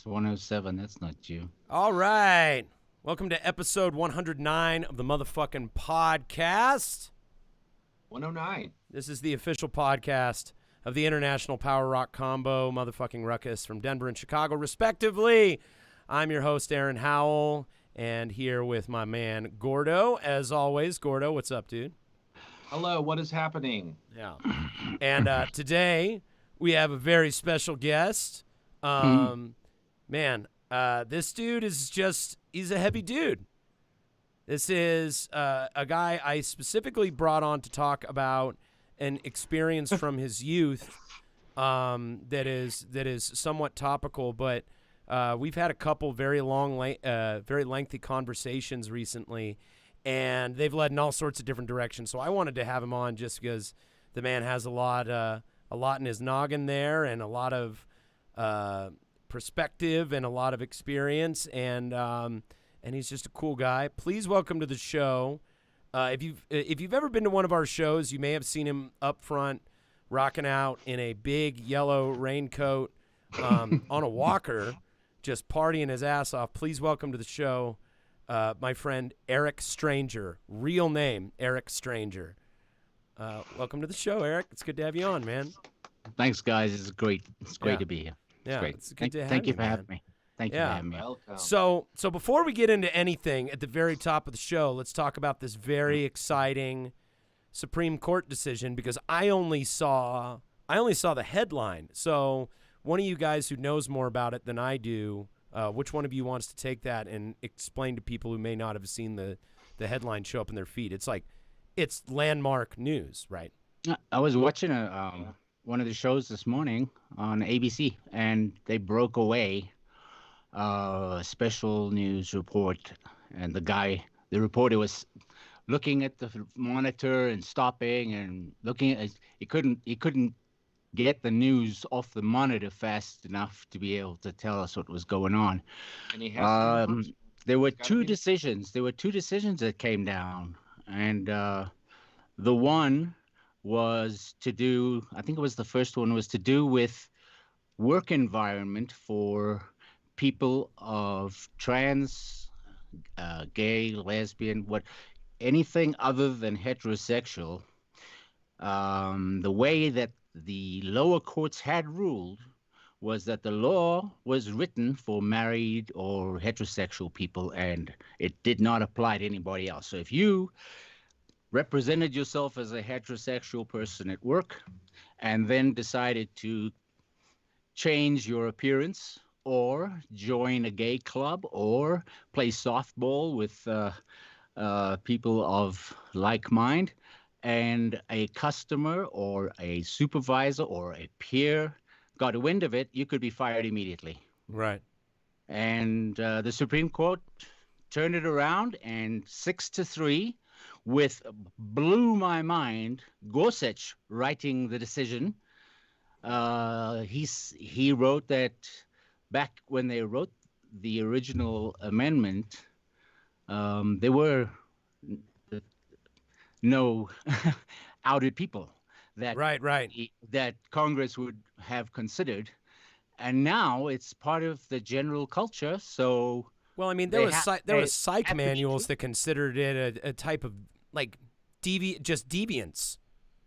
107. That's not you. All right. Welcome to episode 109 of the motherfucking podcast. 109. This is the official podcast of the International Power Rock Combo, motherfucking Ruckus from Denver and Chicago, respectively. I'm your host, Aaron Howell, and here with my man, Gordo. As always, Gordo, what's up, dude? Hello, what is happening? Yeah. And today, we have a very special guest. Man, this dude is he's a heavy dude. This is a guy I specifically brought on to talk about an experience from his youth that is somewhat topical, but we've had a couple very lengthy conversations recently, and they've led in all sorts of different directions. So I wanted to have him on just because the man has a lot in his noggin there, and a lot of perspective and a lot of experience, and he's just a cool guy. Please welcome to the show. If you've ever been to one of our shows, you may have seen him up front rocking out in a big yellow raincoat on a walker, just partying his ass off. Please welcome to the show my friend Eric Stranger. Real name, Eric Stranger. Welcome to the show, Eric. It's good to have you on, man. Thanks, guys. It's great. It's great to be here. Yeah, great. It's good to have Thank you you, for having me. Thank you for having me. Welcome. So before we get into anything, at the very top of the show, let's talk about this very exciting Supreme Court decision, because I only saw the headline. So one of you guys who knows more about it than I do, which one of you wants to take that and explain to people who may not have seen the headline show up in their feed? It's landmark news, right? I was watching one of the shows this morning on ABC, and they broke away a special news report, and the reporter was looking at the monitor and stopping and looking at it. He couldn't get the news off the monitor fast enough to be able to tell us what was going on. And he has there were two decisions. There were two decisions that came down, and the one was to do, I think it was the first one, was to do with work environment for people of trans, gay, lesbian, anything other than heterosexual. The way that the lower courts had ruled was that the law was written for married or heterosexual people, and it did not apply to anybody else. So if you represented yourself as a heterosexual person at work and then decided to change your appearance or join a gay club or play softball with people of like mind, and a customer or a supervisor or a peer got a wind of it, you could be fired immediately. Right. And the Supreme Court turned it around, and 6-3, with blew my mind, Gorsuch writing the decision. He wrote that back when they wrote the original amendment, there were no outed people that that Congress would have considered, and now it's part of the general culture. So, well, I mean, there was psych manuals that considered it a type of like deviance.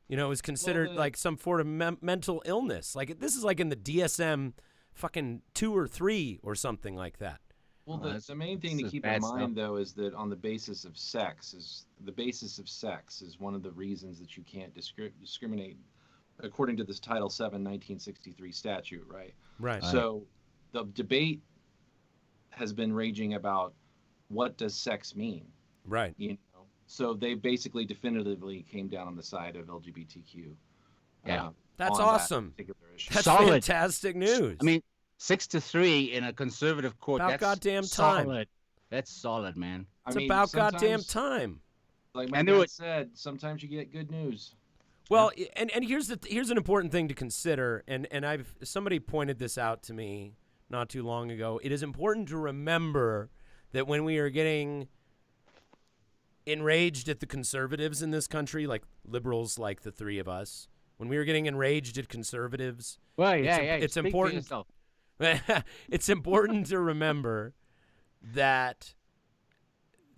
You know, it was considered like some form of mental illness. Like this is like in the DSM fucking 2 or 3 or something like that. Well, the main thing to keep in mind, though, is that on the basis of sex is one of the reasons that you can't discriminate according to this Title VII 1963 statute, right? Right. So the debate has been raging about what does sex mean? Right. You know, so they basically definitively came down on the side of LGBTQ. Yeah. That's awesome. That's solid. Fantastic news. I mean, 6-3 in a conservative court. About that's goddamn solid. time. That's solid, man. It's about goddamn time. Like my dad said, sometimes you get good news. Well, and here's an important thing to consider, and somebody pointed this out to me not too long ago. It is important to remember that when we are getting enraged at the conservatives in this country, like liberals like the three of us, when we were getting enraged at conservatives, well, it's important. It's important to remember that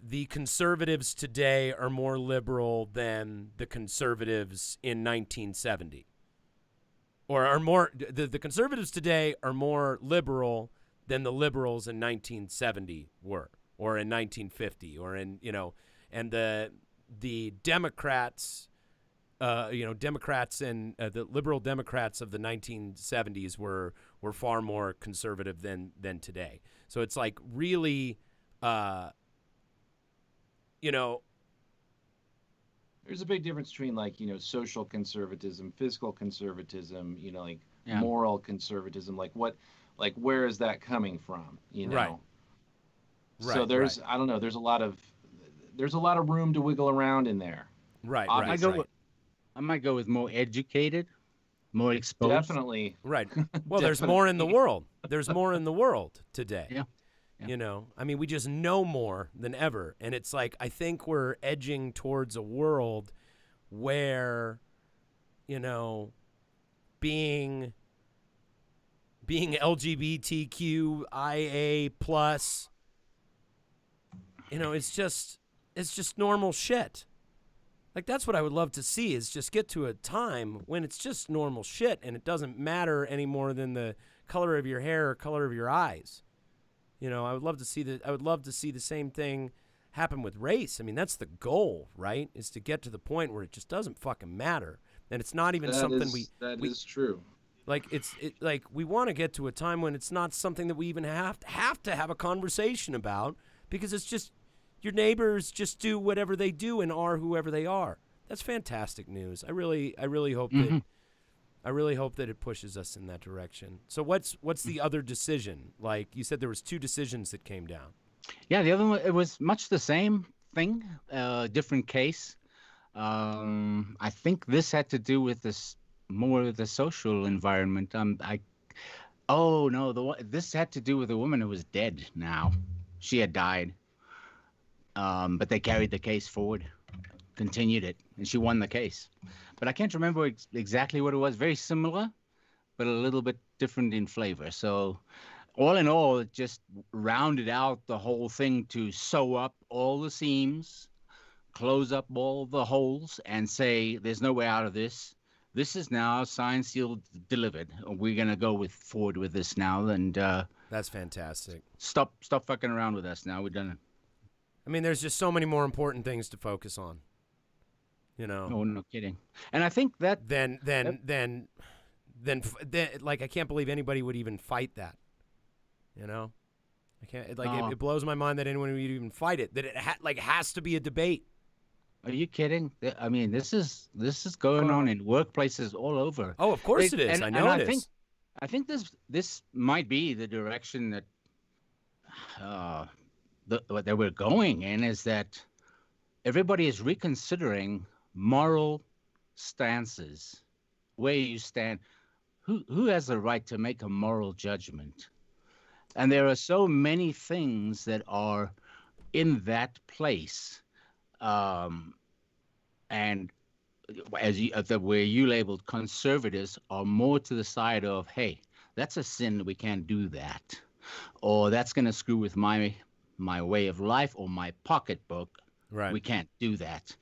the conservatives today are more liberal than the conservatives in 1970. Or are more the conservatives today are more liberal than the liberals in 1970 were, or in 1950, or in, and the Democrats, Democrats and the liberal Democrats of the 1970s were far more conservative than today. So it's like really, There's a big difference between social conservatism, fiscal conservatism, moral conservatism. Where is that coming from? Right. So there's I don't know. There's a lot of room to wiggle around in there. Right. Obviously. Right. I might go with more educated, more exposed. Definitely. Right. Well, there's more in the world. There's more in the world today. Yeah. I mean, we just know more than ever. And it's like, I think we're edging towards a world where, being LGBTQIA plus, it's just normal shit. Like, that's what I would love to see, is just get to a time when it's just normal shit and it doesn't matter any more than the color of your hair or color of your eyes. I would love to see the same thing happen with race. I mean, that's the goal, right? Is to get to the point where it just doesn't fucking matter. And it's not even something that is true. Like like we want to get to a time when it's not something that we even have to have a conversation about, because it's just your neighbors just do whatever they do and are whoever they are. That's fantastic news. I really hope that I really hope that it pushes us in that direction. So what's the other decision? Like you said, there was 2 decisions that came down. Yeah, the other one, it was much the same thing, different case. I think this had to do with this more of the social environment. This had to do with a woman who was dead now. She had died. But they carried the case forward, continued it, and she won the case. But I can't remember exactly what it was. Very similar, but a little bit different in flavor. So all in all, it just rounded out the whole thing to sew up all the seams, close up all the holes, and say there's no way out of this. This is now signed, sealed, delivered. We're going to go forward with this now. And that's fantastic. Stop fucking around with us now. We're done. I mean, there's just so many more important things to focus on. Oh, no kidding. And I think that then I can't believe anybody would even fight that. I can't. It blows my mind that anyone would even fight it. That it has to be a debate. Are you kidding? I mean, this is going on in workplaces all over. Oh, of course it is. I know it is. I think this might be the direction that that we're going in, is that everybody is reconsidering moral stances, where you stand, who has the right to make a moral judgment. And there are so many things that are in that place, and where you labeled conservatives are more to the side of, hey, that's a sin, we can't do that, or that's going to screw with my way of life or my pocketbook. Right. We can't do that.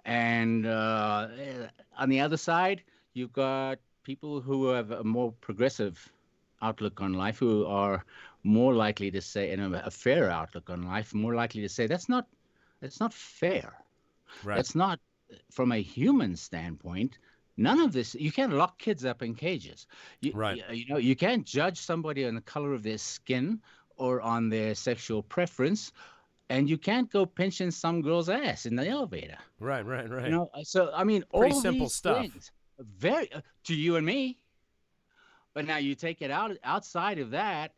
And on the other side, you've got people who have a more progressive outlook on life, who are more likely to say, and a fair outlook on life, more likely to say that's not fair. Right. That's not, from a human standpoint. None of this. You can't lock kids up in cages. Right. You can't judge somebody on the color of their skin or on their sexual preference. And you can't go pinching some girl's ass in the elevator. Right. So I mean, pretty all simple these stuff. Things, very to you and me. But now you take it outside of that,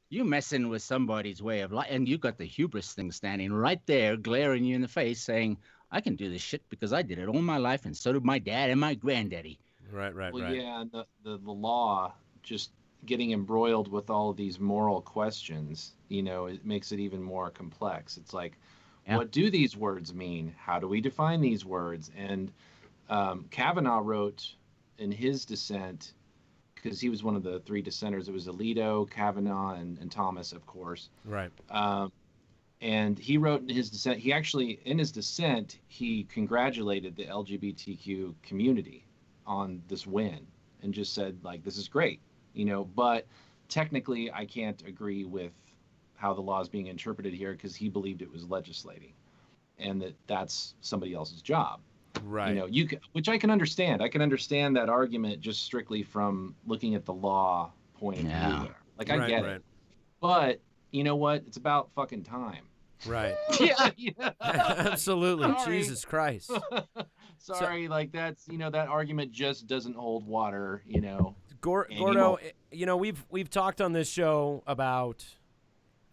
you messing with somebody's way of life, and you got the hubris thing standing right there, glaring you in the face, saying, "I can do this shit because I did it all my life, and so did my dad and my granddaddy." Right. Well, yeah, and the law just getting embroiled with all of these moral questions, it makes it even more complex. It's like, what do these words mean? How do we define these words? And Kavanaugh wrote in his dissent, because he was one of the 3 dissenters. It was Alito, Kavanaugh, and Thomas, of course. Right. And he wrote in his dissent, in his dissent, he congratulated the LGBTQ community on this win and just said, like, this is great, but technically I can't agree with how the law is being interpreted here, because he believed it was legislating and that's somebody else's job. Right. Which I can understand. I can understand that argument just strictly from looking at the law point of view there. Like, I get it. But you know what? It's about fucking time. Right. Yeah. Absolutely. Sorry. Jesus Christ. Sorry, like that's that argument just doesn't hold water, Gordo, we've talked on this show about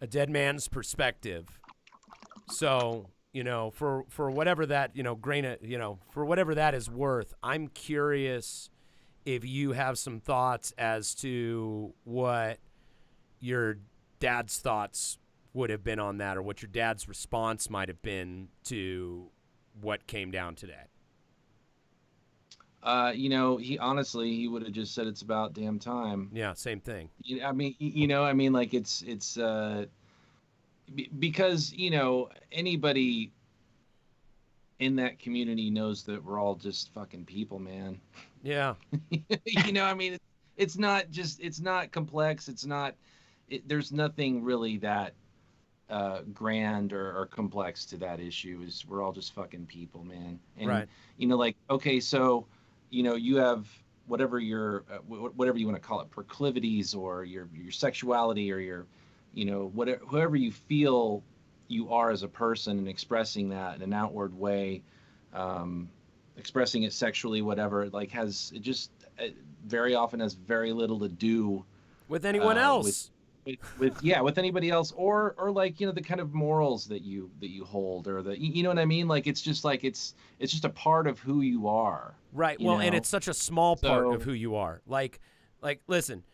a dead man's perspective. So, for whatever that, for whatever that is worth, I'm curious if you have some thoughts as to what your dad's thoughts would have been on that, or what your dad's response might have been to what came down today. He would have just said it's about damn time. Yeah, same thing. Like it's because anybody in that community knows that we're all just fucking people, man. Yeah. It's not complex. There's nothing really that grand or complex to that issue. Is we're all just fucking people, man. And right. Okay, so you have whatever your whatever you want to call it, proclivities, or your sexuality, or your whoever you feel you are as a person, and expressing that in an outward way, expressing it sexually, whatever, very often has very little to do with anyone else. With anybody else, or the kind of morals that you hold, or what I mean. Like, it's just a part of who you are. Right. Well, and it's such a small part of who you are. Like, listen,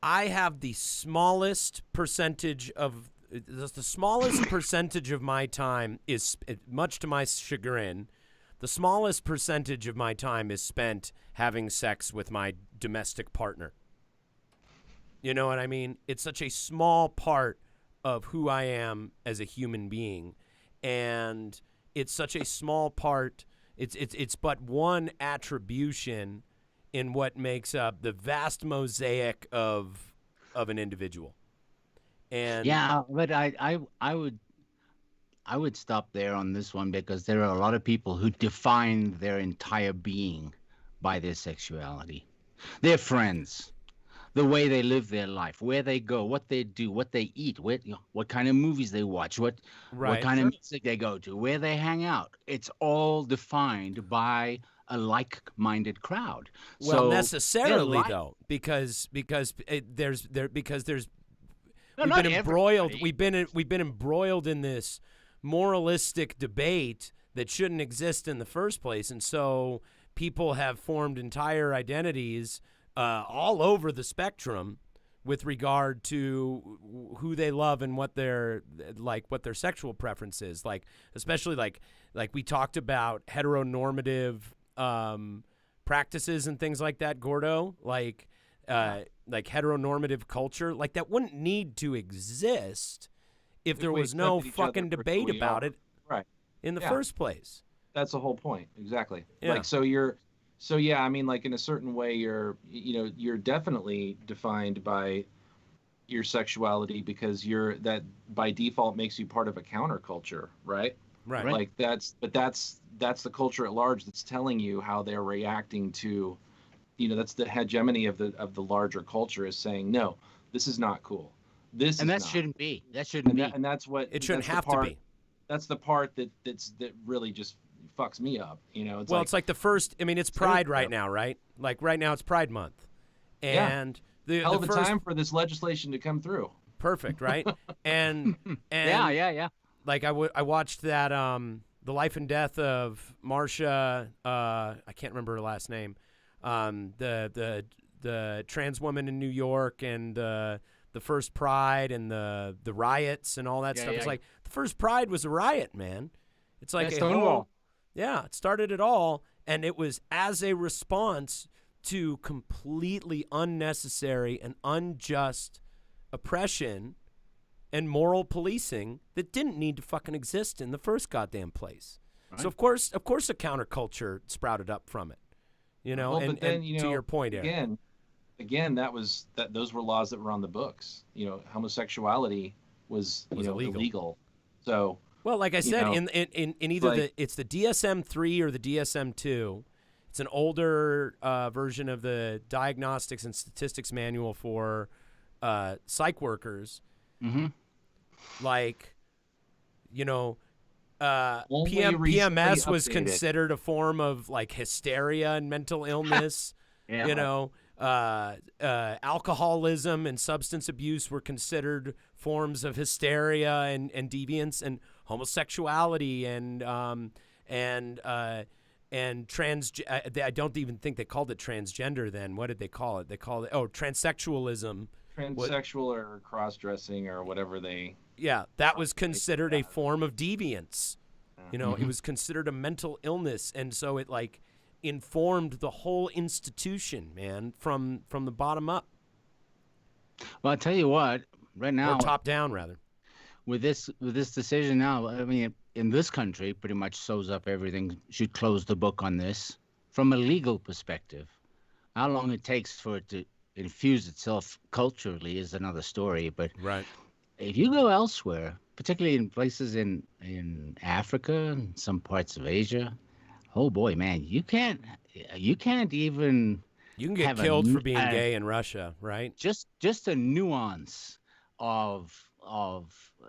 I have the smallest percentage of my time is, much to my chagrin, the smallest percentage of my time is spent having sex with my domestic partner. You know what I mean? It's such a small part of who I am as a human being, and it's such a small part. It's but one attribution in what makes up the vast mosaic of an individual. And yeah, but I would stop there on this one, because there are a lot of people who define their entire being by their sexuality, their friends, the way they live their life, where they go, what they do, what they eat, what kind of movies they watch, what kind of music they go to, where they hang out. It's all defined by a like-minded crowd. Well, necessarily though, because we've been embroiled. We've been embroiled in this moralistic debate that shouldn't exist in the first place, and so people have formed entire identities all over the spectrum with regard to who they love and what their sexual preference is. Like, especially like we talked about heteronormative practices and things like that, Gordo, like heteronormative culture, like that wouldn't need to exist if there was no fucking debate about it in the first place. That's the whole point. Exactly. Yeah. In a certain way, you're definitely defined by your sexuality, because that by default makes you part of a counterculture, right? Right. Like that's the culture at large that's telling you how they're reacting to, that's the hegemony of the larger culture, is saying, no, this is not cool. Shouldn't be. That shouldn't be. And that's what it shouldn't have to be. That's the part that really just fucks me up. It's like the first. I mean, it's Pride right now, right? Like right now, it's Pride Month, and hell of a time for this legislation to come through. Perfect, right? and yeah. Like I watched that The Life and Death of Marsha. I can't remember her last name. The trans woman in New York, and the first Pride, and the riots and all that stuff. It's like the first Pride was a riot, man. It's like Stonewall. Yeah, it started it all, and it was as a response to completely unnecessary and unjust oppression and moral policing that didn't need to fucking exist in the first goddamn place. Right. So of course a counterculture sprouted up from it, you know. Well, but then, and to your point, Eric, again, those were laws that were on the books. You know, homosexuality was illegal. So, well, like I said, in either it's the DSM-3 or the DSM-2. It's an older version of the Diagnostics and Statistics Manual for psych workers. Mm-hmm. Like, you know, PMS was considered a form of like hysteria and mental illness. Yeah. You know, alcoholism and substance abuse were considered forms of hysteria and deviance, and homosexuality and I don't even think they called it transgender then. What did they call it? They called it transsexualism. Transsexual or cross-dressing or whatever they... Yeah, that was considered a form of deviance. You know, it was considered a mental illness, and so it like informed the whole institution, man, from the bottom up. Well, I'll tell you what, right now... Or top down, rather. With this decision now, I mean, in this country, pretty much sews up everything, should close the book on this. From a legal perspective, how long it takes for it to infuse itself culturally is another story. But right. If you go elsewhere, particularly in places in Africa and some parts of Asia, oh boy, man, you can't even... You can get killed for being gay in Russia, right? Just a nuance of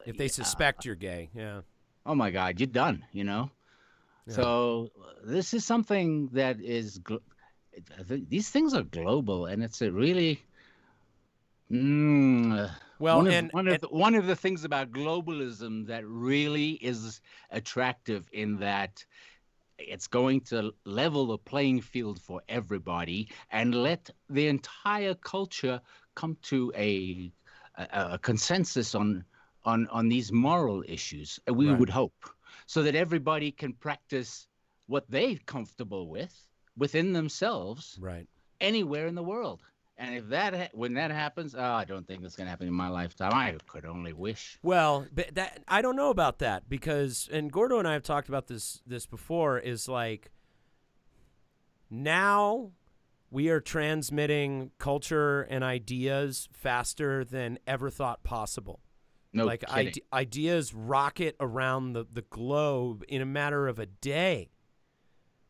if they suspect you're gay, yeah. Oh my God, you're done, you know? Yeah. So this is something that is, these things are global, and it's a really, well, one of the things about globalism that really is attractive in that it's going to level the playing field for everybody and let the entire culture come to a consensus on these moral issues. We would hope, so that everybody can practice what they're comfortable with within themselves, right, anywhere in the world. And when that happens, I don't think it's going to happen in my lifetime. I could only wish. Well, I don't know about that, because, and Gordo and I have talked about this before, is like, now we are transmitting culture and ideas faster than ever thought possible. No like kidding. Ideas rocket around the globe in a matter of a day.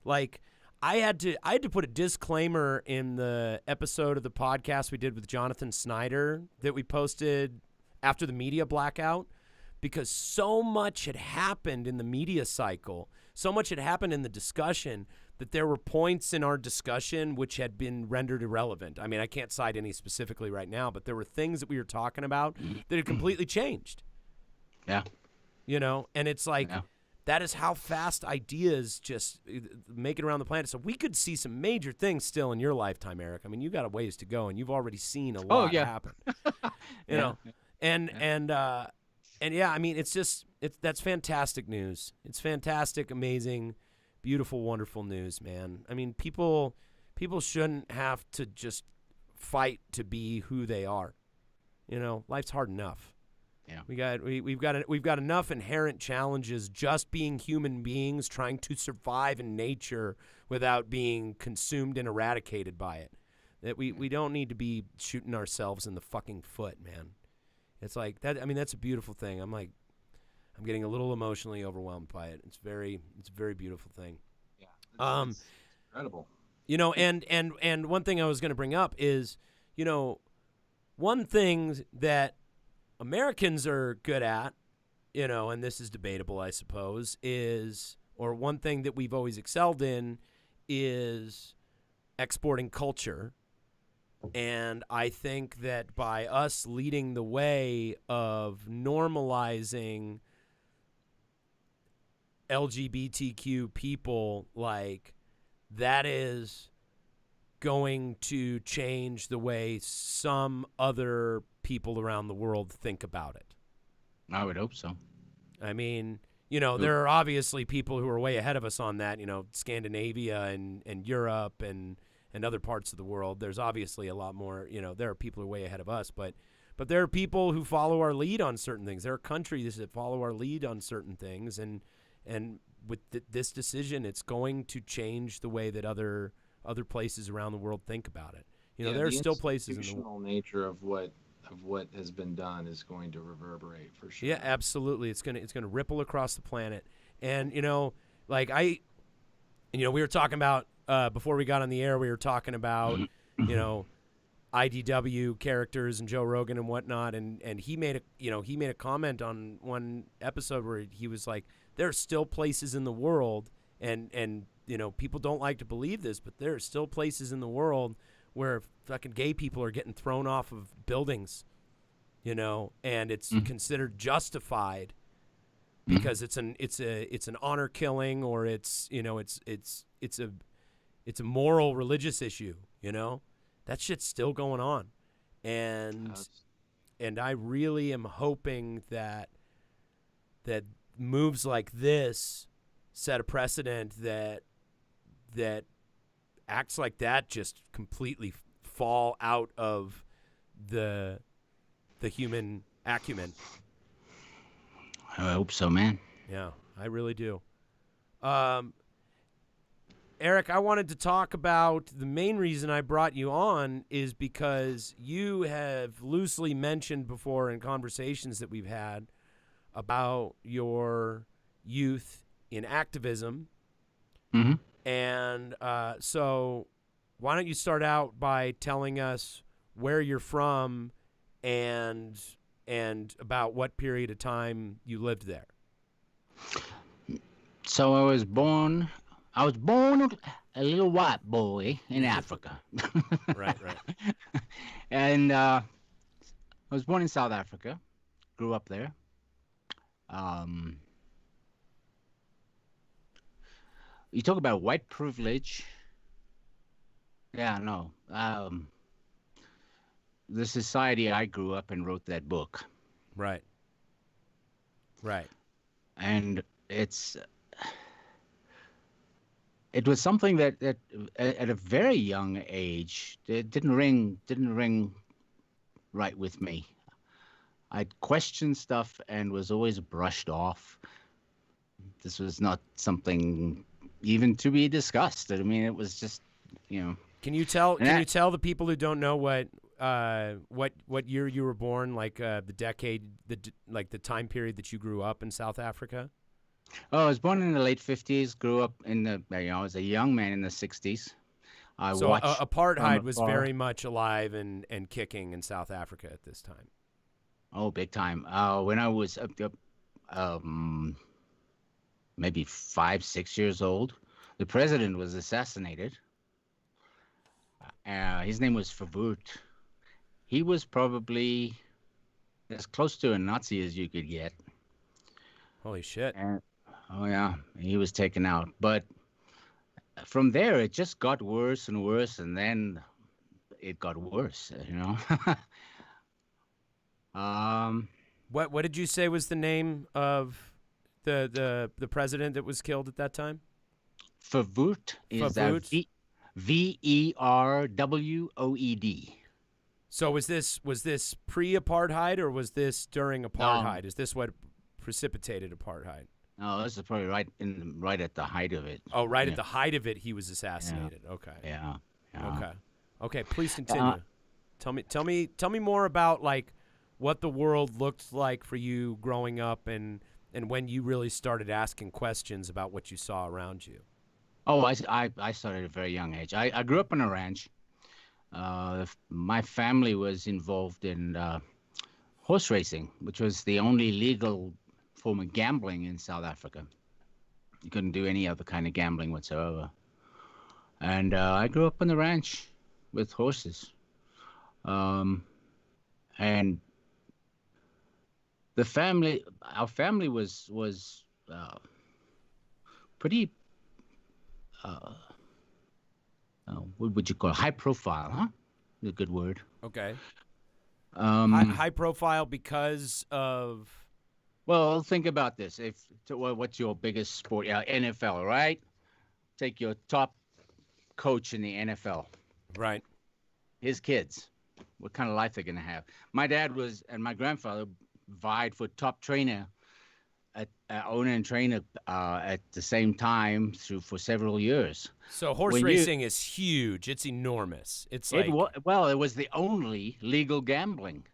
Like, I had to put a disclaimer in the episode of the podcast we did with Jonathan Snyder that we posted after the media blackout, because so much had happened in the media cycle, so much had happened in the discussion, that there were points in our discussion which had been rendered irrelevant. I mean, I can't cite any specifically right now, but there were things that we were talking about that had completely changed. Yeah. You know, and it's like, that is how fast ideas just make it around the planet. So we could see some major things still in your lifetime, Eric. I mean, you got a ways to go, and you've already seen a lot happen. You know, and yeah, I mean, that's fantastic news. It's fantastic, amazing, beautiful, wonderful news, man. I mean, people shouldn't have to just fight to be who they are. You know, life's hard enough. Yeah, we've got enough inherent challenges just being human beings trying to survive in nature without being consumed and eradicated by it. That we don't need to be shooting ourselves in the fucking foot, man. It's like that. I mean, that's a beautiful thing. I'm getting a little emotionally overwhelmed by it. It's a very beautiful thing. Yeah, it's incredible. You know, and one thing I was going to bring up is, you know, one thing that Americans are good at, you know, and this is debatable, I suppose, or one thing that we've always excelled in is exporting culture. And I think that by us leading the way of normalizing LGBTQ people, like, that is going to change the way some other people around the world think about it. I would hope so. I mean, you know, there are obviously people who are way ahead of us on that, you know, Scandinavia and Europe and and other parts of the world. There's obviously a lot more, there are people who are way ahead of us, but there are people who follow our lead on certain things. There are countries that follow our lead on certain things, and with this decision, it's going to change the way that other places around the world think about it. There are still places in the institutional nature of what has been done is going to reverberate for sure. Yeah, absolutely. It's gonna ripple across the planet. And we were talking about before we got on the air. We were talking about IDW characters and Joe Rogan and whatnot. And he made a comment on one episode where he was like, there are still places in the world, and people don't like to believe this, but there are still places in the world where fucking gay people are getting thrown off of buildings, and it's considered justified because it's an honor killing, or it's a moral religious issue. That shit's still going on, and I really am hoping that moves like this set a precedent that acts like that just completely fall out of the human acumen. I hope so, man. Yeah, I really do. Eric, I wanted to talk about the main reason I brought you on is because you have loosely mentioned before in conversations that we've had about your youth in activism. Mm-hmm. And so why don't you start out by telling us where you're from and about what period of time you lived there? So I was born a little white boy in Africa. Right. And I was born in South Africa, grew up there. You talk about white privilege. Yeah, no. The society I grew up in wrote that book. Right. And it was something that at a very young age, it didn't ring right with me. I'd questioned stuff and was always brushed off. This was not something even to be discussed. I mean, it was just, Can you tell the people who don't know what year you were born, like the decade, the time period that you grew up in South Africa? Oh, I was born in the late 50s, grew up I was a young man in the 60s. Apartheid was very much alive and kicking in South Africa at this time. Oh, big time. When I was maybe 5-6 years old, the president was assassinated. His name was Verwoerd. He was probably as close to a Nazi as you could get. Holy shit. Oh, yeah. He was taken out. But from there, it just got worse and worse, and then it got worse, What did you say was the name of the president that was killed at that time? Verwoerd is Verwoed. So was this pre-apartheid or was this during apartheid? Is this what precipitated apartheid? No, this is probably right at the height of it. Oh, right at the height of it, he was assassinated. Yeah. Okay. Yeah. Okay. Please continue. Tell me more about what the world looked like for you growing up and when you really started asking questions about what you saw around you. Oh, I started at a very young age. I grew up on a ranch. My family was involved in horse racing, which was the only legal form of gambling in South Africa. You couldn't do any other kind of gambling whatsoever. And I grew up on the ranch with horses. And our family was pretty, what would you call it? High profile, huh? Is a good word. Okay. High profile because of... Well, think about this. What's your biggest sport? NFL, right? Take your top coach in the NFL. Right. His kids, what kind of life they're going to have. My dad and my grandfather vied for top trainer, owner and trainer at the same time for several years. So horse racing is huge. It's enormous. It was the only legal gambling.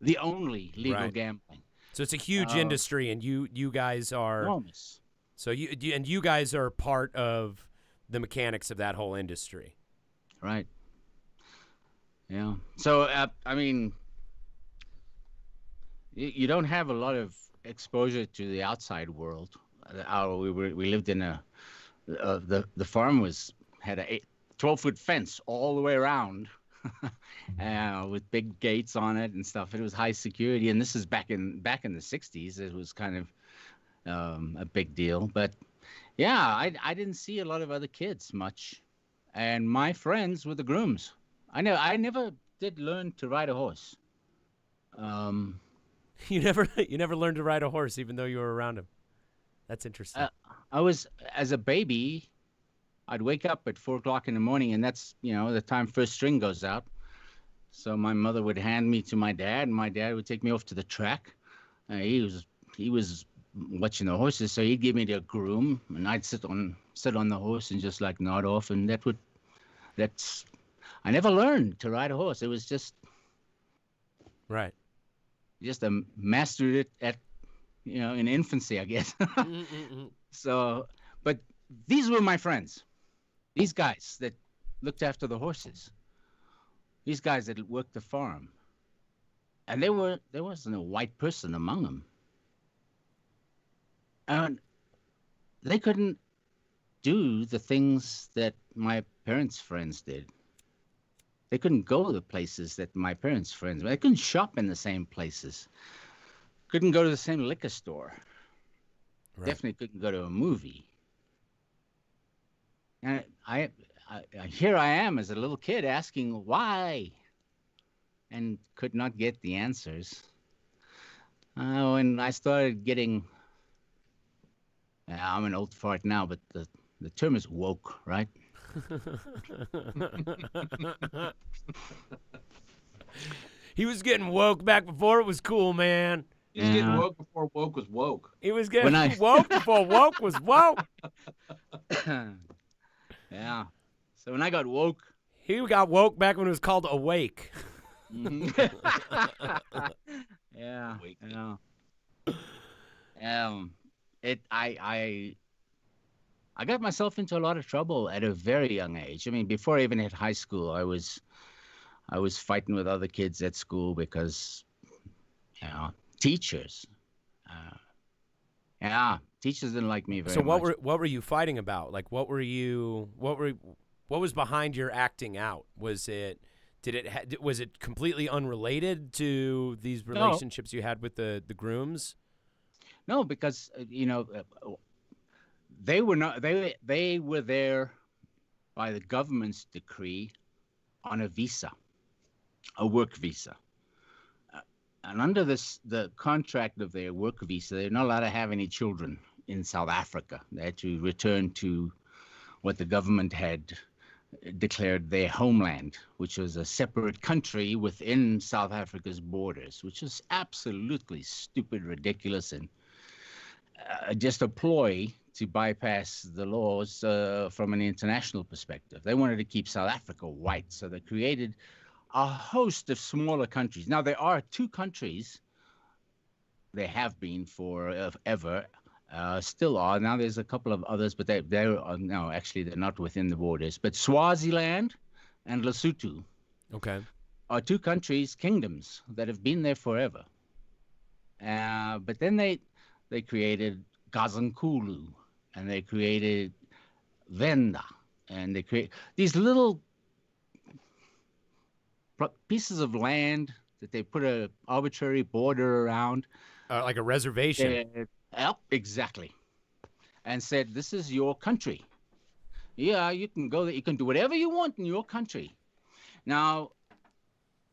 The only legal gambling. So it's a huge industry, and you guys are enormous. So you guys are part of the mechanics of that whole industry. Right. Yeah. So I mean, you don't have a lot of exposure to the outside world. We lived in the farm had a 12-foot fence all the way around, with big gates on it and stuff. It was high security, and this is back in the 60s. It was kind of a big deal. But yeah, I didn't see a lot of other kids much, and my friends were the grooms. I never did learn to ride a horse. You never learned to ride a horse, even though you were around him. That's interesting. As a baby, I'd wake up at 4 o'clock in the morning, and that's the time first string goes out. So my mother would hand me to my dad, and my dad would take me off to the track. He was watching the horses, so he'd give me the groom, and I'd sit on the horse and just like nod off, and I never learned to ride a horse. It was just right. Just mastered it at in infancy, I guess. So, but these were my friends. These guys that looked after the horses. These guys that worked the farm. And there wasn't a white person among them. And they couldn't do the things that my parents' friends did. They couldn't go to the places that my parents' friends. They couldn't shop in the same places. Couldn't go to the same liquor store. Right. Definitely couldn't go to a movie. And here I am as a little kid asking why, and could not get the answers. When I started getting, I'm an old fart now, but the term is woke, right? He was getting woke back before it was cool, man. He was getting woke before woke was woke. He was getting woke before woke was woke. Yeah. So when I got woke, he got woke back when it was called awake. Yeah. I got myself into a lot of trouble at a very young age. I mean, before I even hit high school, I was fighting with other kids at school because, teachers. Teachers didn't like me very much. So what were you fighting about? Like, what was behind your acting out? Was it completely unrelated to these relationships you had with the grooms? No, because they were not. They were there by the government's decree on a visa, a work visa. And under the contract of their work visa, they're not allowed to have any children in South Africa. They had to return to what the government had declared their homeland, which was a separate country within South Africa's borders, which is absolutely stupid, ridiculous, and just a ploy to bypass the laws from an international perspective. They wanted to keep South Africa white, so they created a host of smaller countries. Now, there are 2 countries, they have been forever, still are. Now there's a couple of others, but they're not within the borders. But Swaziland and Lesotho are 2 countries, kingdoms, that have been there forever. But then they created Gazankulu, and they created Venda, and they create these little pieces of land that they put an arbitrary border around. Like a reservation. Exactly. And said, this is your country. Yeah, you can go there. You can do whatever you want in your country. Now,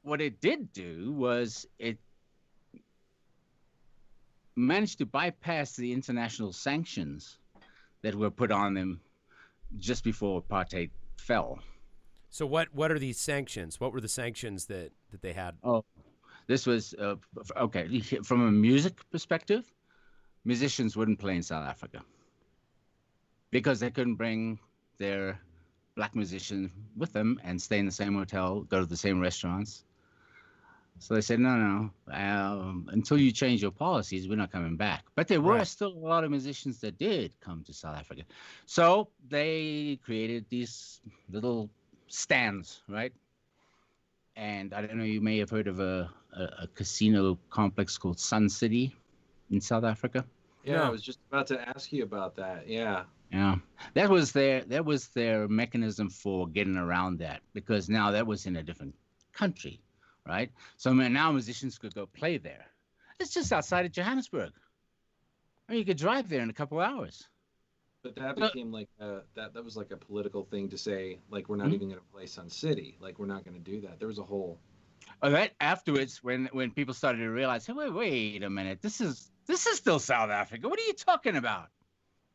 what it did do was it managed to bypass the international sanctions that were put on them just before apartheid fell. So what are these sanctions? What were the sanctions that they had? Oh, this was okay. From a music perspective, musicians wouldn't play in South Africa because they couldn't bring their black musicians with them and stay in the same hotel, go to the same restaurants. So they said, no, until you change your policies, we're not coming back. But there were still a lot of musicians that did come to South Africa. So they created these little stands, right? And I don't know, you may have heard of a casino complex called Sun City in South Africa. Yeah, I was just about to ask you about that. Yeah. Yeah, that was their mechanism for getting around that, because now that was in a different country, right? So now musicians could go play there. It's just outside of Johannesburg. I mean, you could drive there in a couple of hours. But that became like that was like a political thing to say, like, we're not even going to play Sun City, like we're not going to do that. There was a whole. Oh, that afterwards, when people started to realize, hey, wait a minute, this is still South Africa. What are you talking about?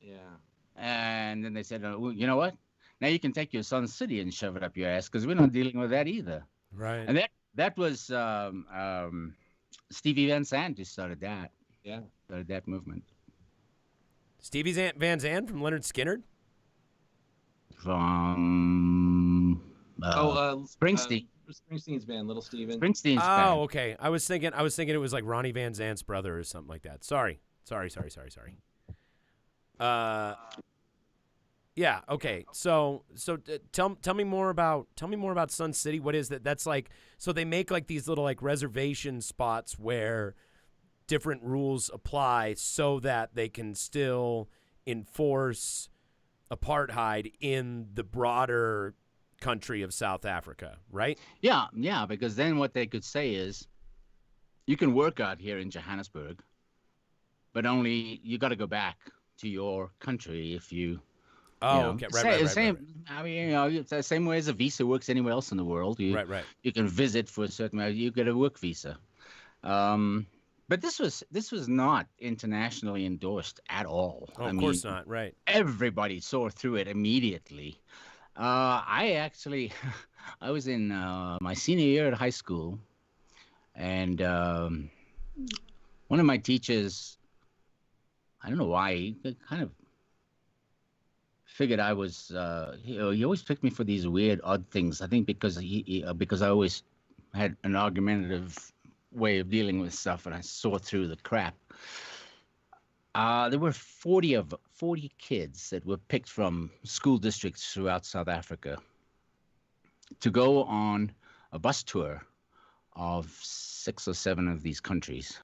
Yeah. And then they said, oh, well, you know what? Now you can take your Sun City and shove it up your ass, because we're not dealing with that either. Right. And that was Stevie Van Zandt who started that. Yeah. Started that movement. Stevie Van Zandt from Leonard Skinner? From Springsteen. Springsteen's band, Little Steven. Springsteen's band. Oh, okay. I was thinking it was like Ronnie Van Zant's brother or something like that. Sorry. Yeah. Okay. So tell me more about Sun City. What is that? That's like, so they make like these little like reservation spots where different rules apply so that they can still enforce apartheid in the broader country of South Africa, right? Yeah. Because then what they could say is, you can work out here in Johannesburg, but only you got to go back to your country if you. Okay, right. I mean, it's the same way as a visa works anywhere else in the world. Right. You can visit for a certain amount. You get a work visa. But this was not internationally endorsed at all. Oh, of course not. Right. Everybody saw through it immediately. I was in my senior year at high school, and one of my teachers, I don't know why, he kind of figured I was, he always picked me for these weird, odd things. I think because because I always had an argumentative way of dealing with stuff, and I saw through the crap. There were 40 kids that were picked from school districts throughout South Africa to go on a bus tour of 6 or 7 of these countries.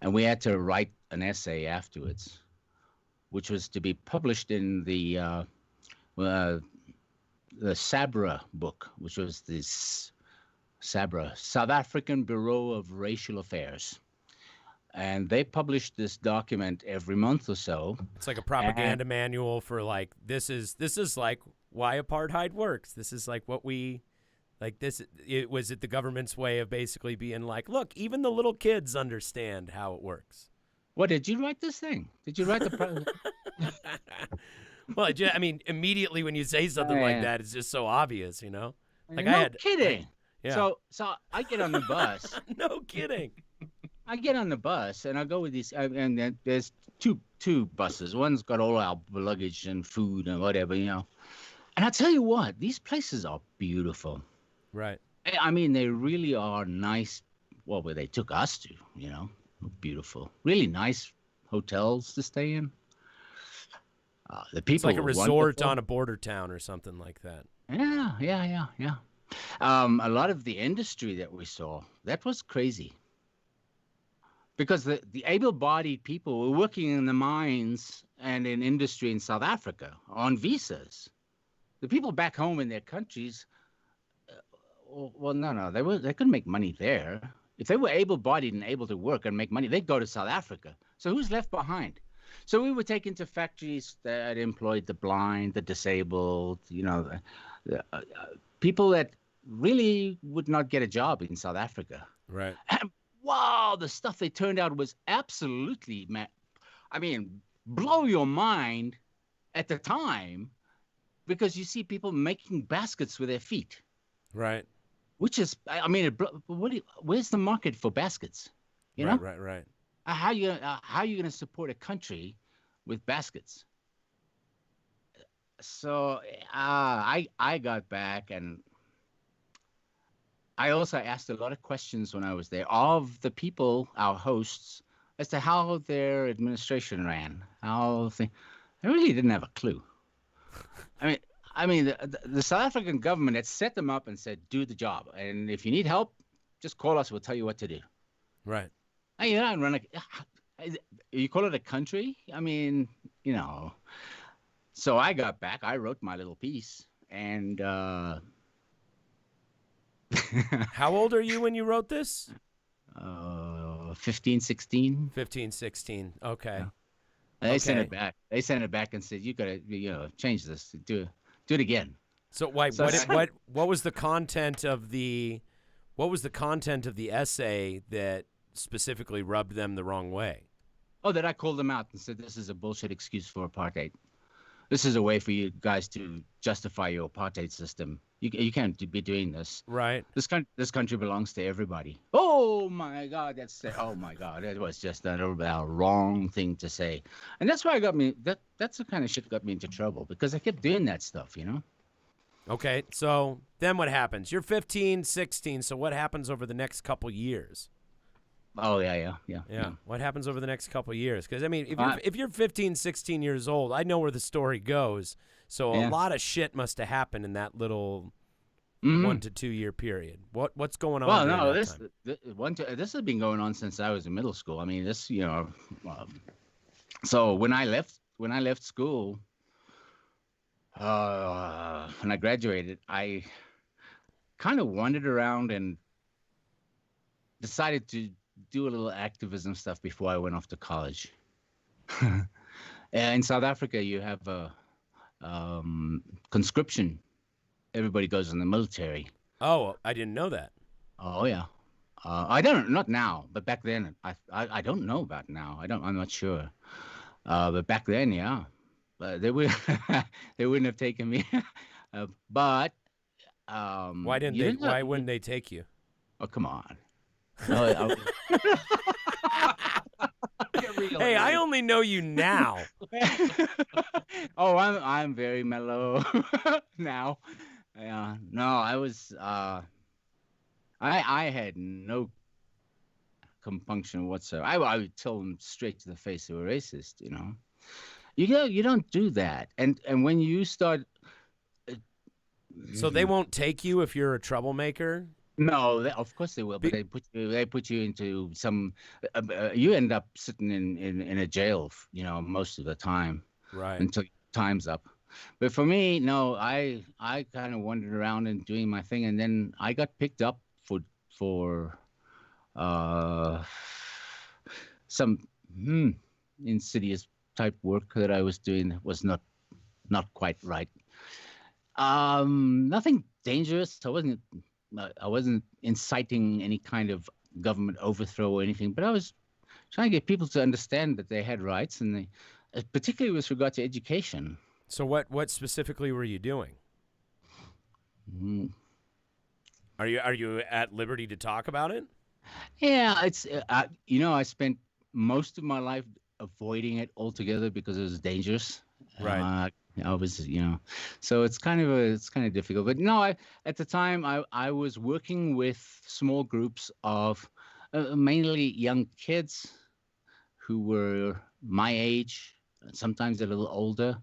And we had to write an essay afterwards, which was to be published in the SABRA book, which was this SABRA, South African Bureau of Racial Affairs. And they published this document every month or so. It's like a propaganda manual for like, this is like why apartheid works. This is like what we, like this, was it the government's way of basically being like, look, even the little kids understand how it works. What, did you write this thing? Did you write the Well, I mean, immediately when you say something like that, it's just so obvious, you know? Like no kidding. Yeah. So I get on the bus. No kidding. I get on the bus and I go with these, and there's two buses. One's got all our luggage and food and whatever, you know. And I tell you what, these places are beautiful. Right. I mean, they really are nice. Well, where they took us to, you know, beautiful, really nice hotels to stay in. The people. It's like a resort wonderful. on a border town or something like that. Yeah. A lot of the industry that we saw, that was crazy. Because the able-bodied people were working in the mines and in industry in South Africa on visas. The people back home in their countries, they couldn't make money there. If they were able-bodied and able to work and make money, they'd go to South Africa. So who's left behind? So we were taken to factories that employed the blind, the disabled, you know, people that really would not get a job in South Africa. Right. And, wow, the stuff they turned out was absolutely, blow your mind at the time. because you see people making baskets with their feet, Right. which is, I mean, where's the market for baskets? You know, Right. how you gonna support a country with baskets? So I got back, and I also asked a lot of questions when I was there of the people, our hosts, as to how their administration ran. I really didn't have a clue. I mean, the South African government had set them up and said, "Do the job, and if you need help, just call us. We'll tell you what to do." Right. And, you know, and run you call it a country? I mean, you know. So I got back. I wrote my little piece, and How old are you when you wrote this? 15, 16. 15, 16. Okay. Yeah. They sent it back. They sent it back and said, "You gotta, change this. Do it again." So what was the content of the essay that specifically rubbed them the wrong way? Oh, that I called them out and said, "This is a bullshit excuse for apartheid. This is a way for you guys to justify your apartheid system. You can't be doing this. Right. This country belongs to everybody." Oh my God, oh my God, it was just a wrong thing to say, and that's why that's the kind of shit got me into trouble, because I kept doing that stuff, you know. Okay, so then what happens? You're 15, 16, so what happens over the next couple years? Oh, yeah. What happens over the next couple of years? Because, I mean, if you're 15, 16 years old, I know where the story goes. So a lot of shit must have happened in that little 1 to 2 year period. What's going on? Well, no, this has been going on since I was in middle school. I mean, this, so when I left school, when I graduated, I kind of wandered around and decided to do a little activism stuff before I went off to college. In South Africa, you have a conscription. Everybody goes in the military. Oh, I didn't know that. Oh yeah, I don't, not now, but back then, I don't know about now. I'm not sure. But back then, yeah, they would they wouldn't have taken me. But why wouldn't they take you? Oh, come on. Hey, I only know you now. Oh, I'm very mellow now. No, I was I had no compunction whatsoever. I would tell them straight to the face they were racist, you know. You don't do that. And when you start So they won't take you if you're a troublemaker? No, of course they will, but they put you into some. You end up sitting in a jail, you know, most of the time, right? Until time's up. But for me, no, I kind of wandered around and doing my thing, and then I got picked up for some insidious type work that I was doing that was not quite right. Nothing dangerous. I wasn't inciting any kind of government overthrow or anything, but I was trying to get people to understand that they had rights, and particularly with regard to education. So what specifically were you doing? Are you at liberty to talk about it? Yeah, it's I spent most of my life avoiding it altogether because it was dangerous. Right. I was, so it's kind of difficult. But no, at the time I was working with small groups of mainly young kids who were my age, sometimes a little older,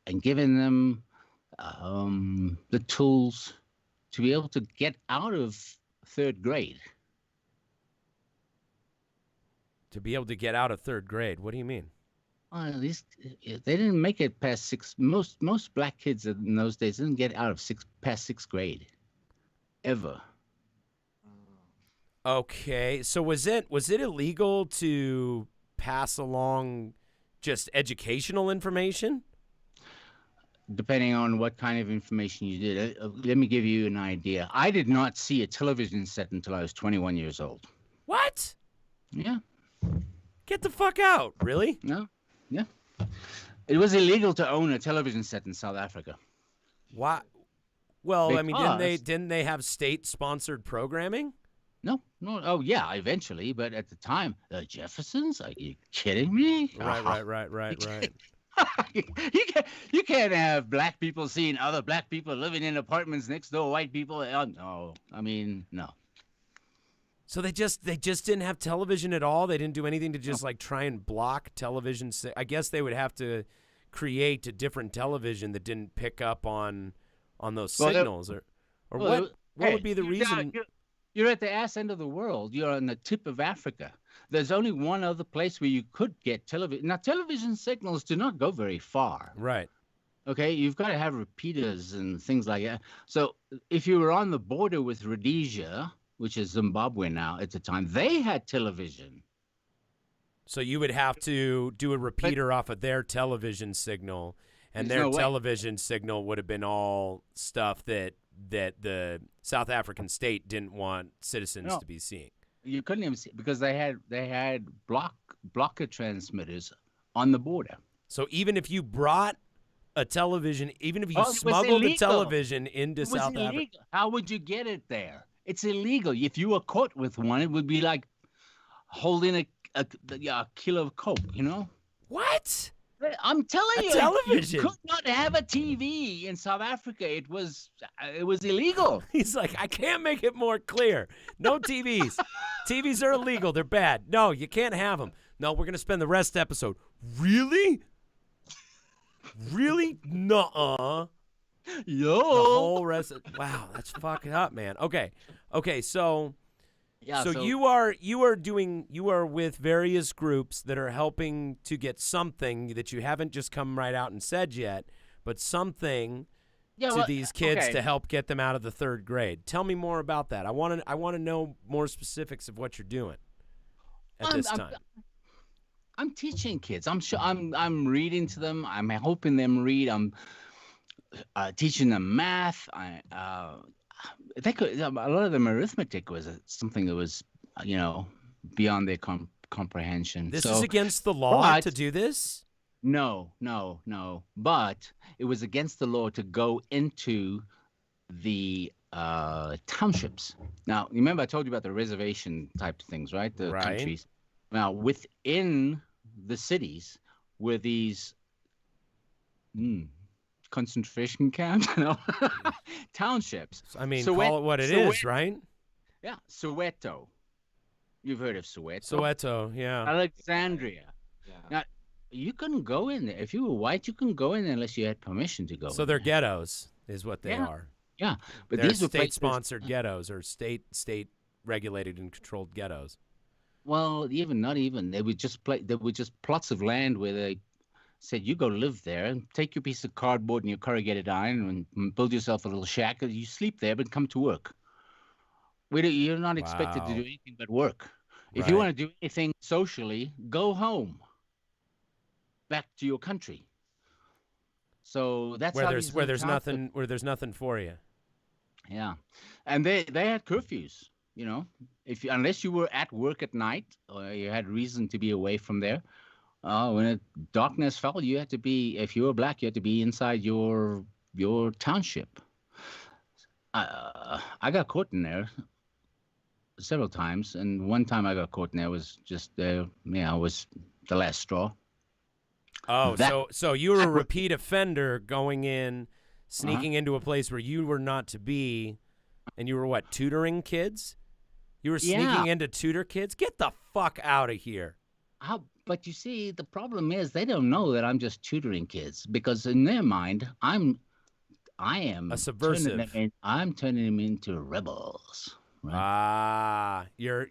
and giving them the tools to be able to get out of third grade. To be able to get out of third grade? What do you mean? At least they didn't make it past sixth. Most black kids in those days didn't get out of past sixth grade, ever. Okay, so was it illegal to pass along just educational information? Depending on what kind of information you did. Let me give you an idea. I did not see a television set until I was 21 years old. What? Yeah. Get the fuck out! Really? No. Yeah. It was illegal to own a television set in South Africa. Why? Well, Because, I mean, didn't they have state-sponsored programming? No. Oh, yeah, eventually. But at the time, the Jeffersons? Are you kidding me? Right. You can't have black people seeing other black people living in apartments next door, white people. No. I mean, no. So they just didn't have television at all? They didn't do anything to just, like, try and block television? I guess they would have to create a different television that didn't pick up on those signals, or what would be the reason? You're at the ass end of the world. You're on the tip of Africa. There's only one other place where you could get television. Now, television signals do not go very far. Right. Okay, you've got to have repeaters and things like that. So if you were on the border with Rhodesia, which is Zimbabwe now at the time, they had television. So you would have to do a repeater off of their television signal, and their television signal would have been all stuff that the South African state didn't want citizens to be seeing. You couldn't even see because they had blocker transmitters on the border. So even if you brought a television, even if you smuggled a television into South Africa, how would you get it there? It's illegal. If you were caught with one, it would be like holding a kilo of coke, you know? What? I'm telling you, television. You could not have a TV in South Africa. It was illegal. He's like, I can't make it more clear. No TVs. TVs are illegal. They're bad. No, you can't have them. No, we're going to spend the rest of the episode. Really? Really? Nuh-uh. Yo. The whole rest of, wow, that's fucking up, man. Okay, so you are with various groups that are helping to get something that you haven't just come right out and said yet, but something to these kids to help get them out of the third grade. Tell me more about that. I want to know more specifics of what you're doing at this time. I'm teaching kids. I'm reading to them. I'm helping them read. I'm teaching them math. A lot of them arithmetic was something that was, beyond their comprehension. This is against the law to do this? No. But it was against the law to go into the townships. Now, remember I told you about the reservation type things, right? The countries. Now, within the cities were these concentration camps, townships. I mean, call it what it is, right? Yeah, Soweto. You've heard of Soweto. Soweto, yeah. Alexandria. Yeah. Now, you couldn't go in there. If you were white, you couldn't go in there unless you had permission to go. So they're ghettos, is what they are. Yeah, but they're these are state-sponsored ghettos or state-regulated and controlled ghettos. Well, not even. They would just plots of land where they said, you go live there and take your piece of cardboard and your corrugated iron and build yourself a little shack. You sleep there, but come to work. You're not expected to do anything but work. If you want to do anything socially, go home, back to your country. So that's where there's nothing for you. Yeah, and they had curfews. Unless you were at work at night or you had reason to be away from there. When darkness fell, you had to be, if you were black, you had to be inside your township. I got caught in there several times, and one time I got caught in there was just, was the last straw. Oh, so you were a repeat offender going in, sneaking into a place where you were not to be, and you were tutoring kids? You were sneaking into tutor kids? Get the fuck out of here. But you see, the problem is they don't know that I'm just tutoring kids, because in their mind, I am a subversive. I'm turning them into rebels. Right? You're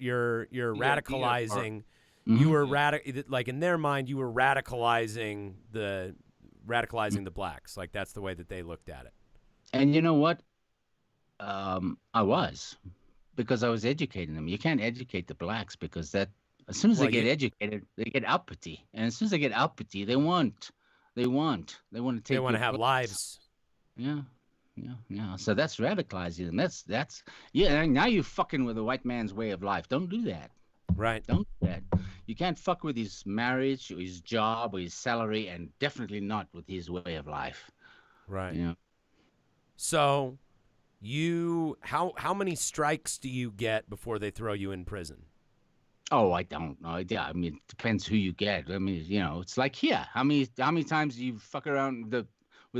radicalizing. You were like in their mind, you were radicalizing the blacks. Like that's the way that they looked at it. And you know what? I was, because I was educating them. You can't educate the blacks because that. As soon as they get educated, they get uppity, and as soon as they get uppity, they want to have lives. Yeah. So that's radicalizing them. That's now you're fucking with the white man's way of life. Don't do that. Right. Don't do that. You can't fuck with his marriage or his job or his salary, and definitely not with his way of life. Right. So how many strikes do you get before they throw you in prison? Oh, I don't know. Yeah, I mean, it depends who you get. I mean, it's like here. How many times do you fuck around with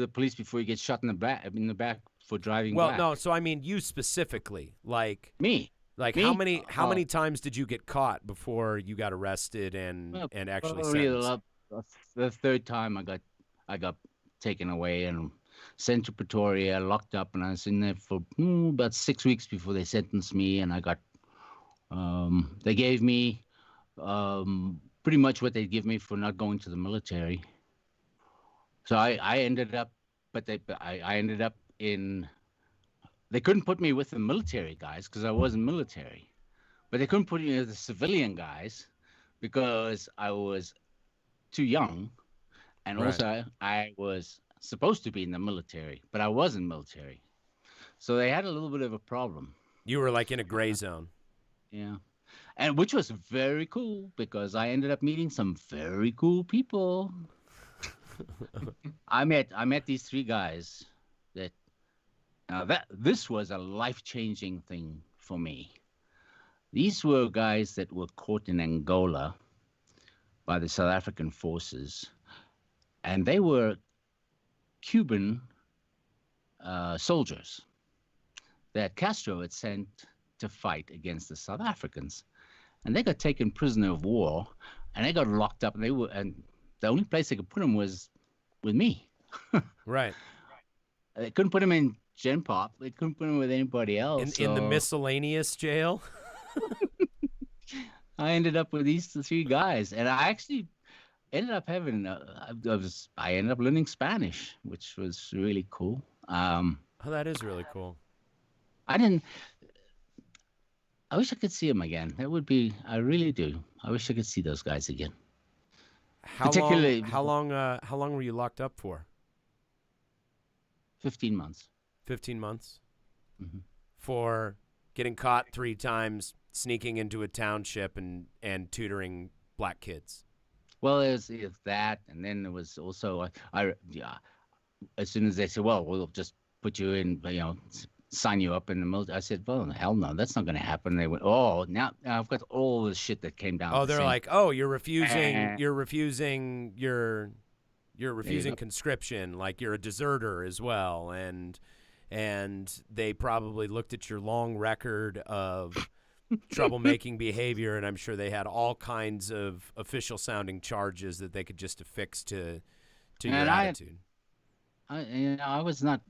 the police before you get shot in the back for driving Well, black? no. So I mean, you specifically, Me. how Me? many times did you get caught before you got arrested Well, and actually probably sentenced? the third time I got taken away and sent to Pretoria, locked up, and I was in there for about 6 weeks before they sentenced me, and I got they gave me pretty much what they'd give me for not going to the military. So I ended up, I ended up in. They couldn't put me with the military guys because I wasn't military, but they couldn't put me with the civilian guys because I was too young, and Right. also I was supposed to be in the military, but I wasn't military. So they had a little bit of a problem. You were like in a gray zone. Yeah. And which was very cool because I ended up meeting some very cool people. I met these three guys that this was a life-changing thing for me. These were guys that were caught in Angola by the South African forces, and they were Cuban soldiers that Castro had sent to fight against the South Africans. And they got taken prisoner of war, and they got locked up. And the only place they could put them was with me. Right. They couldn't put them in Gen Pop. They couldn't put them with anybody else. In the miscellaneous jail. I ended up with these three guys, and I actually ended up having. I ended up learning Spanish, which was really cool. Oh, that is really cool. I wish I could see them again. That would be. I really do. I wish I could see those guys again. How long were you locked up for? 15 months. 15 months? Mm-hmm. For getting caught 3 times, sneaking into a township and tutoring black kids. Well, it's that, and then there was also as soon as they said, well, we'll just put you in, sign you up in the military. I said, well, hell no, that's not going to happen. They went, oh, now I've got all the shit that came down. Oh, they're like, oh, you're refusing conscription, like you're a deserter as well, and they probably looked at your long record of troublemaking behavior, and I'm sure they had all kinds of official sounding charges that they could just affix to your attitude. I was not.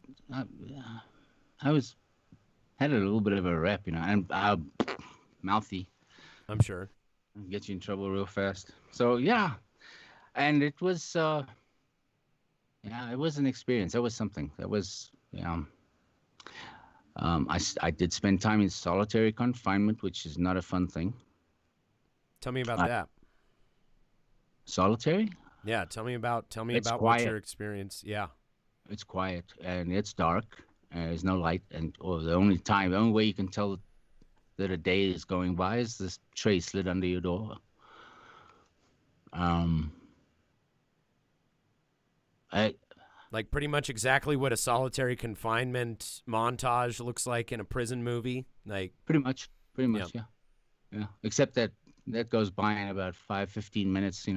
Had a little bit of a rep, and mouthy. I'm sure. Get you in trouble real fast. So yeah, and it was it was an experience. That was something. That was I did spend time in solitary confinement, which is not a fun thing. Tell me about that. Solitary? Yeah, tell me about quiet. what your experience. Yeah. It's quiet and it's dark. There's no light, and the only way you can tell that a day is going by is this tray slid under your door. Like pretty much exactly what a solitary confinement montage looks like in a prison movie. Like pretty much, yeah. Except that goes by in about 15 minutes.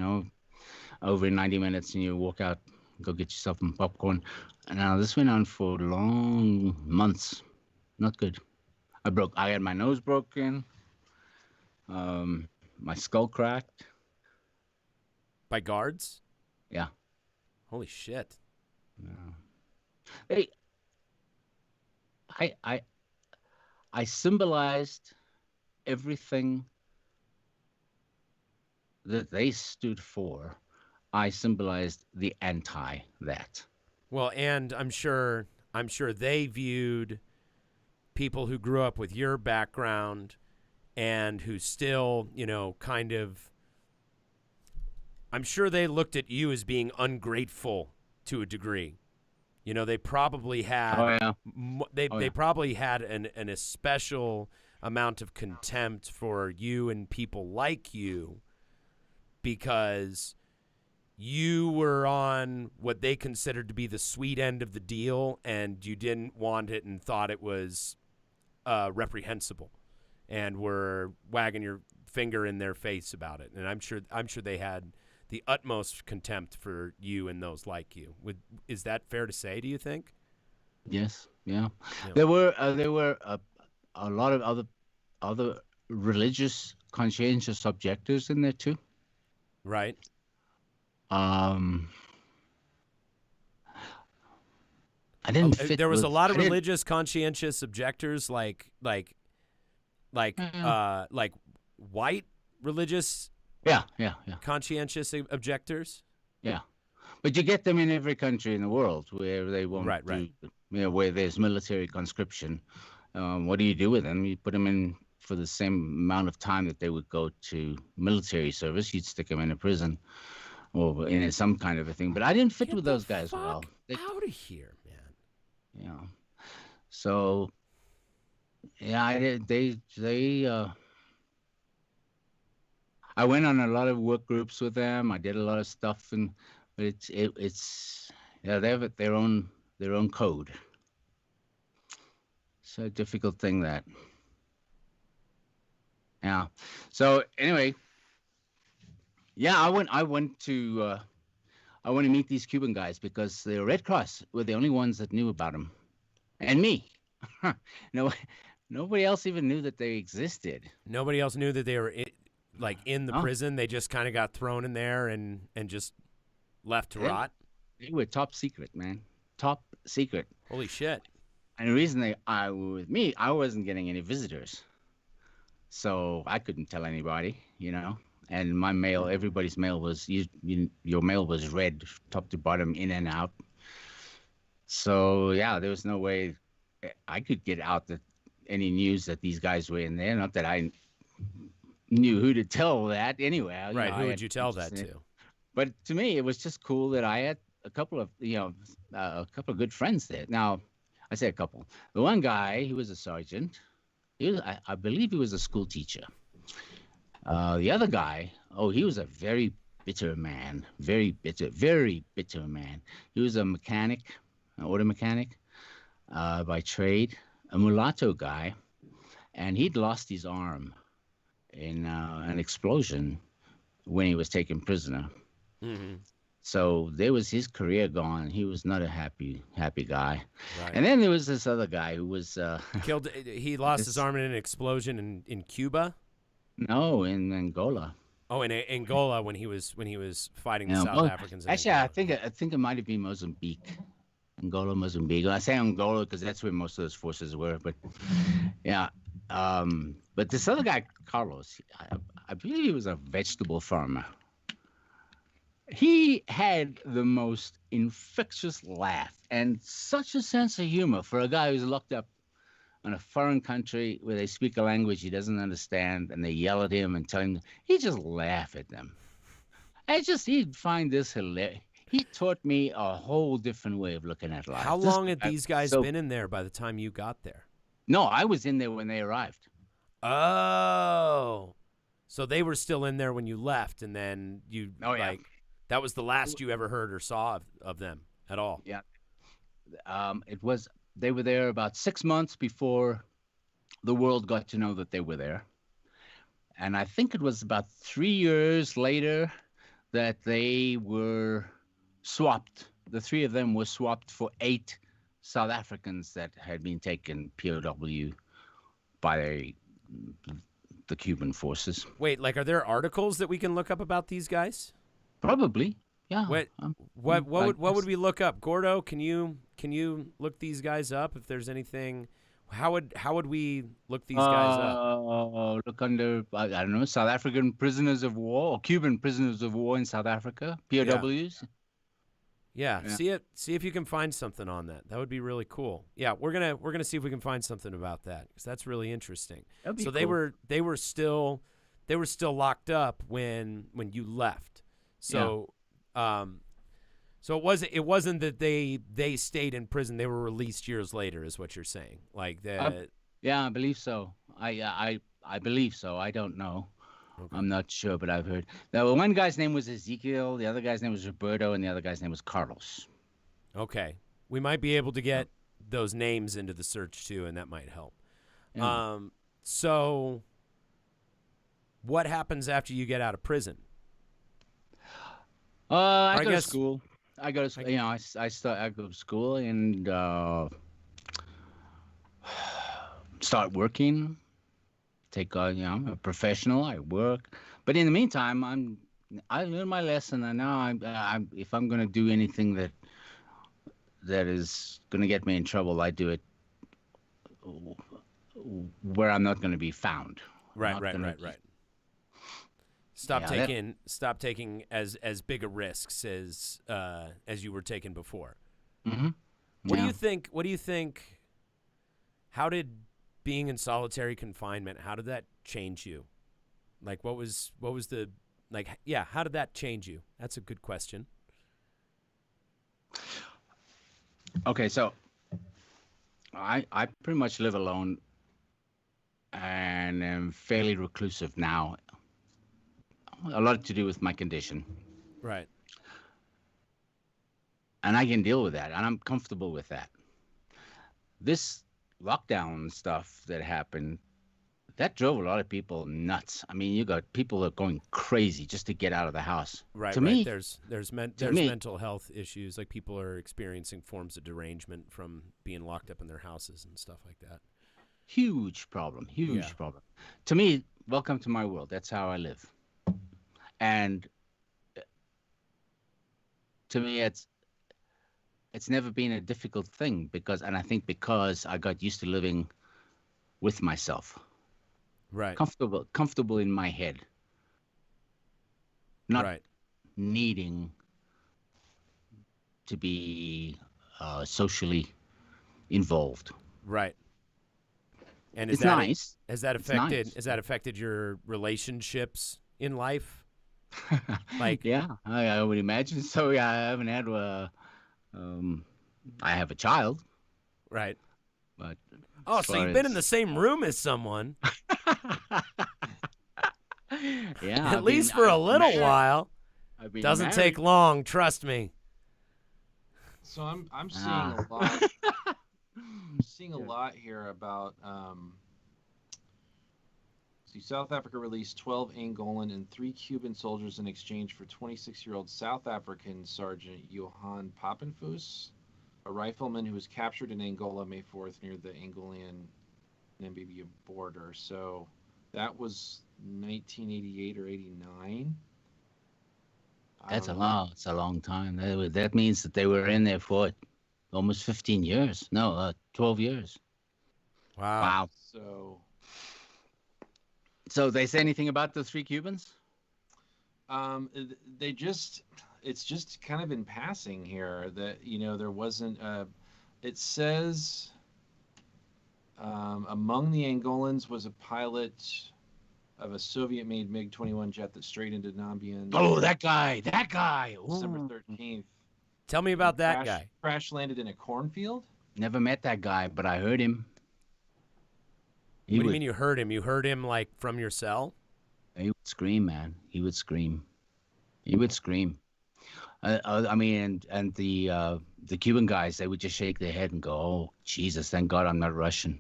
Over 90 minutes, and you walk out. Go get yourself some popcorn. And now this went on for long months. Not good. I had my nose broken. My skull cracked. By guards? Yeah. Holy shit. Yeah. Hey, I symbolized everything that they stood for. I symbolized the anti that. Well, and I'm sure they viewed people who grew up with your background and who still, kind of, I'm sure they looked at you as being ungrateful to a degree. They probably had they probably had an especial amount of contempt for you and people like you because you were on what they considered to be the sweet end of the deal, and you didn't want it and thought it was reprehensible, and were wagging your finger in their face about it. And I'm sure they had the utmost contempt for you and those like you. Is that fair to say, do you think? Yes. Yeah. There were a lot of other religious conscientious objectors in there too. Right. I didn't fit. There was a lot of religious conscientious objectors, like white religious. Yeah. Conscientious objectors. Yeah, but you get them in every country in the world where they won't. Right. Where there's military conscription. What do you do with them? You put them in for the same amount of time that they would go to military service. You'd stick them in a prison or in some kind of a thing. But I didn't fit with those guys well. Out of here, man. Yeah. So, yeah, I went on a lot of work groups with them. I did a lot of stuff, but it's they have their own code. It's a difficult thing, that. Yeah. So anyway, yeah, I went to meet these Cuban guys because the Red Cross were the only ones that knew about them, and me. No, nobody else even knew that they existed. Nobody else knew that they were in the prison. They just kind of got thrown in there and just left to rot. They were top secret, man. Top secret. Holy shit. And the reason they were with me, I wasn't getting any visitors. So I couldn't tell anybody, And my mail, everybody's mail was, your mail was read top to bottom, in and out. So, yeah, there was no way I could get out any news that these guys were in there. Not that I knew who to tell that anyway. Right, who would you tell that to? But to me, it was just cool that I had a couple of good friends there. Now, I say a couple. The one guy, he was a sergeant. I believe he was a school teacher. The other guy, he was a very bitter man. Very bitter man. He was a mechanic, an auto mechanic by trade, a mulatto guy, and he'd lost his arm in an explosion when he was taken prisoner. Mm-hmm. So there was his career gone. He was not a happy guy. Right. And then there was this other guy who was killed. He lost his arm in an explosion in Cuba. No, in Angola. Oh, in Angola when he was fighting the South Africans. Actually, I think it might have been Mozambique. Angola, Mozambique. I say Angola because that's where most of those forces were. But yeah, but this other guy, Carlos, I believe he was a vegetable farmer. He had the most infectious laugh and such a sense of humor for a guy who's locked up in a foreign country where they speak a language he doesn't understand, and they yell at him and tell him. He just laugh at them. He'd find this hilarious. He taught me a whole different way of looking at life. How long had these guys been in there by the time you got there? No, I was in there when they arrived. Oh, so they were still in there when you left, and then you that was the last you ever heard or saw of them at all. Yeah. They were there about 6 months before the world got to know that they were there. And I think it was about 3 years later that they were swapped. The three of them were swapped for 8 South Africans that had been taken POW by the Cuban forces. Wait, are there articles that we can look up about these guys? Probably, yeah. What would we look up? Gordo, can you look these guys up if there's anything? How would we look these guys up? Look under I don't know, South African prisoners of war or Cuban prisoners of war in South Africa, POWs. Yeah. See if you can find something on that. That would be really cool. Yeah, we're gonna see if we can find something about that because that's really interesting. So cool. they were still locked up when you left. So so it wasn't that they stayed in prison. They were released years later, is what you're saying. Yeah, I believe so. I believe so. I don't know. Okay. I'm not sure, but I've heard. The one guy's name was Ezekiel, the other guy's name was Roberto, and the other guy's name was Carlos. Okay. We might be able to get those names into the search too, and that might help. Yeah. So what happens after you get out of prison? I go to school. I go to I go to school and start working. Take I'm a professional. I work, but in the meantime, I learned my lesson, and now if I'm going to do anything that is going to get me in trouble, I do it where I'm not going to be found. Right. Stop taking as big a risks as you were taking before. Mm-hmm. What do you think? How did being in solitary confinement, how did that change you? Like, what was the, like, yeah, how did that change you? That's a good question. Okay, so I pretty much live alone and am fairly reclusive now. A lot to do with my condition. Right. And I can deal with that, and I'm comfortable with that. This lockdown stuff that happened, that drove a lot of people nuts. I mean, you got people that are going crazy just to get out of the house. Right. To me, there's mental health issues. Like, people are experiencing forms of derangement from being locked up in their houses and stuff like that. Huge problem. To me, welcome to my world. That's how I live. And to me, it's never been a difficult thing because I got used to living with myself. Right. Comfortable in my head. Not needing to be socially involved. Right. And it's nice. Has that affected your relationships in life? Like, yeah, I would imagine so. Yeah, I haven't had I have a child. Right. But so you've been in the same room as someone. Yeah. At least for a little while. Doesn't take long, trust me. So I'm seeing a lot. I'm seeing a lot here about. South Africa released 12 Angolan and 3 Cuban soldiers in exchange for 26-year-old South African Sergeant Johan Papenfuss, a rifleman who was captured in Angola May 4th near the Angolan-Namibia border. So that was 1988 or 89. It's a long time. That means that they were in there for almost 15 years. No, 12 years. Wow. So they say anything about the 3 Cubans? It's just kind of in passing here that, there wasn't it says among the Angolans was a pilot of a Soviet-made MiG-21 jet that strayed into Namibia. Oh, that guy. December 13th. Tell me about that guy. Crash landed in a cornfield? Never met that guy, but I heard him. What do you mean you heard him? You heard him, like, from your cell? He would scream, man. He would scream. I mean, and the Cuban guys, they would just shake their head and go, "Oh, Jesus, thank God I'm not Russian."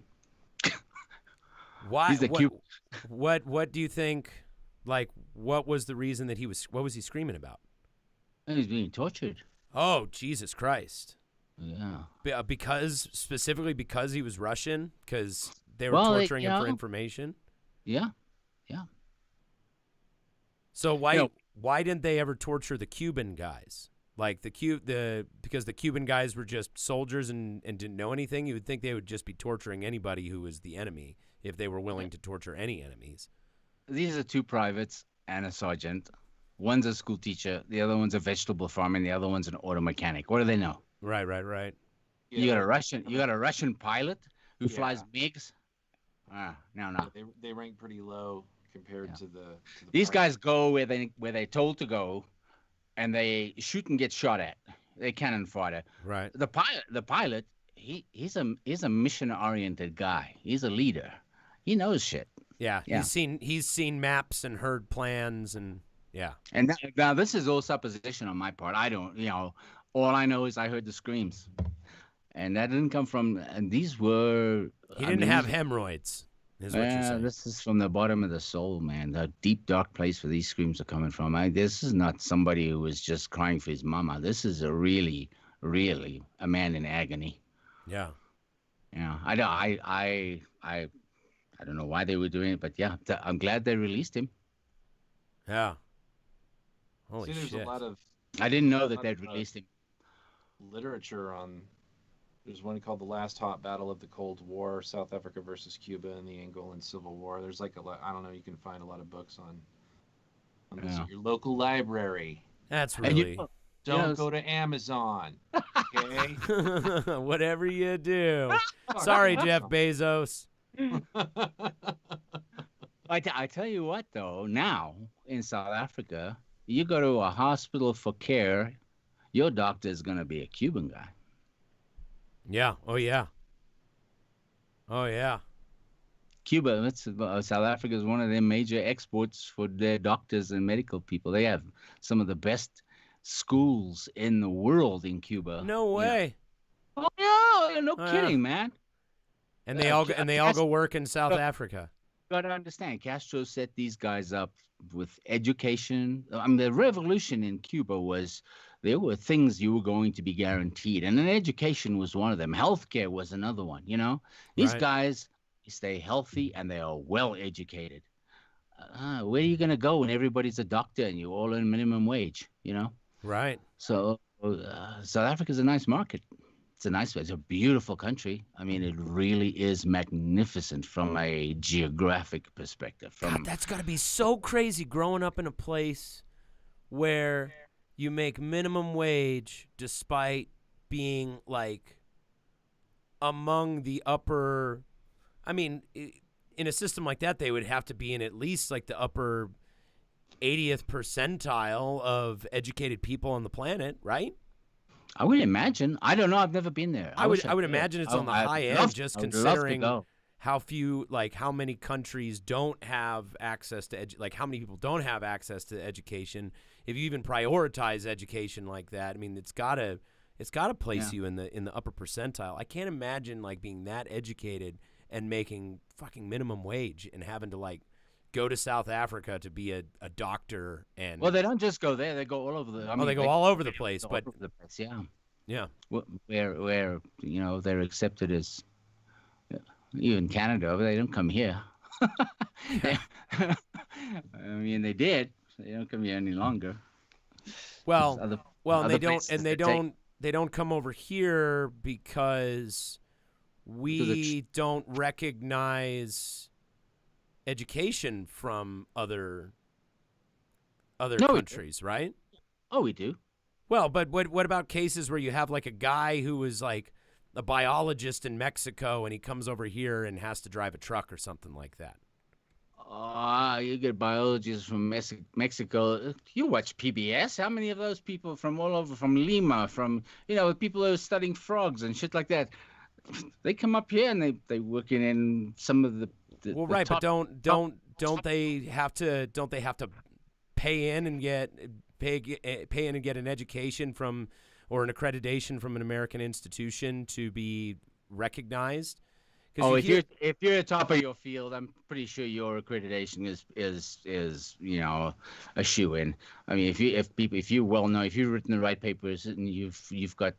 Why? What do you think? Like, what was the reason that what was he screaming about? He was being tortured. Oh, Jesus Christ! Yeah. Specifically because he was Russian, because they were torturing him for information. Yeah. So why didn't they ever torture the Cuban guys? Like because the Cuban guys were just soldiers and didn't know anything. You would think they would just be torturing anybody who was the enemy if they were willing to torture any enemies. These are 2 privates and a sergeant. One's a school teacher, the other one's a vegetable farmer, and the other one's an auto mechanic. What do they know? Right. Yeah. You got a Russian pilot who flies MiGs. No. They rank pretty low compared to the These guys go where they're told to go, and they shoot and get shot at. They're cannon fodder. Right. The pilot, he's a mission-oriented guy. He's a leader. He knows shit. Yeah. He's seen maps and heard plans and yeah. And now this is all supposition on my part. I don't, all I know is I heard the screams, and that didn't come from. And these were. He didn't have hemorrhoids. Is what you're saying. This is from the bottom of the soul, man. The deep, dark place where these screams are coming from. This is not somebody who was just crying for his mama. This is a really, really a man in agony. Yeah. Yeah. I don't know why they were doing it, but yeah, I'm glad they released him. Yeah. Holy there's shit. A lot of. I didn't know that they'd released him. Literature on. There's one called The Last Hot Battle of the Cold War, South Africa versus Cuba and the Angolan Civil War. There's like a lot, I don't know, you can find a lot of books on this at your local library. That's really... Don't go to Amazon, okay? Whatever you do. Sorry, Jeff Bezos. I tell you what, though, now in South Africa, you go to a hospital for care, your doctor is going to be a Cuban guy. Yeah. Oh, yeah. Oh, yeah. Cuba, South Africa is one of their major exports for their doctors and medical people. They have some of the best schools in the world in Cuba. No way. Yeah. Oh, yeah, no kidding, man. And they all go work in South Africa. You got to understand, Castro set these guys up with education. I mean, the revolution in Cuba was there were things you were going to be guaranteed, and then education was one of them. Healthcare was another one. These guys stay healthy and they are well educated. Where are you going to go when everybody's a doctor and you all earn minimum wage? Right. So South Africa's a nice market. It's a beautiful country. I mean, it really is magnificent from a geographic perspective. God, that's got to be so crazy growing up in a place where you make minimum wage despite being like among the upper. I mean, in a system like that, they would have to be in at least like the upper 80th percentile of educated people on the planet, right? I would imagine. I don't know. I've never been there. I would imagine it's on the high end, just considering how many countries don't have access to how many people don't have access to education. If you even prioritize education like that, I mean, it's gotta place you in the upper percentile. I can't imagine being that educated and making fucking minimum wage and having to go to South Africa to be a doctor. And well, they don't just go there; they go all over the. They go all over the place. All over the place, yeah. Where they're accepted as even Canada, but they don't come here. I mean, they did. They don't come here any longer. Well, and they don't come over here because we don't recognize education from other countries, right? Oh, we do. Well, but what about cases where you have a guy who was a biologist in Mexico and he comes over here and has to drive a truck or something like that? You get biologists from Mexico. You watch PBS. How many of those people from all over, from Lima, from people who are studying frogs and shit like that, they come up here and they working in some of the right, but don't they have to pay in and get an education from or an accreditation from an American institution to be recognized? If you're at top of your field, I'm pretty sure your accreditation is a shoe-in. I mean, if you're well known, if you've written the right papers and you've got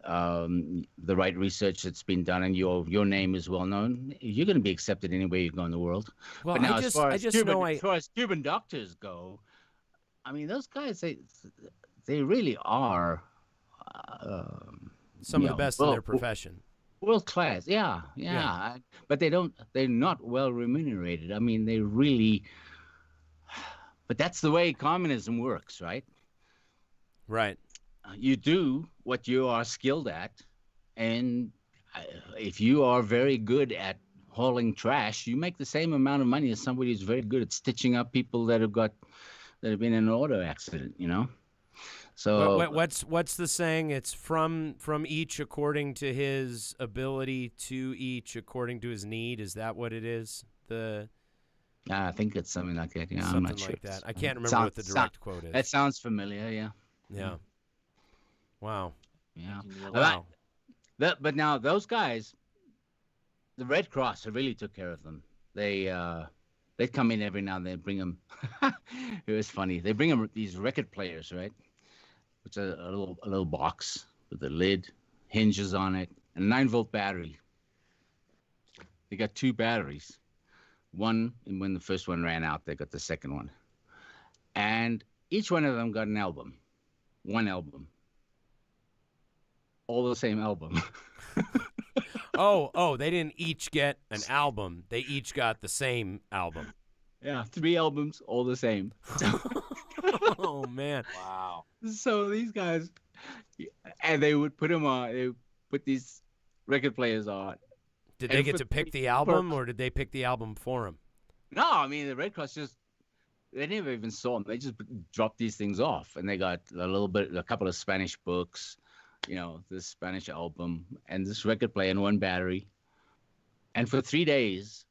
the right research that's been done and your name is well known, you're going to be accepted anywhere you go in the world. Well, but now, as far as Cuban doctors go, I mean, those guys they really are some of the best in their profession. World class, yeah. But they're not well remunerated. I mean, they really. But that's the way communism works, right? Right. You do what you are skilled at, and if you are very good at hauling trash, you make the same amount of money as somebody who's very good at stitching up people that have been in an auto accident. So what's the saying? It's from each according to his ability, to each according to his need. Is that what it is? I think it's something like that. Yeah, Something I'm not sure. like that. I can't remember what the direct quote is. That sounds familiar. Yeah. Yeah. Wow. Yeah. Wow. But now those guys, the Red Cross really took care of them. They'd come in every now and then, bring them. It was funny. They bring them these record players, right? Which is a little box with a lid, hinges on it, and a 9-volt battery. They got 2 batteries. One, and when the first one ran out, they got the second one. And each one of them got an album. One album. All the same album. Oh, they didn't each get an album. They each got the same album. Yeah, 3 albums, all the same. Oh, man. Wow. So these guys, and they would put them on, they would put these record players on. Did they get to pick the album, or did they pick the album for him? No, I mean, the Red Cross they never even saw them. They just dropped these things off, and they got a couple of Spanish books, this Spanish album, and this record player and 1 battery. And for 3 days,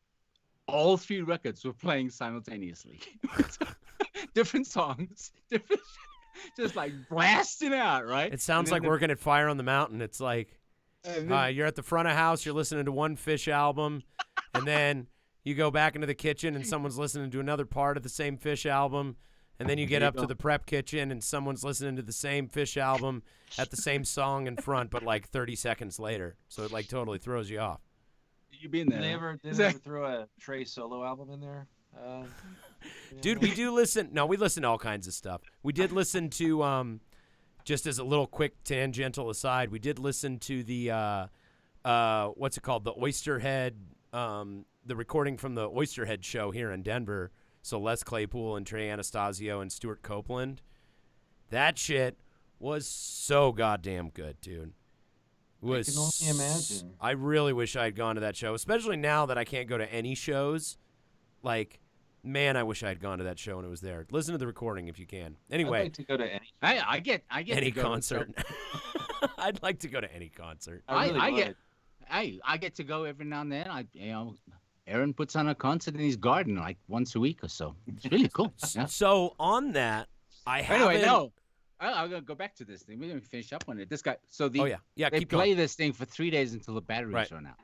all 3 records were playing simultaneously. Different songs, just like blasting out, right? It sounds like working at Fire on the Mountain. It's like you're at the front of house, you're listening to one Fish album, and then you go back into the kitchen and someone's listening to another part of the same Fish album, and then you get up to the prep kitchen and someone's listening to the same Fish album at the same song in front, but like 30 seconds later. So it like totally throws you off. You been there? Did they ever throw a Trey solo album in there? Dude, we do listen. No, we listen to all kinds of stuff. We did listen to, just as a little quick tangential aside, we did listen to the, what's it called? The Oysterhead, the recording from the Oysterhead show here in Denver. So Les Claypool and Trey Anastasio and Stuart Copeland. That shit was so goddamn good, dude. I can only imagine. I really wish I had gone to that show, especially now that I can't go to any shows. Like, man, I wish I had gone to that show and it was there. Listen to the recording if you can. Anyway, I'd like to go to any. I get any to go concert. I'd like to go to any concert. I get to go every now and then. Aaron puts on a concert in his garden like once a week or so. It's really cool. Yeah. So on that, Anyway, no. I'm gonna go back to this thing. We're gonna finish up on it. This guy. So they keep play going. this thing for 3 days until the batteries run out.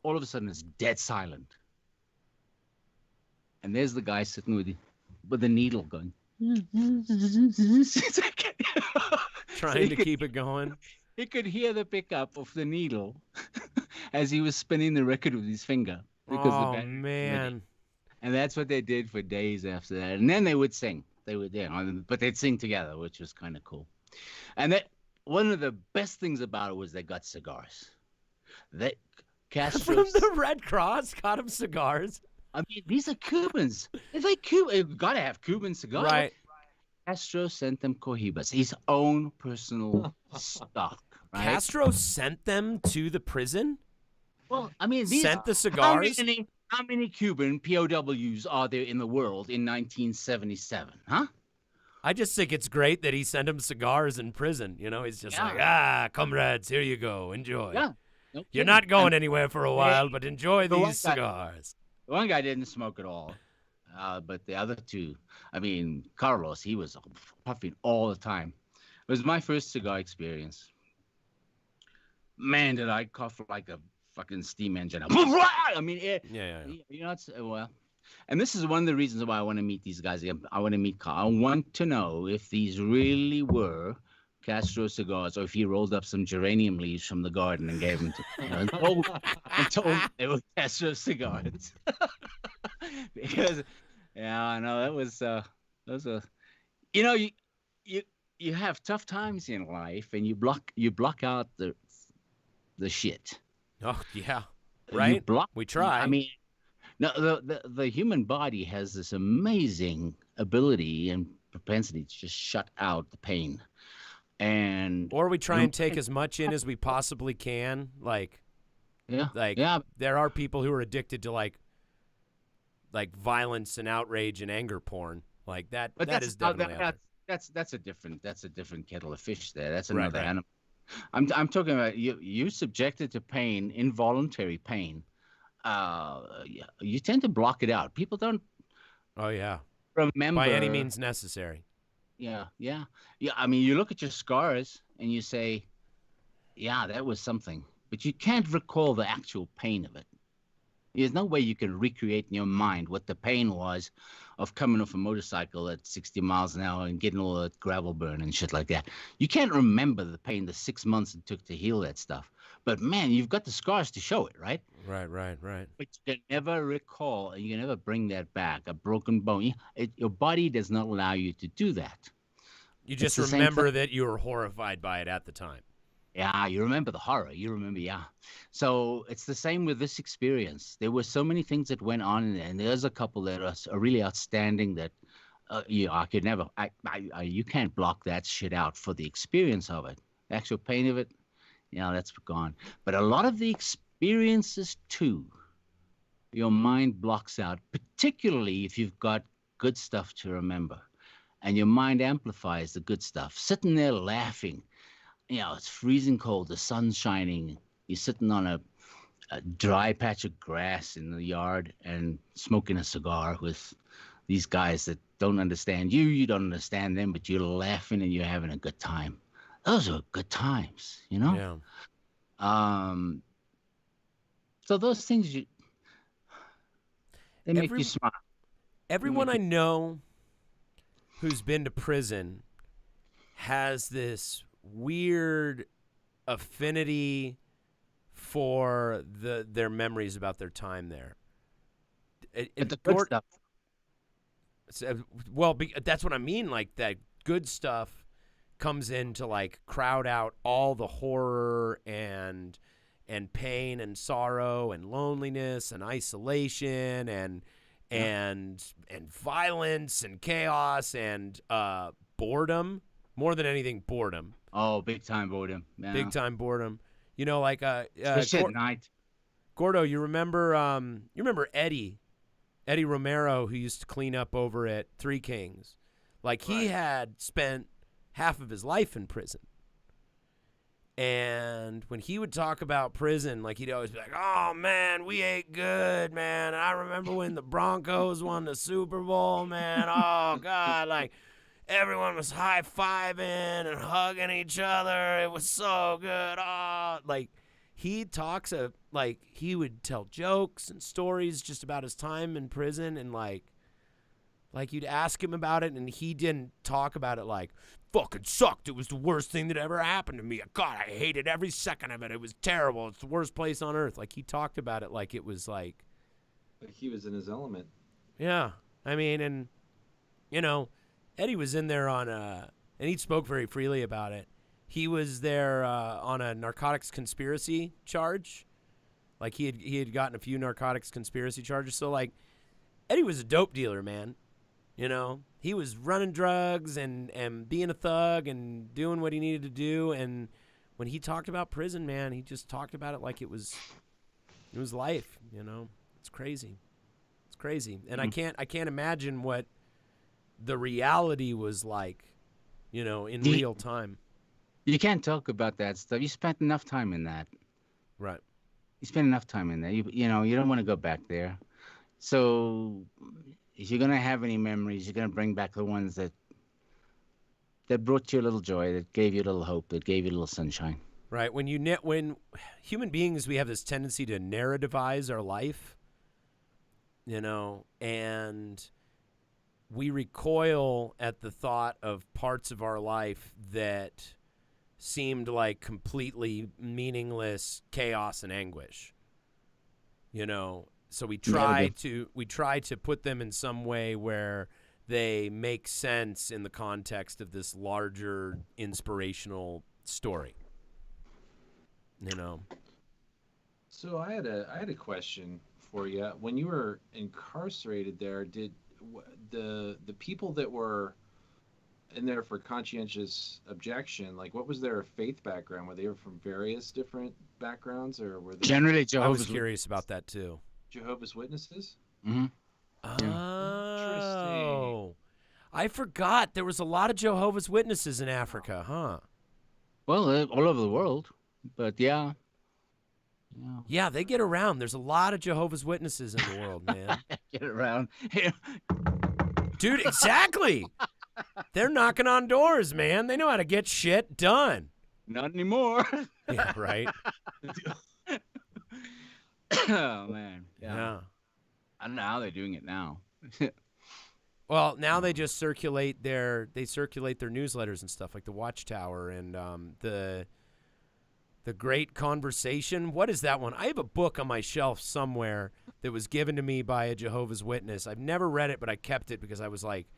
All of a sudden, it's dead silent, and there's the guy sitting with the needle going. Trying to keep it going. He could hear the pickup of the needle as he was spinning the record with his finger. Oh man! And that's what they did for days after that. And then they would sing. But they'd sing together, which was kind of cool. And one of the best things about it was they got cigars. From the Red Cross got him cigars. I mean, these are Cubans. It's like Cuban. You gotta have Cuban cigars. Right. Castro sent them Cohibas, his own personal stock. Right? Castro sent them to the prison? Well, I mean, sent the cigars? How many Cuban POWs are there in the world in 1977? Huh? I just think it's great that he sent him cigars in prison. He's just like, comrades, here you go. Enjoy. Yeah. You're not going anywhere for a while, but enjoy these cigars. The one guy didn't smoke at all. But the other two, I mean, Carlos, he was puffing all the time. It was my first cigar experience. Man, did I cough like a fucking steam engine. I mean, well, and this is one of the reasons why I want to meet these guys again. I want to meet Carl. I want to know if these really were Castro cigars, or if he rolled up some geranium leaves from the garden and gave them to told they were Castro cigars. Because I know that was a you have tough times in life, and you block out the shit. Oh yeah, right. We try. I mean, no, the human body has this amazing ability and propensity to just shut out the pain, or we try and take as much in as we possibly can. There are people who are addicted to like violence and outrage and anger porn. Like that. But that is definitely that's a different kettle of fish. There, that's another animal. I'm talking about you subjected to pain, involuntary pain, you tend to block it out. People don't Oh yeah. remember. By any means necessary. Yeah. I mean, you look at your scars and you say, yeah, that was something. But you can't recall the actual pain of it. There's no way you can recreate in your mind what the pain was of coming off a motorcycle at 60 miles an hour and getting all that gravel burn and shit like that. You can't remember the pain, the 6 months it took to heal that stuff. But man, you've got the scars to show it, right? Right. But you can never recall, and you can never bring that back. A broken bone, your body does not allow you to do that. You just remember that you were horrified by it at the time. Yeah, you remember the horror. You remember, yeah. So it's the same with this experience. There were so many things that went on, and there's a couple that are really outstanding that I could never. You can't block that shit out for the experience of it. The actual pain of it, that's gone. But a lot of the experiences too, your mind blocks out, particularly if you've got good stuff to remember, and your mind amplifies the good stuff. Sitting there laughing. It's freezing cold, the sun's shining, you're sitting on a dry patch of grass in the yard and smoking a cigar with these guys that don't understand you, you don't understand them, but you're laughing and you're having a good time. Those are good times, Yeah. So those things, they make you smile. Everyone I know who's been to prison has this weird affinity for their memories about their time there. The good stuff. Well, that's what I mean. Like that good stuff comes in to like crowd out all the horror and pain and sorrow and loneliness and isolation and violence and chaos and boredom. More than anything, boredom. Oh, big time boredom. Yeah. Big time boredom. Like especially at night. Gordo, you remember Eddie Romero, who used to clean up over at Three Kings. Like he had spent half of his life in prison. And when he would talk about prison, like he'd always be like, "Oh man, we ate good, man. And I remember when the Broncos won the Super Bowl, man. Oh God, like everyone was high-fiving and hugging each other. It was so good. Oh, like he talks of like he would tell jokes and stories just about his time in prison, and like you'd ask him about it and he didn't talk about it like fucking sucked. It was the worst thing that ever happened to me. God, I hated every second of it. It was terrible. It's the worst place on earth. Like he talked about it like it was like he was in his element. Yeah. I mean, and Eddie was in there on and he spoke very freely about it. He was there on a narcotics conspiracy charge. Like he had gotten a few narcotics conspiracy charges. So like Eddie was a dope dealer, man. He was running drugs and being a thug and doing what he needed to do. And when he talked about prison, man, he just talked about it like it was life. It's crazy. It's crazy. And I can't imagine what the reality was like, in real time. You can't talk about that stuff. You spent enough time in that. Right. You spent enough time in there. You don't want to go back there. So if you're going to have any memories, you're going to bring back the ones that brought you a little joy, that gave you a little hope, that gave you a little sunshine. Right. When human beings, we have this tendency to narrativize our life, and we recoil at the thought of parts of our life that seemed like completely meaningless chaos and anguish. So we try to put them in some way where they make sense in the context of this larger inspirational story. So I had a question for you. When you were incarcerated there, did the people that were in there for conscientious objection, like what was their faith background? Were they from various different backgrounds, or were they generally Jehovah's? I was curious about that too. Jehovah's Witnesses? Mm-hmm. Oh, I forgot there was a lot of Jehovah's Witnesses in Africa, huh? Well, all over the world, but yeah. Yeah, they get around. There's a lot of Jehovah's Witnesses in the world, man. Get around. Dude, exactly. They're knocking on doors, man. They know how to get shit done. Not anymore. Yeah, right. Oh man. Yeah. I don't know how they're doing it now. Well, now they just circulate their newsletters and stuff, like the Watchtower and the Great Conversation. What is that one? I have a book on my shelf somewhere that was given to me by a Jehovah's Witness. I've never read it, but I kept it because I was like,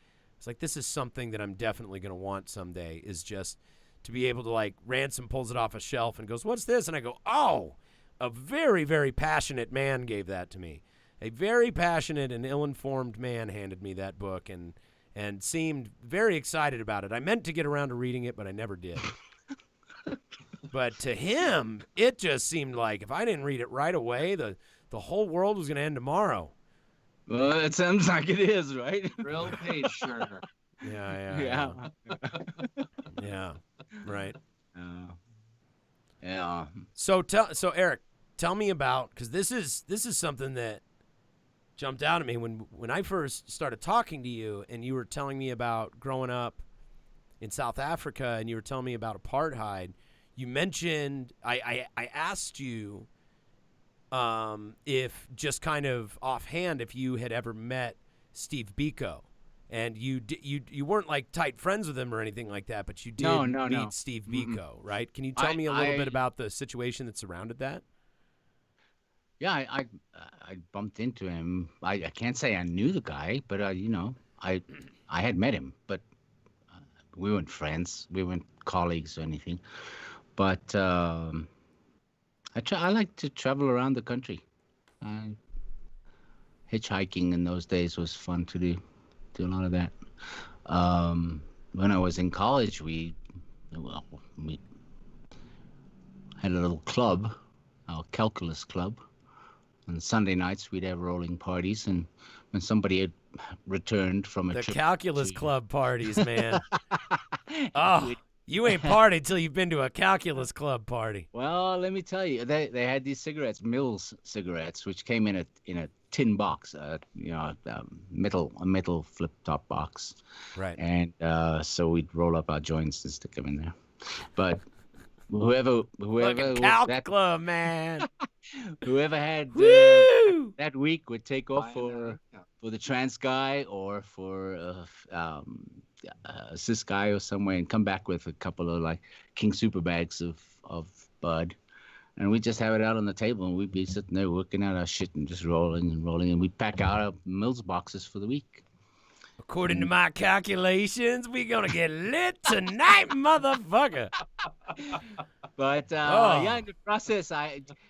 this is something that I'm definitely going to want someday, is just to be able to, like, Ransom pulls it off a shelf and goes, "What's this?" And I go, "Oh, a very, very passionate man gave that to me. A very passionate and ill-informed man handed me that book and seemed very excited about it. I meant to get around to reading it, but I never did." But to him, it just seemed like if I didn't read it right away, the whole world was going to end tomorrow. Well, it sounds like it is, right? Real page turner. Yeah. Yeah. Right. Yeah. So Eric, tell me about, because this is something that jumped out at me when I first started talking to you, and you were telling me about growing up in South Africa, and you were telling me about apartheid. You mentioned I asked you if, just kind of offhand, if you had ever met Steve Biko, and you weren't like tight friends with him or anything like that, but you did meet Steve Biko, right? Can you tell me a little bit about the situation that surrounded that? Yeah, I bumped into him. I can't say I knew the guy, but I had met him, but we weren't friends. We weren't colleagues or anything. But I like to travel around the country. Hitchhiking in those days was fun to do a lot of that. When I was in college, we had a little club, our calculus club. On Sunday nights, we'd have rolling parties, and when somebody had returned from a the trip calculus club parties, man. Oh, you ain't partied till you've been to a calculus club party. Well, let me tell you, they had these cigarettes, Mills cigarettes, which came in a tin box, a metal flip top box, right? And so we'd roll up our joints and stick them in there. But whoever Calc Club, man. Whoever had that week would take off for the trans guy or for a cis guy or somewhere, and come back with a couple of like King Super bags of bud, and we'd just have it out on the table, and we'd be sitting there working out our shit and just rolling, and we'd pack out our Mills boxes for the week. According to my calculations, we gonna get lit tonight, motherfucker. But yeah, in the process,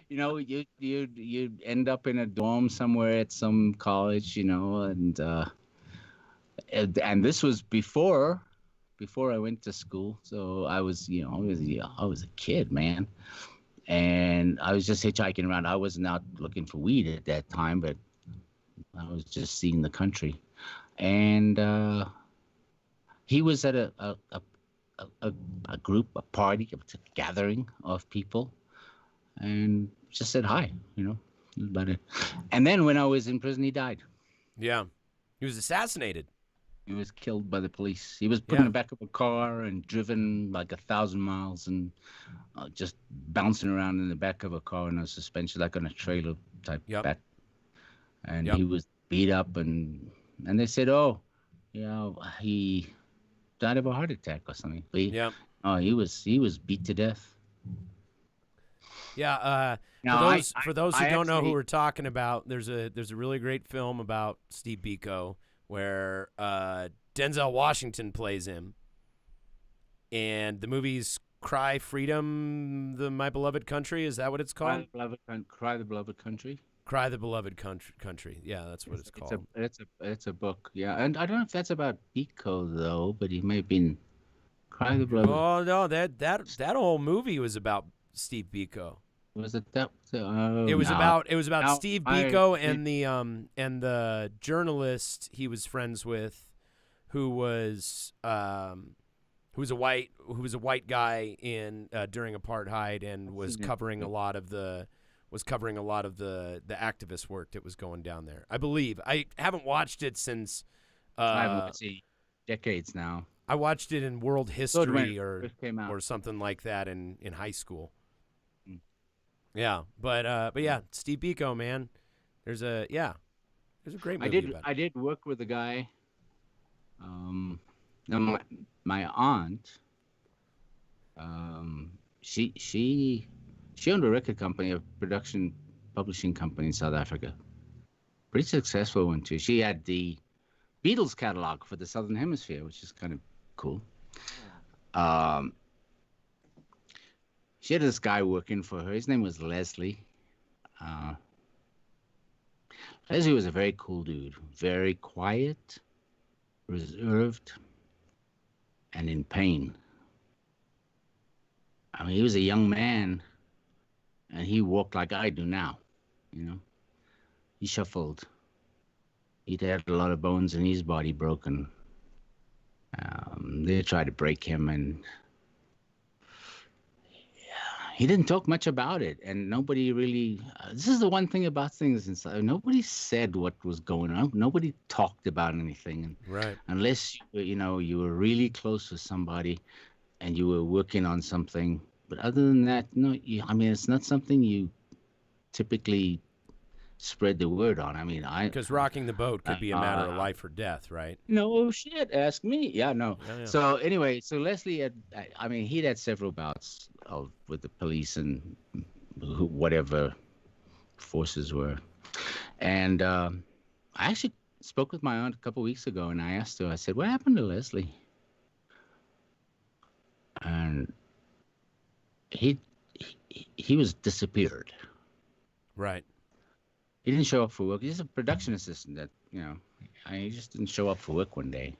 you end up in a dorm somewhere at some college, and this was before I went to school. So I was a kid, man, and I was just hitchhiking around. I wasn't out looking for weed at that time, but I was just seeing the country. And he was at a group, a party, a gathering of people, and just said hi, about it. And then when I was in prison, he died. Yeah, he was assassinated. He was killed by the police. He was put in the back of a car and driven like 1,000 miles, and just bouncing around in the back of a car in a suspension, like on a trailer type back. And he was beat up, and they said, he died of a heart attack or something. But he was beat to death. Yeah. For those who don't know who we're talking about, there's a really great film about Steve Biko where Denzel Washington plays him, and the movie's Cry Freedom, My Beloved Country. Is that what it's called? Cry the Beloved Country. Cry the Beloved Country. Yeah, that's what it's called. It's a book. Yeah, and I don't know if that's about Biko though, but he may have been Cry the Beloved. Oh no, that whole movie was about Steve Biko. Was it that? It was about Steve Biko and the journalist he was friends with, who was a white guy in during apartheid and was covering a lot of the was covering a lot of the activist work that was going down there. I believe. I haven't watched it since. I haven't watched it decades now. I watched it in world history or something like that in high school. Mm. Yeah, but yeah, Steve Biko, man. There's a great movie about it. I did work with a guy. My aunt. She owned a record company, a production publishing company in South Africa. Pretty successful one too. She had the Beatles catalog for the Southern Hemisphere, which is kind of cool. She had this guy working for her. His name was Leslie. Leslie was a very cool dude, very quiet, reserved, and in pain. I mean, he was a young man, and he walked like I do now, you know. He shuffled. He'd had a lot of bones in his body broken. They tried to break him, and he didn't talk much about it, and nobody really. This is the one thing about things inside. Nobody said what was going on. Nobody talked about anything, right? Unless you were really close to somebody, and you were working on something. But other than that, no. I mean, it's not something you typically spread the word on. I mean, because rocking the boat could be a matter of life or death, right? No shit. Ask me. Yeah, no. Yeah. So anyway, Leslie had. I mean, he'd had several bouts with the police and whatever forces were, and I actually spoke with my aunt a couple weeks ago, and I asked her. I said, "What happened to Leslie?" And he was disappeared. Right. He didn't show up for work. He's a production assistant that, he just didn't show up for work one day.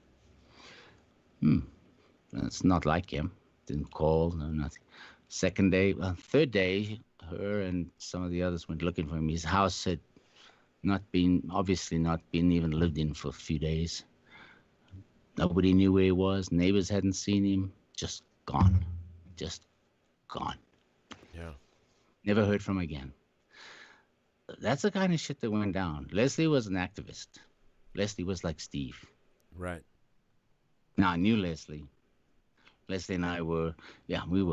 That's not like him. Didn't call, no nothing. Third day, her and some of the others went looking for him. His house had obviously not been even lived in for a few days. Nobody knew where he was. Neighbors hadn't seen him. Just gone. Yeah. Never heard from again. That's the kind of shit that went down. Leslie was an activist. Leslie was like Steve. Right. Now, I knew Leslie. Leslie and I were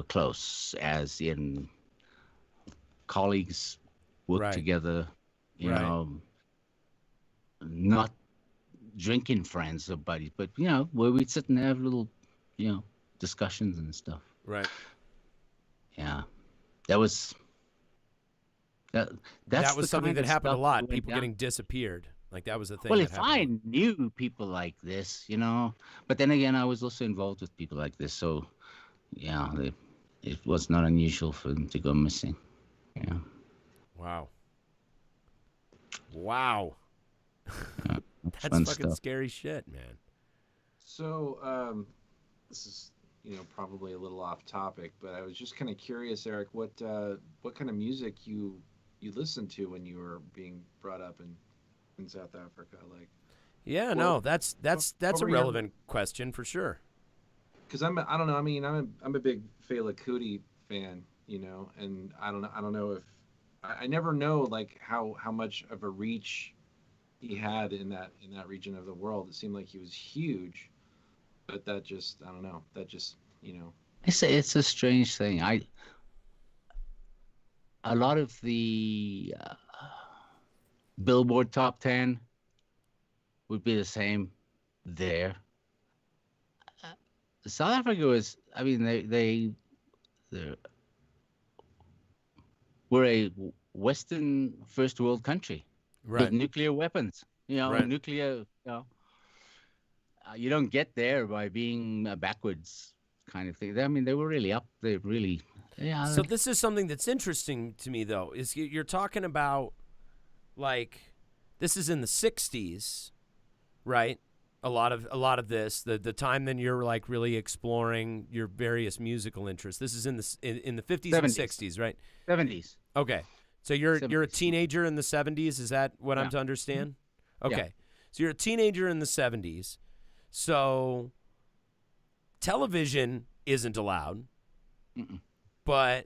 close, as in colleagues, worked together, you know, not drinking friends or buddies, but, where we'd sit and have little, discussions and stuff. Right. Yeah. That was something that happened a lot. People getting disappeared. Like that was the thing. Well, if I knew people like this, but then again, I was also involved with people like this. So, yeah, it was not unusual for them to go missing. Yeah. Wow. That's fucking stuff. Scary shit, man. So, this is, probably a little off topic, but I was just kind of curious, Eric, what kind of music you listened to when you were being brought up in South Africa, like? Yeah, no, that's a relevant question for sure. Because I'm a big Fela Kuti fan, and I don't know if I never know like how much of a reach he had in that region of the world. It seemed like he was huge. But that just, I don't know. That just, It's a strange thing. A lot of the Billboard Top 10 would be the same there. South Africa was, I mean, they were a Western first world country with nuclear weapons. Nuclear, you don't get there by being backwards kind of thing. I mean, they were really up. They really, yeah. So this is something that's interesting to me, though, is you're talking about, like, this is in the 60s, right? A lot of this, the time then you're like really exploring your various musical interests. This is in the 50s 70s. And 60s, right? 70s. Okay. So you're 70s. A teenager in the 70s, is that what I'm to understand? Okay. Yeah. So you're a teenager in the 70s. So television isn't allowed, but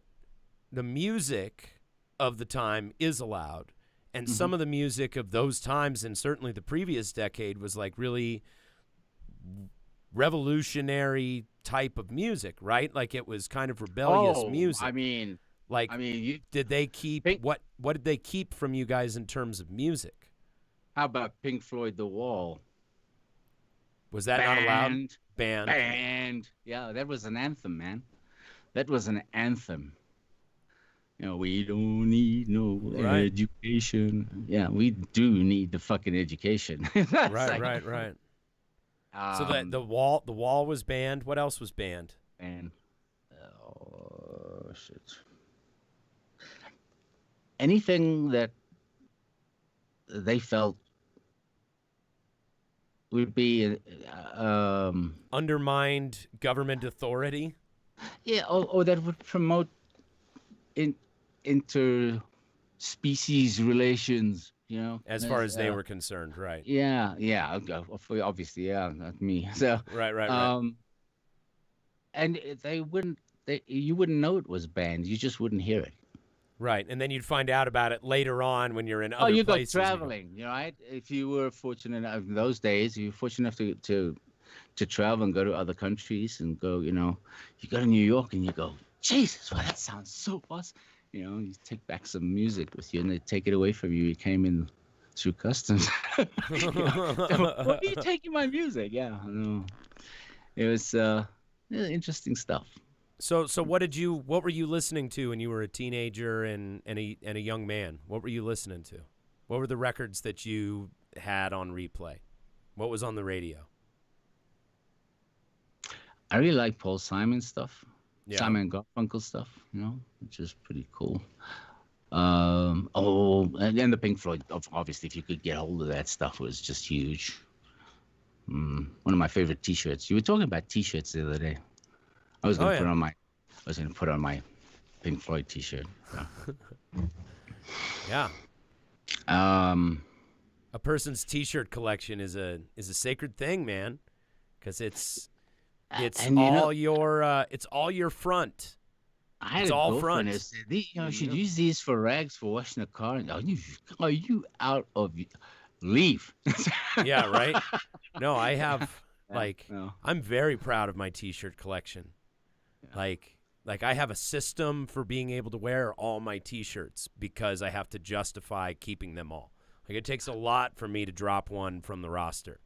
the music of the time is allowed. And some of the music of those times, and certainly the previous decade, was like really revolutionary type of music, right? Like it was kind of rebellious music. Did they keep what did they keep from you guys in terms of music? How about Pink Floyd, The Wall? Was that not allowed? Band. Yeah, that was an anthem, man. That was an anthem. You know, we don't need no education. Yeah, we do need the fucking education. Right. So the wall was banned. What else was banned? And oh shit. Anything that they felt would be undermined government authority. Yeah, or that would promote inter-species relations, you know, as far as they were concerned, right? Yeah, obviously, yeah, not me. So right. And you wouldn't know it was banned. You just wouldn't hear it. Right, and then you'd find out about it later on when you're in other places. Oh, you go traveling, you know, right? If you were fortunate enough in those days, you were fortunate enough to travel and go to other countries and go, you know, you go to New York and you go, Jesus, well, that sounds so awesome. You know, you take back some music with you and they take it away from you. You came in through customs. You know, why are you taking my music? Yeah, I know. It was interesting stuff. So what were you listening to when you were a teenager and a young man? What were you listening to? What were the records that you had on replay? What was on the radio? I really like Paul Simon stuff. Yeah. Simon and Garfunkel stuff, you know, which is pretty cool. And the Pink Floyd, obviously, if you could get hold of that stuff, was just huge. One of my favorite T-shirts. You were talking about T-shirts the other day. I was going to put on my Pink Floyd T-shirt. So. Yeah. A person's T-shirt collection is a sacred thing, man, because it's all your front. I had a girlfriend who said, you know, you should use these for rags for washing the car. Are you out of leave? Yeah, right. No, I have I'm very proud of my T-shirt collection. Yeah. Like I have a system for being able to wear all my T-shirts because I have to justify keeping them all. Like it takes a lot for me to drop one from the roster.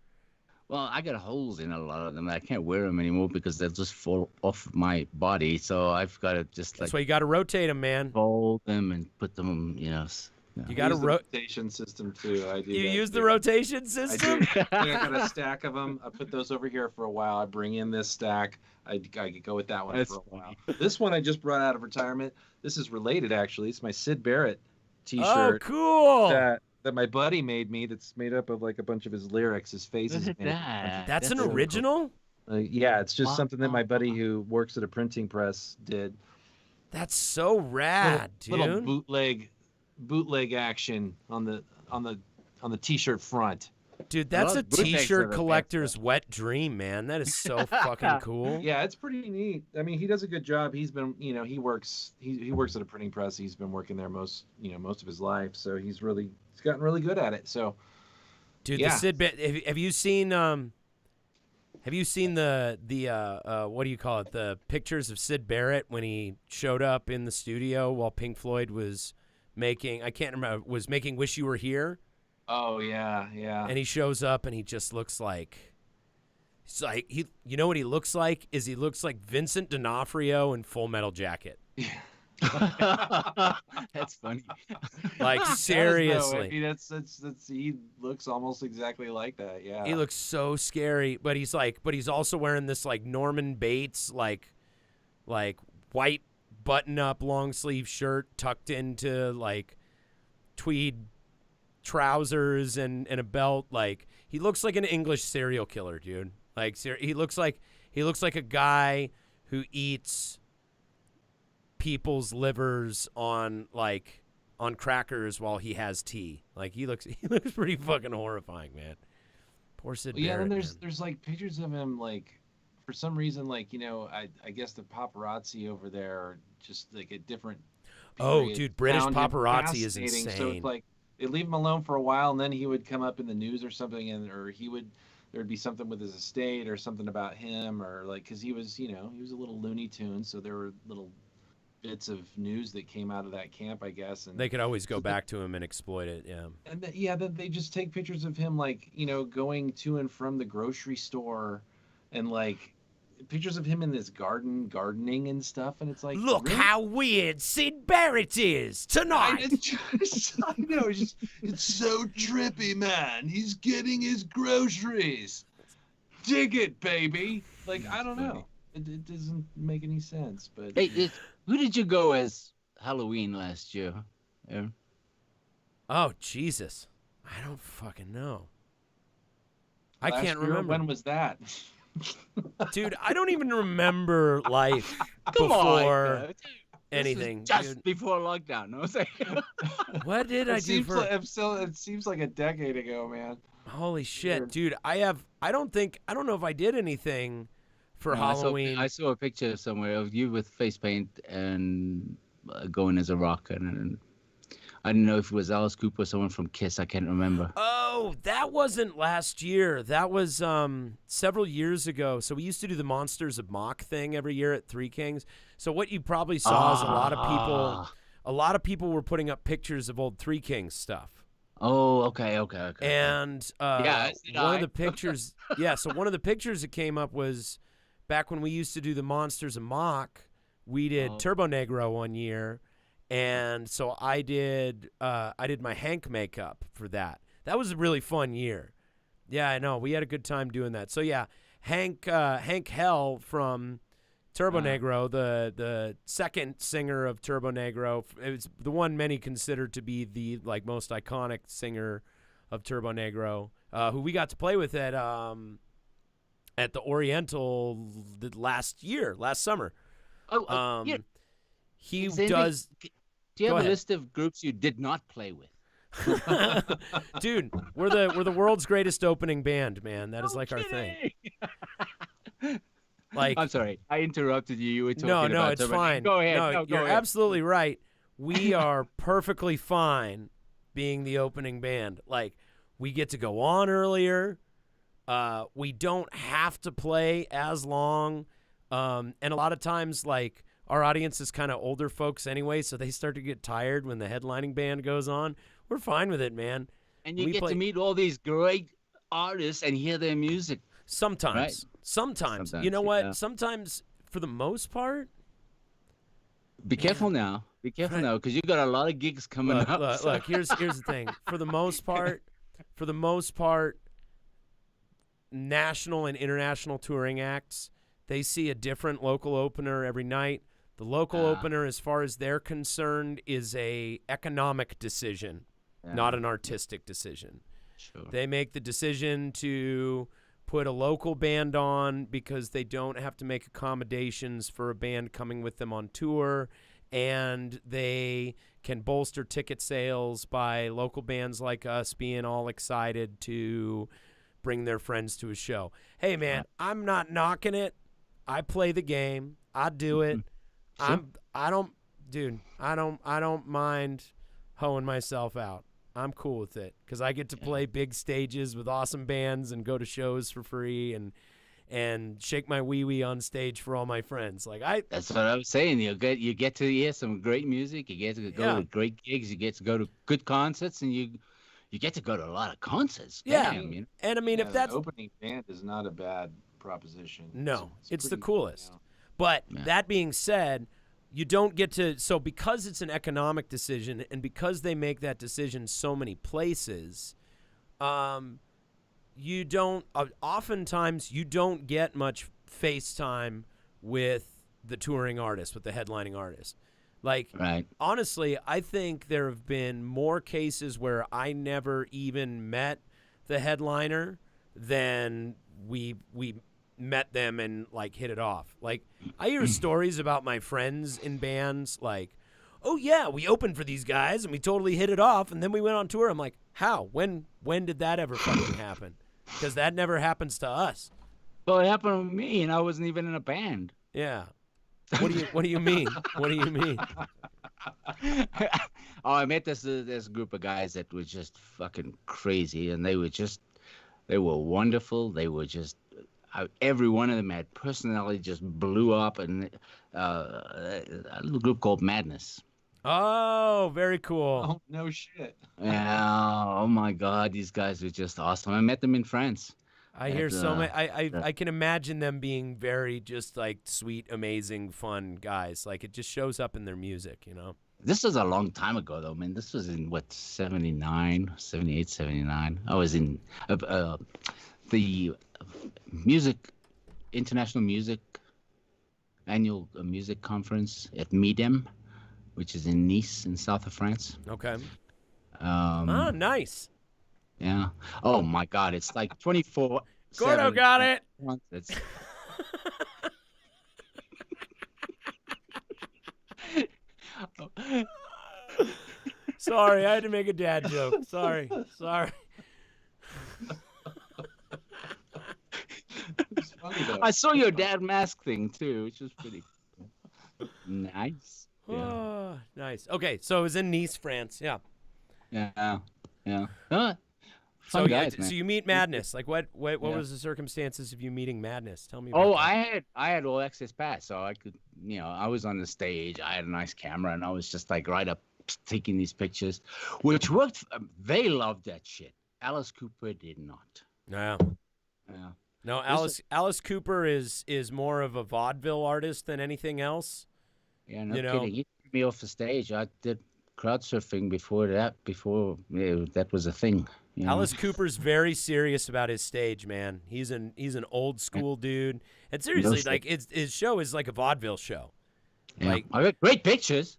Well, I got holes in a lot of them. I can't wear them anymore because they'll just fall off my body. So I've got to just That's why you got to rotate them, man. Fold them and put them, you know. You got a rotation system too. I do. You use the rotation system? I got a stack of them. I put those over here for a while. I bring in this stack. I could go with that one for a while. This one I just brought out of retirement. This is related, actually. It's my Syd Barrett T-shirt. Oh, cool. That my buddy made me. That's made up of like a bunch of his lyrics. His face is made. That's an original? Cool. Yeah, it's just something that my buddy who works at a printing press did. That's so rad, dude. Little bootleg action on the T-shirt front. Dude, that's a T-shirt collector's wet dream, man. That is so fucking cool. Yeah, it's pretty neat. I mean, he does a good job. He's been, you know, he works at a printing press. He's been working there most of his life. So he's gotten really good at it. So, dude, the Syd Barrett. Have you seen the what do you call it? The pictures of Syd Barrett when he showed up in the studio while Pink Floyd was making Wish You Were Here. Oh yeah. And he shows up and he just looks like you know what he looks like? He looks like Vincent D'Onofrio in Full Metal Jacket. That's funny. Like seriously. He looks almost exactly like that. Yeah. He looks so scary, but he's also wearing this like Norman Bates like white button-up long-sleeve shirt tucked into like tweed trousers and a belt. Like he looks like an English serial killer, dude. Like he looks like a guy who eats people's livers on crackers while he has tea. Like he looks pretty fucking horrifying, man. Poor Syd Barrett. Yeah, and there's like pictures of him like for some reason, like, you know, I guess the paparazzi over there are just like a different period. Oh, dude, British Found him paparazzi is fascinating. insane. So it's like they leave him alone for a while, and then he would come up in the news or something, or there'd be something with his estate or something about him, or like, because he was, he was a little Looney Tune, so there were little bits of news that came out of that camp, I guess. And they could always go back to him and exploit it, yeah. And then they just take pictures of him, like, going to and from the grocery store, and like pictures of him in this gardening and stuff, and it's like, look really? how weird Syd Barrett is tonight. I know, it's so trippy, man. He's getting his groceries. Dig it, baby. Like, I don't know. It doesn't make any sense, but Hey, who did you go as Halloween last year, Aaron? Oh, Jesus. I don't fucking know. I last can't year, remember. when was that? Dude, I don't even remember life Come before on, anything. This is just dude. before lockdown. No, What did I do for? It seems like a decade ago, man. Holy shit, dude! I don't know if I did anything for No, Halloween. I saw a picture somewhere of you with face paint and going as a rock, and I don't know if it was Alice Cooper or someone from Kiss. I can't remember. Oh, that wasn't last year. That was several years ago. So we used to do the Monsters of Mock thing every year at Three Kings. So what you probably saw is a lot of people were putting up pictures of old Three Kings stuff. Oh, okay. And one of the pictures, so one of the pictures that came up was back when we used to do the Monsters of Mock. We did Turbo Negro one year. And so I did my Hank makeup for that. That was a really fun year. Yeah, I know. We had a good time doing that. So yeah, Hank Hell from Turbo Negro, the second singer of Turbo Negro, it's the one many consider to be the most iconic singer of Turbo Negro, who we got to play with at the Oriental last summer. Oh, yeah. He Is there does. Do you Go have ahead. a list of groups you did not play with? Dude, we're the world's greatest opening band, man. That is like our thing. Like, I'm sorry, I interrupted you. You were talking no, about it's somebody. fine. Go ahead. No, No, go you're ahead. absolutely right. We are perfectly fine being the opening band. Like, we get to go on earlier. We don't have to play as long. And a lot of times, like, our audience is kind of older folks anyway, so they start to get tired when the headlining band goes on. We're fine with it, man. And you get to meet all these great artists and hear their music. Sometimes. Right. Sometimes. You know what? Yeah. Sometimes, for the most part. Be careful now. Be careful now, because you got a lot of gigs coming up. Look, here's the thing. For the most part, national and international touring acts, they see a different local opener every night. The local opener, as far as they're concerned, is a economic decision, not an artistic decision. Sure. They make the decision to put a local band on because they don't have to make accommodations for a band coming with them on tour, and they can bolster ticket sales by local bands like us being all excited to bring their friends to a show. Hey, man, I'm not knocking it. I play the game. I do it. Sure. I don't mind hoeing myself out. I'm cool with it because I get to play big stages with awesome bands and go to shows for free and shake my wee-wee on stage for all my friends. That's what I was saying. You get to hear some great music. You get to go to great gigs. You get to go to good concerts, and you get to go to a lot of concerts. Yeah, Damn, you know? and I mean, if that's opening band is not a bad proposition. No, it's the pretty, coolest. But that being said, you don't get to – so because it's an economic decision and because they make that decision so many places, you don't oftentimes you don't get much face time with the touring artist, with the headlining artist. Honestly, I think there have been more cases where I never even met the headliner than we met them and hit it off. I hear stories about my friends in bands oh yeah, we opened for these guys and we totally hit it off and then we went on tour. I'm like, how? When did that ever fucking happen? Because that never happens to us. Well, it happened with me, and I wasn't even in a band. Yeah. What do you mean? What do you mean? Oh, I met this group of guys that were just fucking crazy, and they were wonderful. They were just every one of them had personality, just blew up, and a little group called Madness. Oh, very cool. Oh, no shit. Yeah. Oh my God, these guys were just awesome. I met them in France. I hear so many. I can imagine them being very just like sweet, amazing, fun guys. Like it just shows up in their music, you know. This was a long time ago, though, man. This was in, what, 79, 78, 79. I was in the International Music Annual Music Conference at MIDEM, which is in Nice in south of France. Okay. Oh, nice. Yeah. Oh, my God. It's like 24. Gordo got it. It's... Sorry, I had to make a dad joke. Sorry. I saw your dad mask thing too, which was pretty nice. Yeah. Oh, nice. Okay, so it was in Nice, France. Yeah. Yeah. So guys, so you meet Madness. Like what was the circumstances of you meeting Madness? Tell me about that. I had all access pass, so I could, I was on the stage. I had a nice camera, and I was just like right up taking these pictures, which worked. They loved that shit. Alice Cooper did not. Yeah. Yeah. No, Alice Cooper is more of a vaudeville artist than anything else. Yeah, no kidding. He took me off the stage. I did crowd surfing before that was a thing. Alice Cooper's very serious about his stage, man. He's an old school dude. And seriously, like his show is like a vaudeville show. Yeah. Like I got great pictures.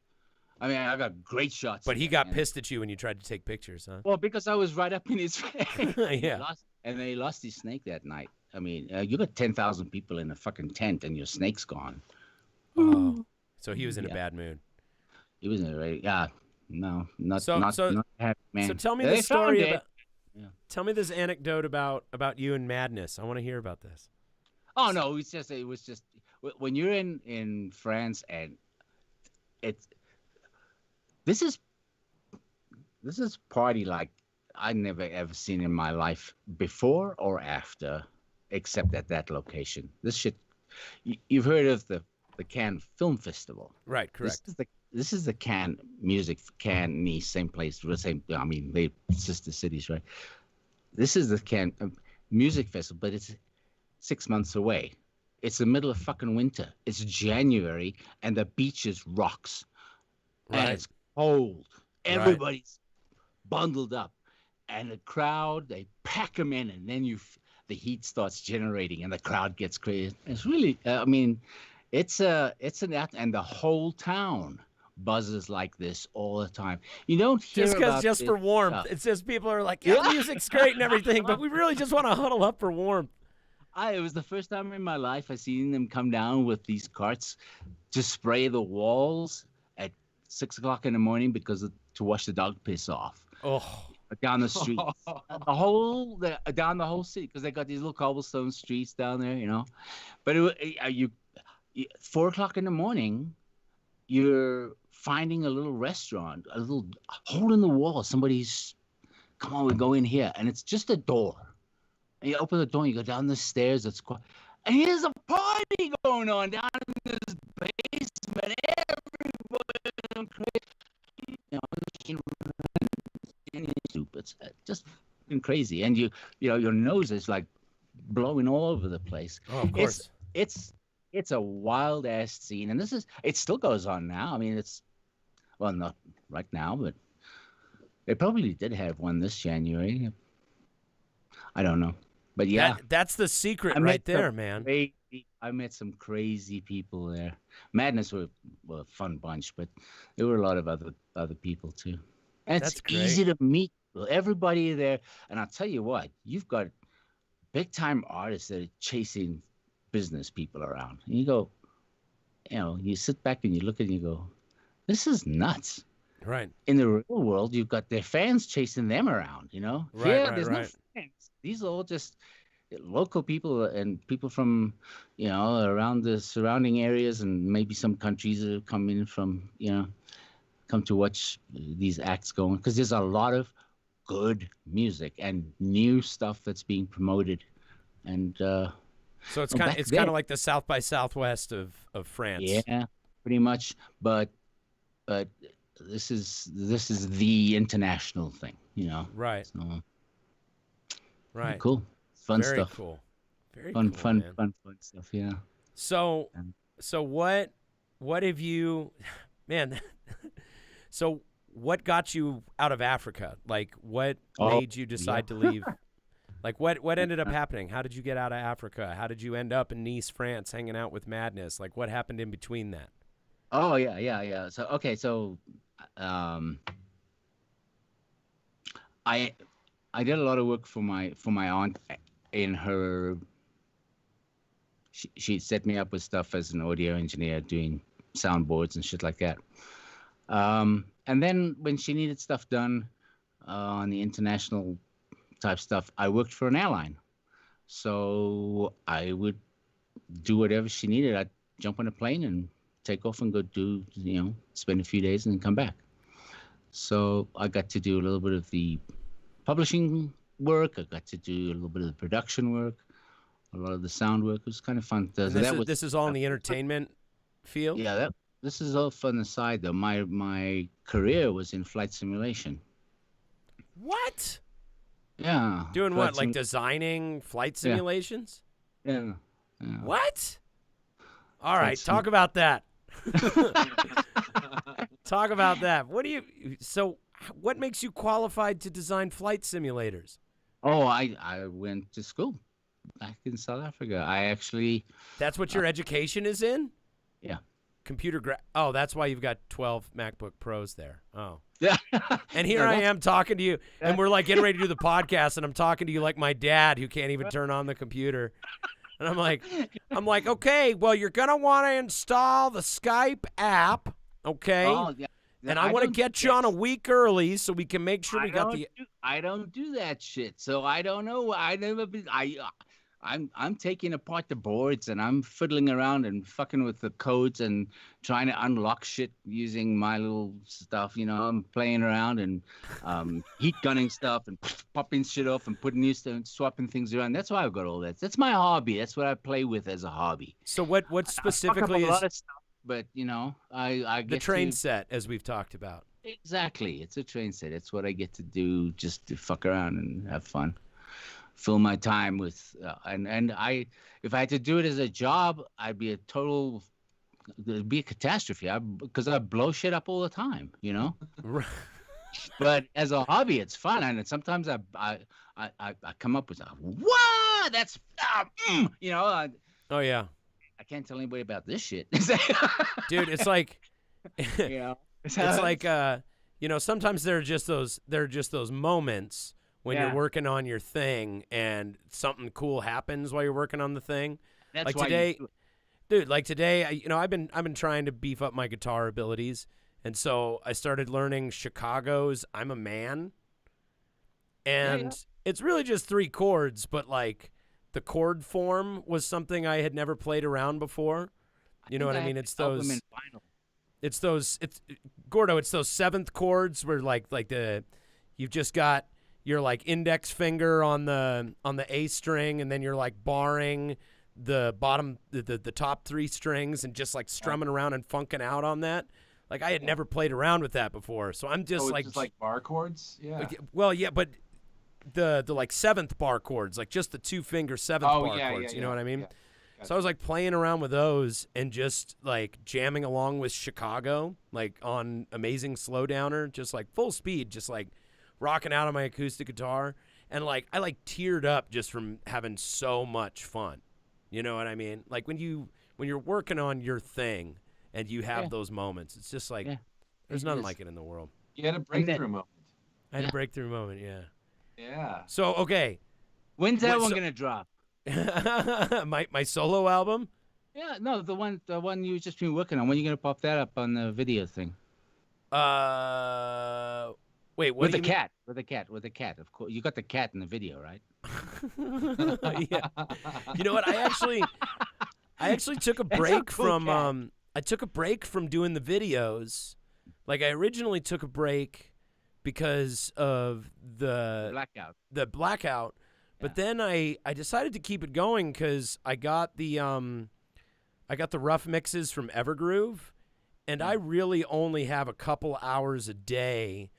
I mean, I got great shots. But he got pissed at you when you tried to take pictures, huh? Well, because I was right up in his face. Yeah. And they lost his snake that night. I mean, you got 10,000 people in a fucking tent, and your snake's gone. Oh, so he was in a bad mood. He was in a very not happy, man. So tell me the story about. Yeah. Tell me this anecdote about you and Madness. I want to hear about this. Oh no, it was just when you're in France, and this is party like I never ever seen in my life before or after, except at that location. This shit, you've heard of the Cannes Film Festival, right? Correct. This is the Cannes Nice, same place, the same. I mean, they sister cities, right? This is the Cannes Music Festival, but it's 6 months away. It's the middle of fucking winter. It's January, and the beach is rocks, and it's cold. Everybody's bundled up, and the crowd, they pack them in, and then the heat starts generating, and the crowd gets crazy. It's really, I mean, it's an and the whole town buzzes like this all the time. You don't hear just for warmth. It's just people are like, yeah, music's great and everything, but we really just want to huddle up for warmth. It was the first time in my life I seen them come down with these carts to spray the walls at 6 o'clock in the morning to wash the dog piss off. Oh, down the street, down the whole city, because they got these little cobblestone streets down there, But 4 o'clock in the morning, you're finding a little restaurant, a little hole in the wall. Somebody's, come on, we go in here, and it's just a door. And you open the door, and you go down the stairs. It's quiet, and here's a party going on down in this basement. Everybody's crazy. It's just crazy, and your nose is like blowing all over the place. Oh, of course. It's a wild ass scene, and it still goes on now. I mean, not right now, but they probably did have one this January. I don't know, but yeah, that's the secret right there, man. I met some crazy people there. Madness were a fun bunch, but there were a lot of other people too. And it's easy to meet everybody there. And I'll tell you what, you've got big time artists that are chasing business people around. And you go, you sit back and you look at it and you go, this is nuts. Right. In the real world, you've got their fans chasing them around, Right, there's no fans. These are all just local people and people from, around the surrounding areas, and maybe some countries that are coming from, come to watch these acts going, because there's a lot of good music and new stuff that's being promoted. And so it's kind of like the South by Southwest of France. Yeah, pretty much. But this is the international thing, you know. Right. So, right. Cool. Fun Very stuff. Cool. Very fun, cool, fun, man. fun stuff. Yeah. So what have you, man? So what got you out of Africa? Like, what made you decide to leave? Like, what ended up happening? How did you get out of Africa? How did you end up in Nice, France, hanging out with Madness? Like, what happened in between that? Oh yeah. So okay, so I did a lot of work for my aunt in her. She set me up with stuff as an audio engineer, doing soundboards and shit like that. And then when she needed stuff done on the international type stuff, I worked for an airline. So I would do whatever she needed. I'd jump on a plane and take off and go do, spend a few days and then come back. So I got to do a little bit of the publishing work. I got to do a little bit of the production work, a lot of the sound work. It was kind of fun. This is all in the entertainment field? Yeah, this is all fun aside, though. My career was in flight simulation. What? Yeah. Doing what? Like designing flight simulations? Yeah. What? All right, talk about that. Talk about that. What makes you qualified to design flight simulators? Oh, I went to school back in South Africa. That's what your education is in? Yeah. Oh, that's why you've got 12 MacBook Pros there. Oh. Yeah. And here I am talking to you, and we're like getting ready to do the podcast, and I'm talking to you like my dad who can't even turn on the computer. And I'm like, okay, well, you're going to want to install the Skype app, okay? Oh, yeah. And I want to get you on a week early so we can make sure we got the... I don't do that shit, so I don't know. I'm taking apart the boards and I'm fiddling around and fucking with the codes and trying to unlock shit using my little stuff. I'm playing around and heat gunning stuff and popping shit off and putting new stuff and swapping things around. That's why I've got all that. That's my hobby. That's what I play with as a hobby. So what specifically I fuck up a lot of stuff, but I get the train set, as we've talked about. Exactly, it's a train set. It's what I get to do, just to fuck around and have fun. Fill my time with if I had to do it as a job, it'd be a catastrophe because I blow shit up all the time, But as a hobby, it's fun, and sometimes I come up with what that's oh yeah, I can't tell anybody about this shit. Dude, it's like it's like sometimes there are just those moments when you're working on your thing and something cool happens while you're working on the thing. That's like why today, dude. Like today, I've been trying to beef up my guitar abilities, and so I started learning Chicago's "I'm a Man," and it's really just 3 chords, but like the chord form was something I had never played around before. You know what I mean? It's those. It's Gordo. It's those 7th chords where you've just got your like index finger on the A string, and then you're like barring the bottom the top 3 strings and just like strumming around and funking out on that. Like I had never played around with that before, so I'm just just like bar chords. Yeah. Well, yeah, but the like 7th bar chords, like just the 2-finger 7th bar chords. You know what I mean? Yeah. Gotcha. So I was like playing around with those and just like jamming along with Chicago, like on Amazing Slowdowner, just like full speed, just like rocking out on my acoustic guitar, and like I like teared up just from having so much fun. You know what I mean? Like when you're working on your thing and you have those moments, it's just like there's nothing like it in the world. You had a breakthrough moment. I had a breakthrough moment, yeah. Yeah. So okay, when's that one gonna drop? my solo album? Yeah, no, the one you've just been working on. When are you gonna pop that up on the video thing? Wait, what? With the cat. Of course, you got the cat in the video, right? Yeah. You know what? I actually took a break from I took a break from doing the videos Like, I originally took a break because of the blackout. But then I decided to keep it going because I got the rough mixes from Evergroove, and I really only have a couple hours a day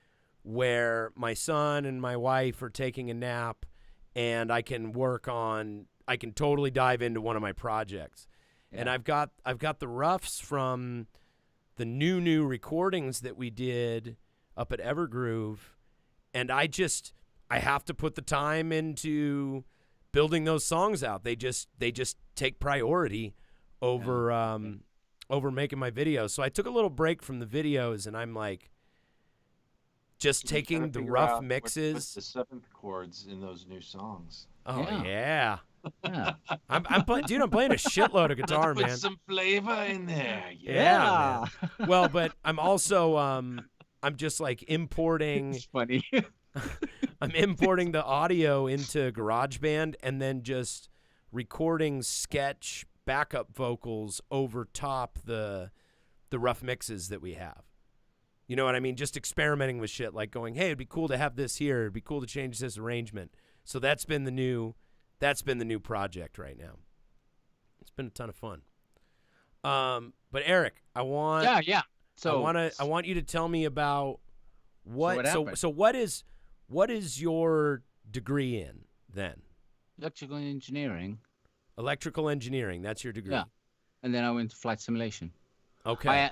where my son and my wife are taking a nap, and I can totally dive into one of my projects. Yeah. And I've got the roughs from the new recordings that we did up at Evergroove, and I have to put the time into building those songs out. They just take priority over over making my videos. So I took a little break from the videos, and I'm like just taking the rough mixes. What's the seventh chords in those new songs? Oh yeah. I'm playing a shitload of guitar, man. Put some flavor in there. Yeah. Well, but I'm also I'm just like importing. It's funny. I'm importing the audio into GarageBand and then just recording sketch backup vocals over top the rough mixes that we have. You know what I mean? Just experimenting with shit, like going, hey, it'd be cool to have this here. It'd be cool to change this arrangement. So that's been the new project right now. It's been a ton of fun. But Eric, I want you to tell me about what what is your degree in then? Electrical engineering. Electrical engineering, that's your degree. Yeah. And then I went to flight simulation. Okay.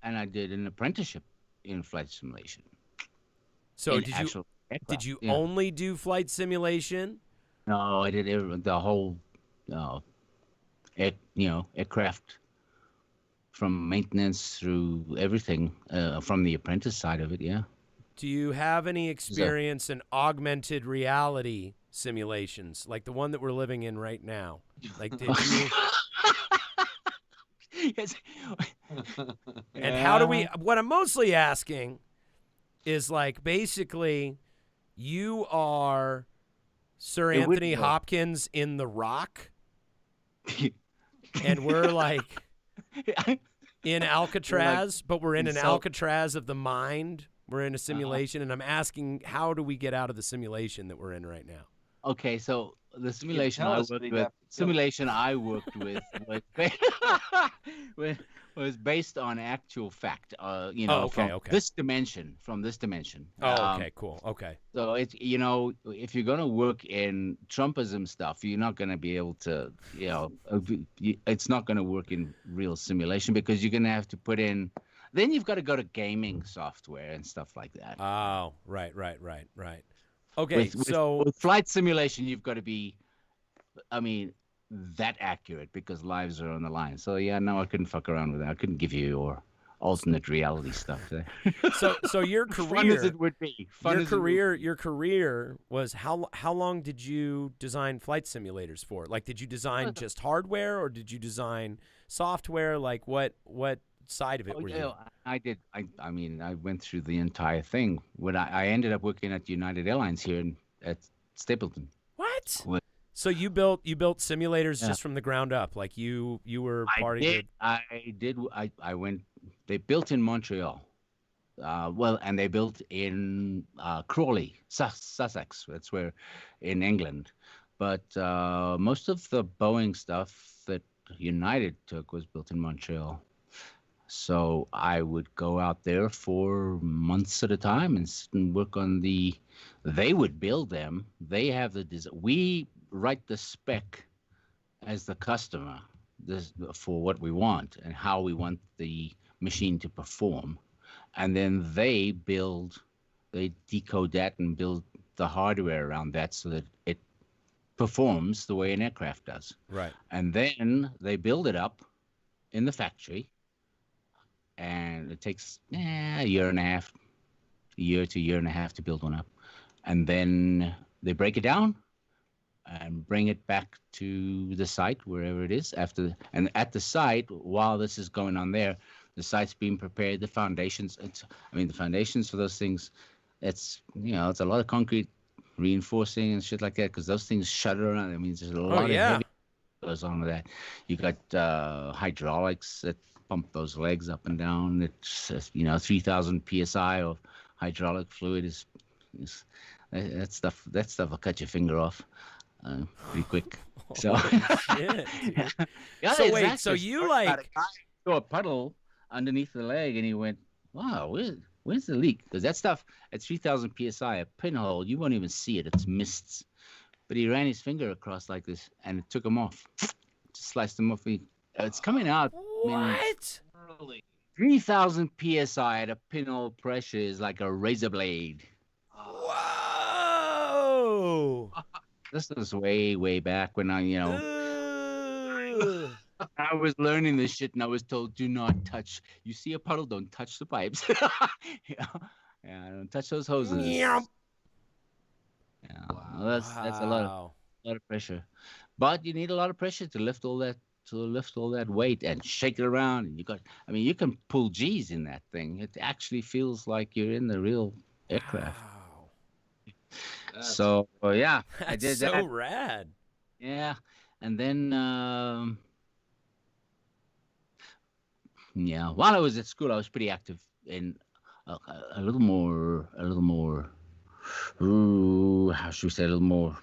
And I did an apprenticeship in flight simulation. So did you only do flight simulation? No, I did the whole aircraft, from maintenance through everything, from the apprentice side of it, yeah. Do you have any experience in augmented reality simulations, like the one that we're living in right now? Like, did you? Yes. And how do we? What I'm mostly asking is, like, basically, you are Sir Anthony Hopkins in The Rock, and we're like in Alcatraz, but we're in an Alcatraz of the mind. We're in a simulation, and I'm asking, how do we get out of the simulation that we're in right now? Okay, so the simulation I worked with was based on actual fact. From this dimension. Oh, okay, cool. Okay. So it's if you're gonna work in Trumpism stuff, you're not gonna be able to, it's not gonna work in real simulation because you're gonna have to put in. Then you've got to go to gaming software and stuff like that. Oh, right. Okay, with flight simulation, you've got to be, that accurate because lives are on the line. So yeah, no, I couldn't fuck around with that. I couldn't give you your alternate reality stuff there. So your career, fun as it would be. Your career was how long did you design flight simulators for? Like, did you design just hardware or did you design software? Like, what side of it were you? I did. I went through the entire thing. When I ended up working at United Airlines here at Stapleton. What? So you built simulators just from the ground up, like you were part of it. I did. I went. They built in Montreal. And they built in Crawley, Sussex. That's where, in England. But most of the Boeing stuff that United took was built in Montreal. So I would go out there for months at a time and work on they would build them. They have the design. We write the spec as the customer for what we want and how we want the machine to perform. And then they decode that and build the hardware around that so that it performs the way an aircraft does. Right. And then they build it up in the factory. And it takes a year to a year and a half to build one up. And then they break it down and bring it back to the site, wherever it is. And at the site, while this is going on there, the site's being prepared, the foundations. The foundations for those things, it's a lot of concrete reinforcing and shit like that because those things shudder around. There's a lot of heavy. goes on with that. You got hydraulics that pump those legs up and down. It's 3,000 psi of hydraulic fluid is that stuff. That stuff will cut your finger off pretty quick. So, shit, yeah, so wait, so you like throw a puddle underneath the leg, and he went, "Wow, where's the leak?" Because that stuff at 3,000 psi, a pinhole, you won't even see it. It's mists. But he ran his finger across like this, and it took him off. Just sliced him off. It's coming out. What? 3,000 psi at a pinhole pressure is like a razor blade. Whoa! This was way, way back when I was learning this shit, and I was told, do not touch. You see a puddle, don't touch the pipes. Don't touch those hoses. Yep. Yeah, well, that's a lot of pressure, but you need a lot of pressure to lift all that weight and shake it around. And you can pull G's in that thing. It actually feels like you're in the real aircraft. Wow. So yeah, That's I did so that. rad. Yeah, and then while I was at school, I was pretty active in a little more. How should we say, a little more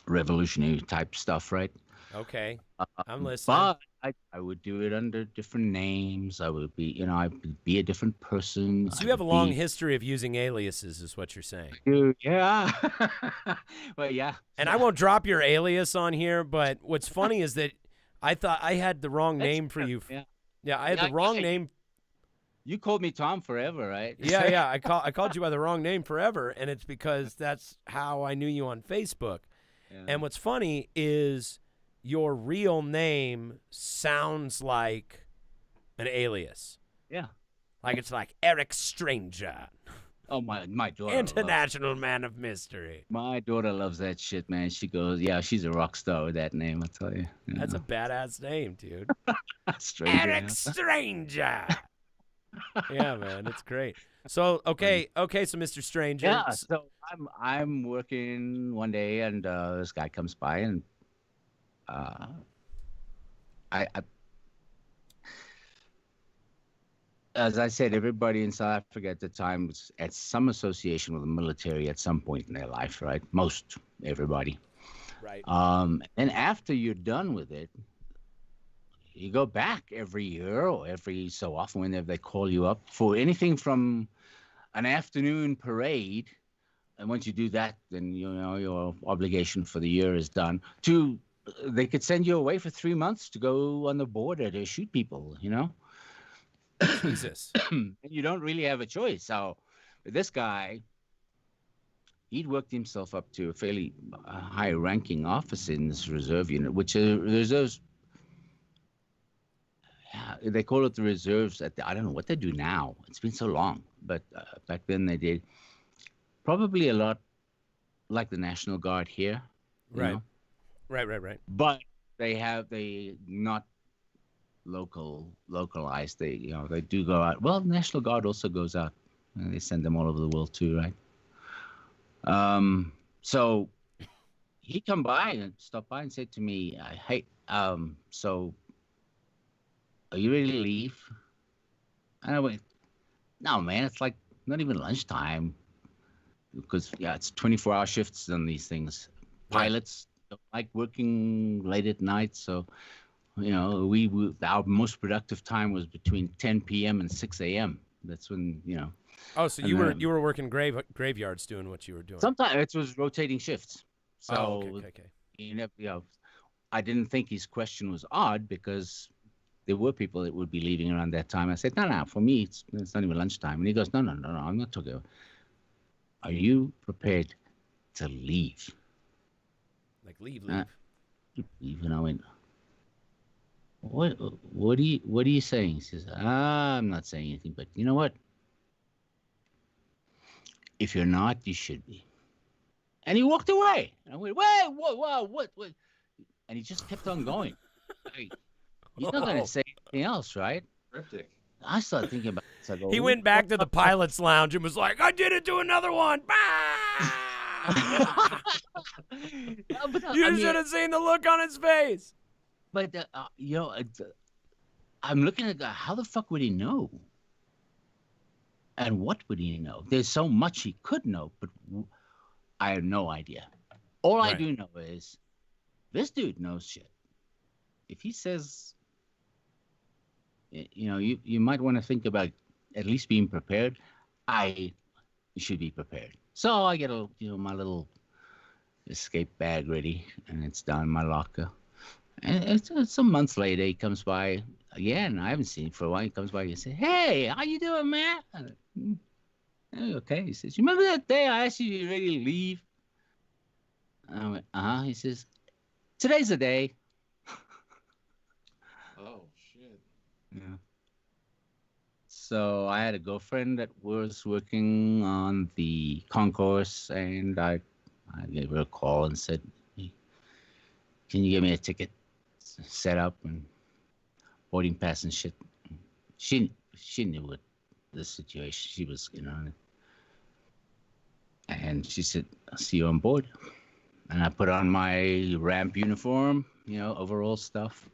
revolutionary type stuff, right? Okay, I'm listening. But I would do it under different names. I would be, I'd be a different person. So you have a long history of using aliases, is what you're saying. Yeah. Well, yeah. And I won't drop your alias on here, but what's funny is that I thought I had the wrong name for you. Yeah, I had the wrong name. You called me Tom forever, right? Yeah. I called you by the wrong name forever, and it's because that's how I knew you on Facebook. Yeah. And what's funny is your real name sounds like an alias. Yeah. Like it's like Eric Stranger. Oh, my daughter. International Man of Mystery. My daughter loves that shit, man. She goes, yeah, she's a rock star with that name, I tell you. That's a badass name, dude. Stranger. Eric Stranger. Yeah, man, it's great. So, okay, so Mr. Stranger. Yeah, so I'm working one day, and this guy comes by, and I as I said, everybody in South Africa at the time was at some association with the military at some point in their life, right? Most everybody. Right. And after you're done with it, you go back every year or every so often whenever they call you up for anything from an afternoon parade. And once you do that, then, your obligation for the year is done. They could send you away for 3 months to go on the border to shoot people, Jesus. And you don't really have a choice. So this guy, he'd worked himself up to a fairly high-ranking officer in this reserve unit, which reserves. They call it the reserves. I don't know what they do now. It's been so long, but back then they did probably a lot like the National Guard here. Right. Right. But they not localized. They do go out. Well, National Guard also goes out. They send them all over the world too, right? So he come by and stopped by and said to me, "Hey, so are you ready to leave?" And I went, "No, man. It's like not even lunchtime, because it's 24-hour shifts on these things. Pilots don't like working late at night, so." Our most productive time was between 10 p.m. and 6 a.m. That's when, Oh, so you were working graveyards doing what you were doing. Sometimes it was rotating shifts. So, okay. I didn't think his question was odd because there were people that would be leaving around that time. I said, no, for me, it's not even lunchtime. And he goes, no, I'm not talking about. Are you prepared to leave? Like leave. Leave, and I went, What are you saying? He says, I'm not saying anything, but you know what? If you're not, you should be. And he walked away. And I went, wait, what? And he just kept on going. He's not going to say anything else, right? Cryptic. I started thinking about it. He went back to the pilot's lounge and was like, I did it to another one. You should have seen the look on his face. But I'm looking at how the fuck would he know? And what would he know? There's so much he could know, but I have no idea. All I do know is this dude knows shit. If he says, you might want to think about at least being prepared. You should be prepared. So I get my little escape bag ready, and it's down in my locker. And it's some months later, he comes by again. I haven't seen him for a while. He comes by and says, "Hey, how you doing, man?" Okay. He says, "You remember that day I asked you ready to leave?" I went, "Uh-huh." He says, "Today's the day." Oh, shit. Yeah. So I had a girlfriend that was working on the concourse, and I gave her a call and said, "Hey, can you give me a ticket set up and boarding pass and shit?" She knew what the situation she was and she said, "I'll see you on board." And I put on my ramp uniform, overall stuff.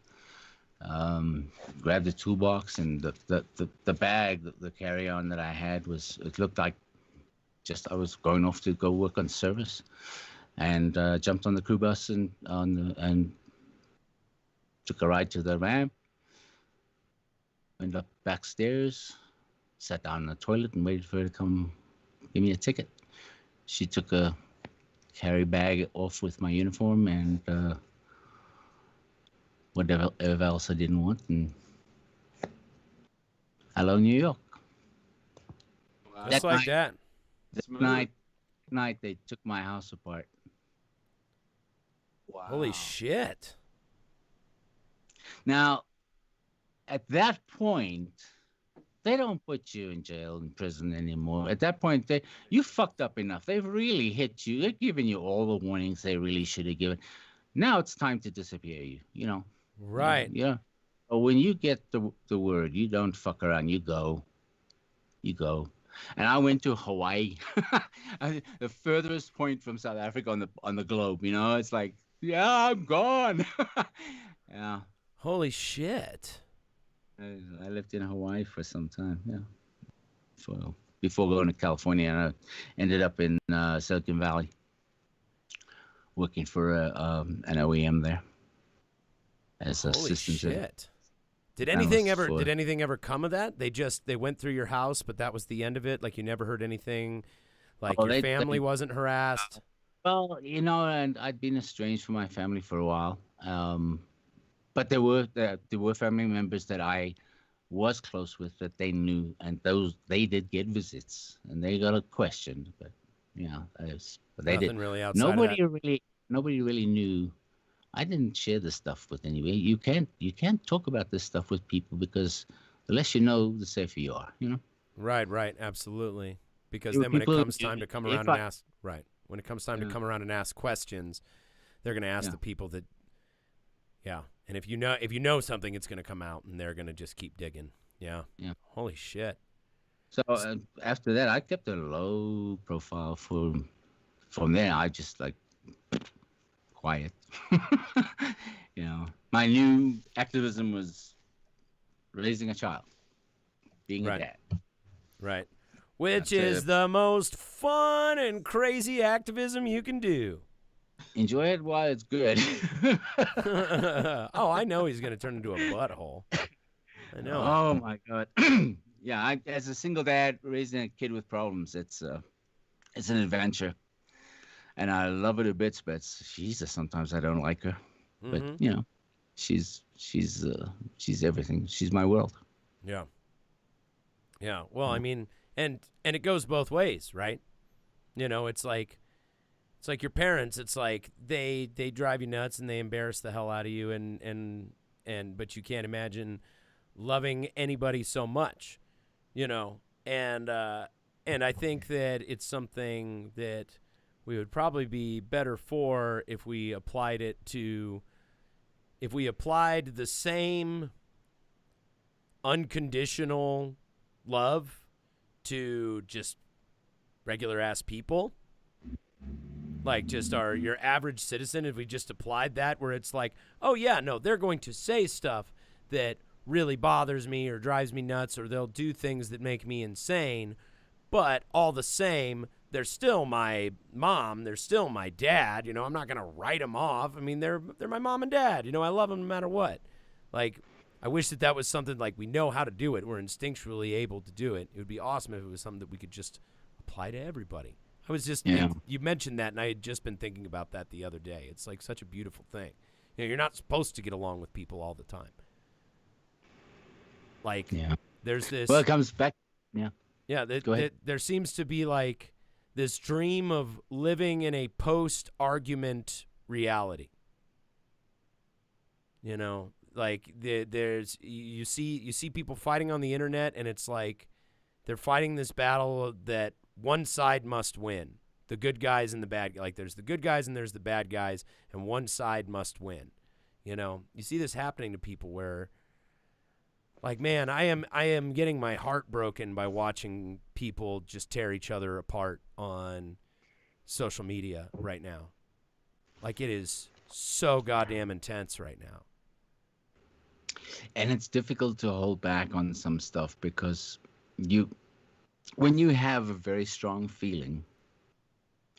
Grabbed the toolbox, and the bag, the carry-on that I had it looked like just I was going off to go work on service, and jumped on the crew bus and took a ride to the ramp. Went up backstairs, sat down in the toilet, and waited for her to come give me a ticket. She took a carry bag off with my uniform and whatever else I didn't want, and hello, New York. Wow. Just like that. That night they took my house apart. Wow. Holy shit. Now, at that point, they don't put you in jail, in prison anymore. At that point, you fucked up enough. They've really hit you. They've given you all the warnings they really should have given. Now it's time to disappear you. Right. Yeah. But when you get the word, you don't fuck around. You go. And I went to Hawaii, the furthest point from South Africa on the globe. It's like, yeah, I'm gone. Yeah. Holy shit. I lived in Hawaii for some time. Yeah. Before going to California, and I ended up in Silicon Valley, working for an OEM there as a Holy systems. Shit. Did anything ever come of that? They went through your house, but that was the end of it? Like, you never heard anything? Like, your family wasn't harassed? Well, and I'd been estranged from my family for a while. But there were family members that I was close with that they knew, and they did get visits, and they got a question. But but they Nothing really outside of that. Nobody really knew. I didn't share this stuff with anybody. You can't talk about this stuff with people, because the less you know, the safer you are. Right, absolutely. Because then when it comes time to come around and ask, when it comes time to come around and ask questions, they're going to ask the people that, and if you know something, it's going to come out, and they're going to just keep digging. Yeah. Holy shit. So after that, I kept a low profile from there. I just quiet. My new activism was raising a child, being a dad. Right. Which is the most fun and crazy activism you can do. Enjoy it while it's good. Oh, I know he's going to turn into a butthole. I know. Oh, my God. Yeah, as a single dad, raising a kid with problems, it's an adventure. And I love her to bits, but Jesus, sometimes I don't like her. Mm-hmm. But, she's everything. She's my world. Yeah. Yeah. Well, I mean, and it goes both ways, right? It's like your parents. It's like they drive you nuts and they embarrass the hell out of you, but you can't imagine loving anybody so much, and I think that it's something that we would probably be better for if we applied the same unconditional love to just regular ass people. like just your average citizen, if we just applied that, where it's like, oh yeah, no, they're going to say stuff that really bothers me or drives me nuts, or they'll do things that make me insane, but all the same, they're still my mom, they're still my dad, I'm not going to write them off. I mean, they're my mom and dad, I love them no matter what. Like, I wish that was something like we know how to do it, we're instinctually able to do it. It would be awesome if it was something that we could just apply to everybody. I was just, you mentioned that, and I had just been thinking about that the other day. It's like such a beautiful thing. You're not supposed to get along with people all the time. Like, there's this. Well, it comes back. Yeah. Yeah. Go ahead. There seems to be like this dream of living in a post-argument reality. Like there's you see people fighting on the internet, and it's like they're fighting this battle that one side must win. The good guys and the bad, like there's the good guys and there's the bad guys, and one side must win. You see this happening to people where, like, man, I am getting my heart broken by watching people just tear each other apart on social media right now. Like, it is so goddamn intense right now. And it's difficult to hold back on some stuff because when you have a very strong feeling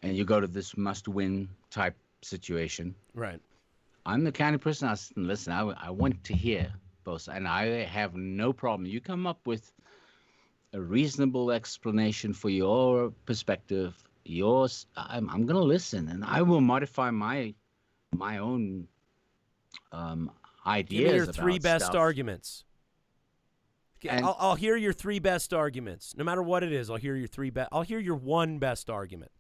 and you go to this must-win type situation. Right. I'm the kind of person listen, I want to hear both, and I have no problem. You come up with a reasonable explanation for your perspective, I'm going to listen, and I will modify my own ideas. Give me your three best stuff. Arguments. I'll hear your three best arguments. No matter what it is, I'll hear your I'll hear your one best argument.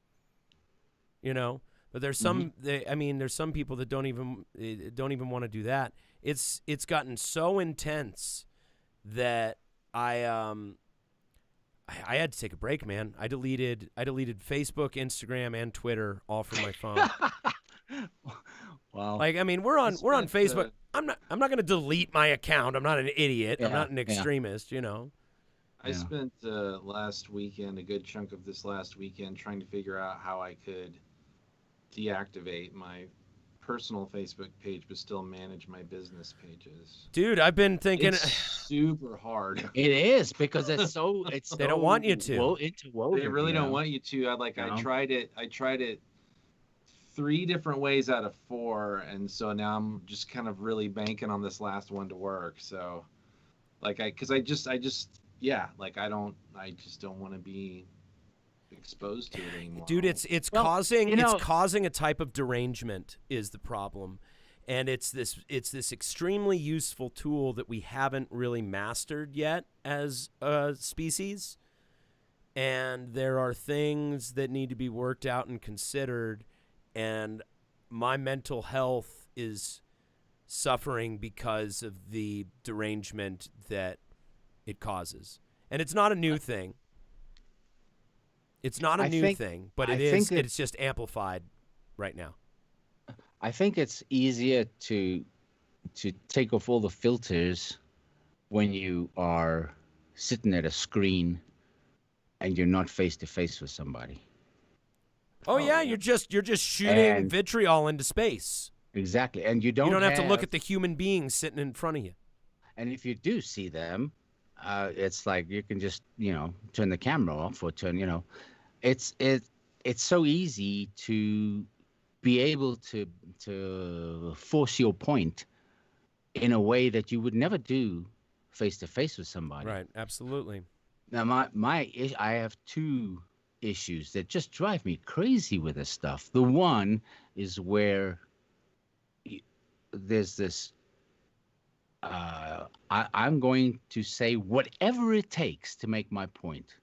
But there's some. There's some people that don't even want to do that. It's gotten so intense that I had to take a break, man. I deleted Facebook, Instagram, and Twitter all from my phone. Wow. Like, I mean, we're on Facebook. I'm not going to delete my account. I'm not an idiot. I'm not an extremist, I spent last weekend, a good chunk of this last weekend, trying to figure out how I could deactivate my personal Facebook page but still manage my business pages. Dude, I've been thinking it's super hard. It is, because it's they don't want you to. They really don't want you to. I tried it 3 different ways out of 4, and so now I'm just kind of really banking on this last one to work. So I just don't want to be exposed to it anymore. Dude, it's causing a type of derangement is the problem. And it's this extremely useful tool that we haven't really mastered yet as a species. And there are things that need to be worked out and considered. And my mental health is suffering because of the derangement that it causes. And it's not a new thing. It's not a new thing, but it's just amplified right now. I think it's easier to take off all the filters when you are sitting at a screen and you're not face to face with somebody. Oh yeah, you're just shooting vitriol into space. Exactly, and you don't have to look at the human beings sitting in front of you. And if you do see them, it's like you can just turn the camera off or turn it's so easy to be able to force your point in a way that you would never do face to face with somebody. Right, absolutely. Now I have 2 issues that just drive me crazy with this stuff. The one is where there's this I'm going to say whatever it takes to make my point.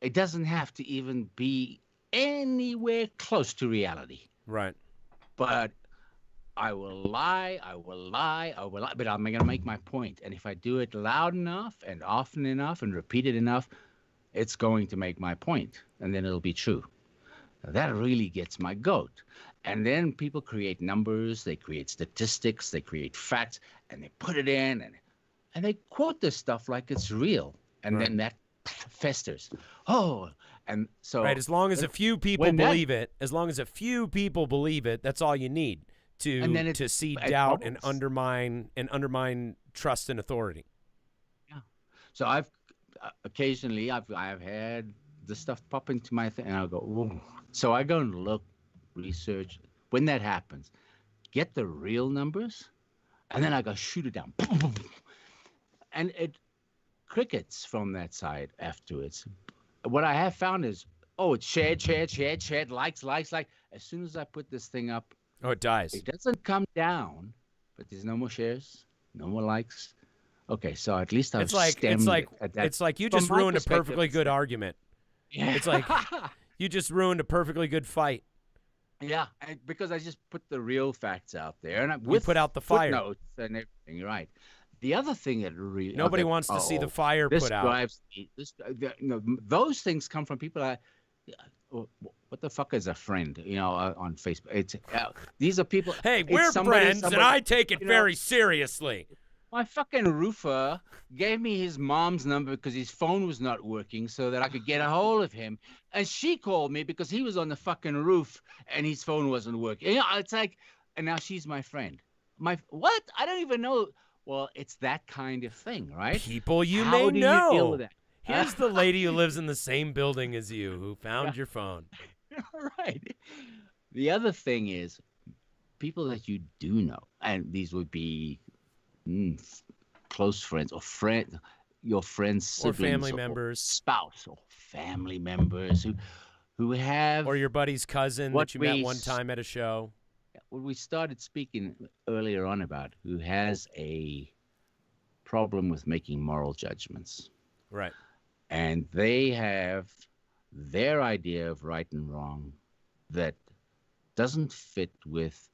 It doesn't have to even be anywhere close to reality. Right. But I will lie, but I'm going to make my point. And if I do it loud enough and often enough and repeat it enough, it's going to make my point, and then it'll be true. That really gets my goat. And then people create numbers, they create statistics, they create facts, and they put it in, and they quote this stuff like it's real. And then that festers. Oh, And so right, as long as a few people believe it, that's all you need to seed doubt and undermine trust and authority. Yeah. So I've occasionally I've had the stuff pop into my thing, and I'll go, ooh. So I go and look, research. When that happens, get the real numbers, and then I go shoot it down, and it crickets from that side afterwards. What I have found is, it's shared, likes. As soon as I put this thing up, it dies. It doesn't come down, but there's no more shares, no more likes. Okay, so at least I've stemmed it. It's like you just ruined a perfectly good argument. Yeah. It's like you just ruined a perfectly good fight. Yeah, because I just put the real facts out there, and you put out the fire, footnotes and everything. Right. The other thing that really nobody wants to see the fire put out. Those things come from people. What the fuck is a friend? On Facebook. It's these are people. Hey, we're friends, and I take it very seriously. My fucking roofer gave me his mom's number because his phone was not working, so that I could get a hold of him. And she called me because he was on the fucking roof and his phone wasn't working. It's like, and now she's my friend. What? I don't even know. Well, it's that kind of thing, right? People you How may do know. You deal with that? Here's the lady who lives in the same building as you who found your phone. Right. The other thing is people that you do know, and these would be close friends or your friends, siblings, or family members, spouse, or family members who have, or your buddy's cousin that you met one time at a show. What we started speaking earlier on about, who has a problem with making moral judgments. Right. And they have their idea of right and wrong that doesn't fit with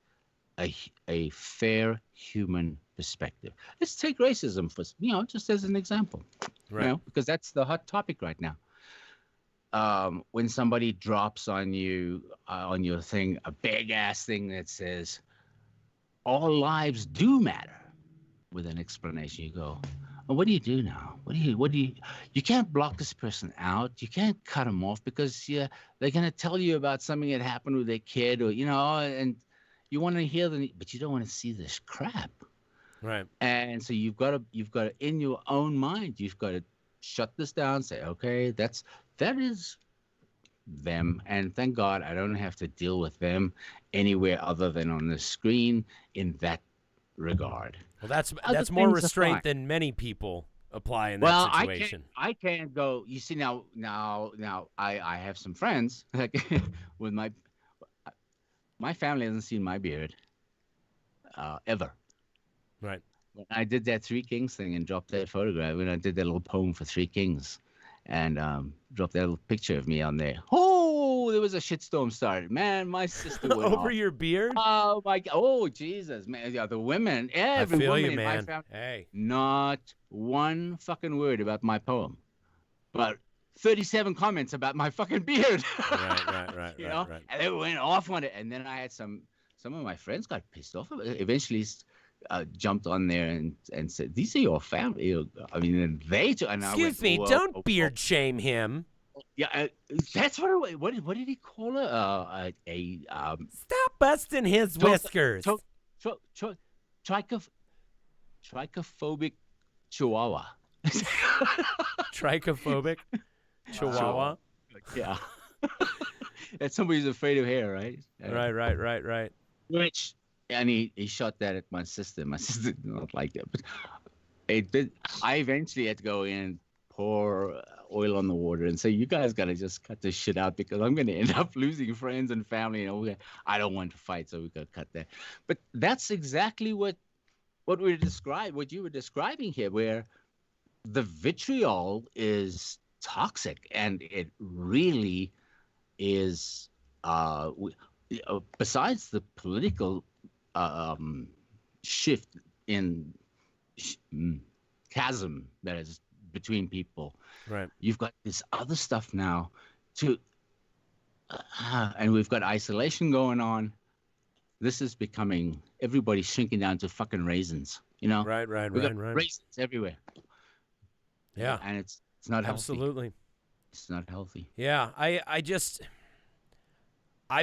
a fair human perspective. Let's take racism for, just as an example, right? Because that's the hot topic right now. When somebody drops on you, on your thing, a big ass thing that says, all lives do matter, with an explanation, you go, well, what do you do now? You can't block this person out. You can't cut them off because they're going to tell you about something that happened with their kid, or, and you want to hear them, but you don't want to see this crap. Right. And so you've got to, in your own mind, you've got to shut this down, say, okay, that is them. And thank God I don't have to deal with them anywhere other than on the screen in that regard. Well, that's more restraint than many people apply in that situation. I can't go. You see, now I have some friends like with my family hasn't seen my beard ever. Right. When I did that Three Kings thing and dropped that photograph, when I did that little poem for Three Kings, and dropped that little picture of me on there. Oh, there was a shitstorm started. Man, my sister went over off. your beard. Oh my God! Oh Jesus, man! Yeah, the women, every woman in my family. Hey, not one fucking word about my poem, but 37 comments about my fucking beard. Right. Right. And they went off on it, and then I had some of my friends got pissed off. Eventually, jumped on there and said, "These are your family." I mean, and they. And excuse me, don't beard shame him. Yeah, that's what did he call her? Stop busting his whiskers. Trichophobic chihuahua. Trichophobic chihuahua. Yeah. That's somebody who's afraid of hair, right? Right. Which, and he shot that at my sister. My sister did not like it, but it did. I eventually had to go in and pour oil on the water and say, "You guys got to just cut this shit out because I'm going to end up losing friends and family. I don't want to fight, so we got to cut that." But that's exactly what you were describing here, where the vitriol is toxic, and it really is. Besides the political shift in chasm that is between people, right? You've got this other stuff now, and we've got isolation going on. This is becoming, everybody's shrinking down to fucking raisins, Right. Raisins everywhere. Yeah, and it's not absolutely. healthy. It's not healthy. Yeah, I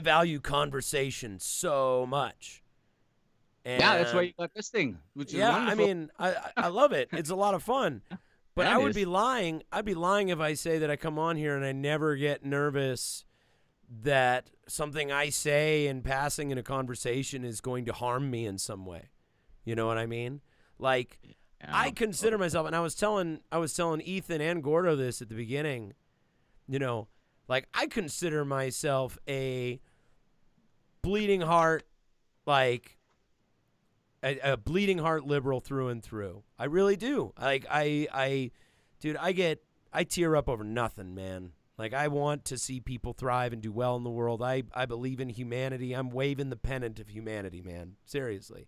value conversation so much. And Yeah, that's why you got this thing, which is wonderful. I mean, I love it. It's a lot of fun. But Yeah, I it would is. be lying. I'd be lying if I say that I come on here and I never get nervous that something I say in passing in a conversation is going to harm me in some way. You know what I mean? Like, Yeah. I consider myself, and I was telling Ethan and Gordo this at the beginning, you know, like, I consider myself a bleeding heart, like, a bleeding heart liberal through and through. I really do. Like, dude, I tear up over nothing, man. Like, I want to see people thrive and do well in the world. I believe in humanity. I'm waving the pennant of humanity, man. Seriously.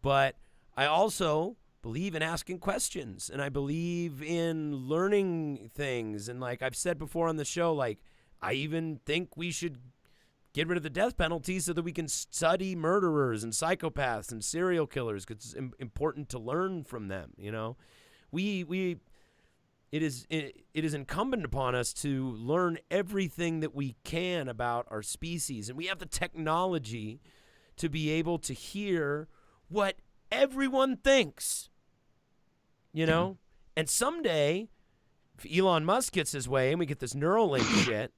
But I also believe in asking questions, and I believe in learning things. And like I've said before on the show, like, I even think we should get rid of the death penalty so that we can study murderers and psychopaths and serial killers, because it's important to learn from them. You know, it is incumbent upon us to learn everything that we can about our species, and we have the technology to be able to hear what everyone thinks. You know, and someday, if Elon Musk gets his way and we get this Neuralink shit.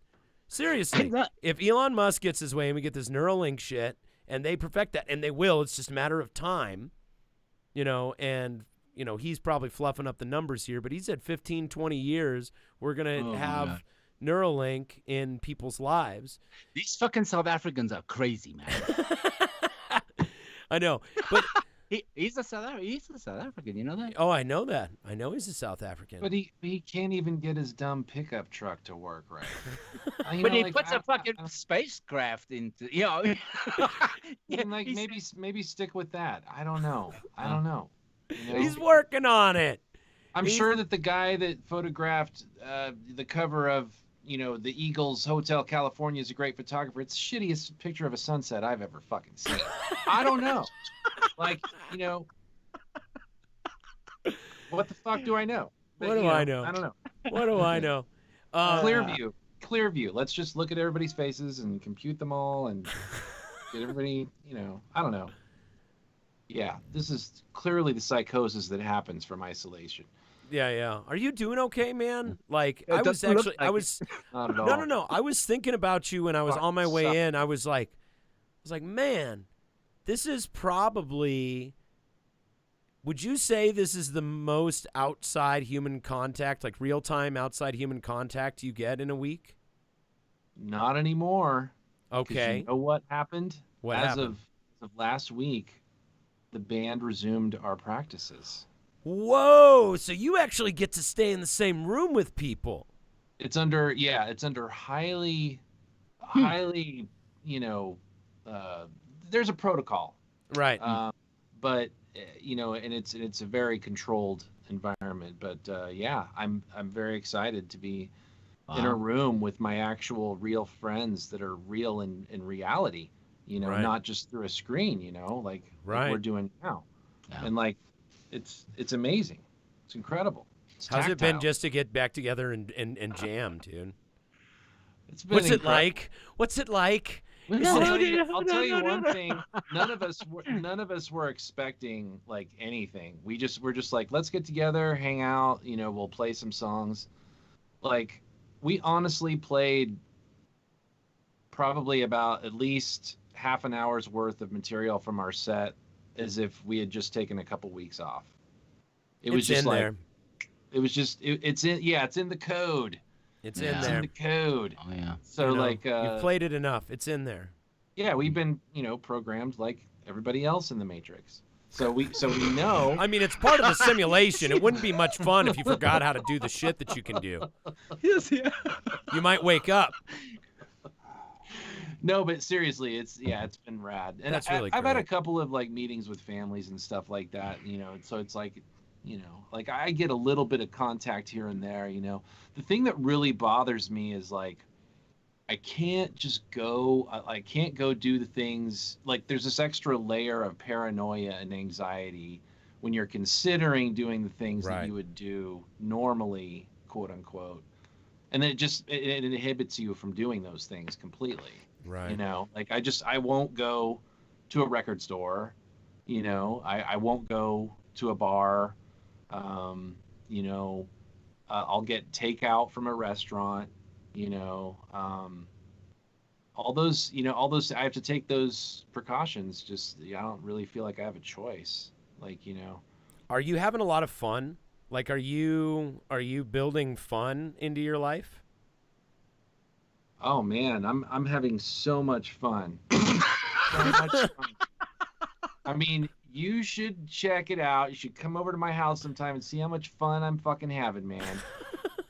Seriously, if Elon Musk gets his way and we get this Neuralink shit and they perfect that, and they will, it's just a matter of time, you know, and, you know, he's probably fluffing up the numbers here, but he said 15, 20 years, we're going to have Neuralink in people's lives. These fucking South Africans are crazy, man. I know, but... He's a South African, you know that? Oh, I know that. I know he's a South African. But he can't even get his dumb pickup truck to work right. But he puts a fucking spacecraft into, you know. Like maybe stick with that. I don't know. You know? He's working on it. I'm sure that the guy that photographed the cover of, you know, the Eagles Hotel California is a great photographer. It's the shittiest picture of a sunset I've ever fucking seen. I don't know. Like, you know, what the fuck do I know? What do I know? I don't know. What do I know? Clear view. Let's just look at everybody's faces and compute them all and get everybody, you know, I don't know. Yeah, this is clearly the psychosis that happens from isolation. Yeah. Are you doing okay, man? Like, I was Not at all. No. I was thinking about you when I was on my way in. I was like, man, this is probably, would you say this is the most outside human contact, like real-time outside human contact you get in a week? Not anymore. Okay. You know what happened? What As happened? of last week, the band resumed our practices. Whoa! So you actually get to stay in the same room with people. It's under highly, you know, there's a protocol. Right. But you know, and it's a very controlled environment. But yeah, I'm very excited to be in a room with my actual real friends that are real in reality. You know, not just through a screen. You know, like we're doing now, and like it's amazing. It's incredible. It's How's it been tactile. just to get back together and jam, dude? It's been What's it incredible. like? What's it like? I'll tell you one thing. None of us were expecting like anything. We're just like, let's get together, hang out. You know, we'll play some songs. Like, we honestly played probably about at least half an hour's worth of material from our set, as if we had just taken a couple weeks off. It's in there. It was just it's in the code. It's in It's there. in the code. Oh yeah. So You know, like you've played it enough. It's in there. yeah, we've been, you know, programmed like everybody else in the Matrix. So we know. I mean, it's part of the simulation. It wouldn't be much fun if you forgot how to do the shit that you can do. Yes, yeah. You might wake up. No, but seriously, it's been rad. And That's really I've had a great. couple of like meetings with families and stuff like that, you know, so it's like, you know, like I get a little bit of contact here and there, you know. The thing that really bothers me is like I can't go do the things, like there's this extra layer of paranoia and anxiety when you're considering doing the things that you would do normally, quote unquote. and then it inhibits you from doing those things completely. Right. You know, like I won't go to a record store. You know, I won't go to a bar. You know, I'll get takeout from a restaurant. You know, all those, I have to take those precautions. Just, I don't really feel like I have a choice. Like, Are you having a lot of fun? Like, are you building fun into your life? Oh man, I'm having so much fun. So much fun. I mean, you should check it out. You should come over to my house sometime and see how much fun I'm fucking having, man.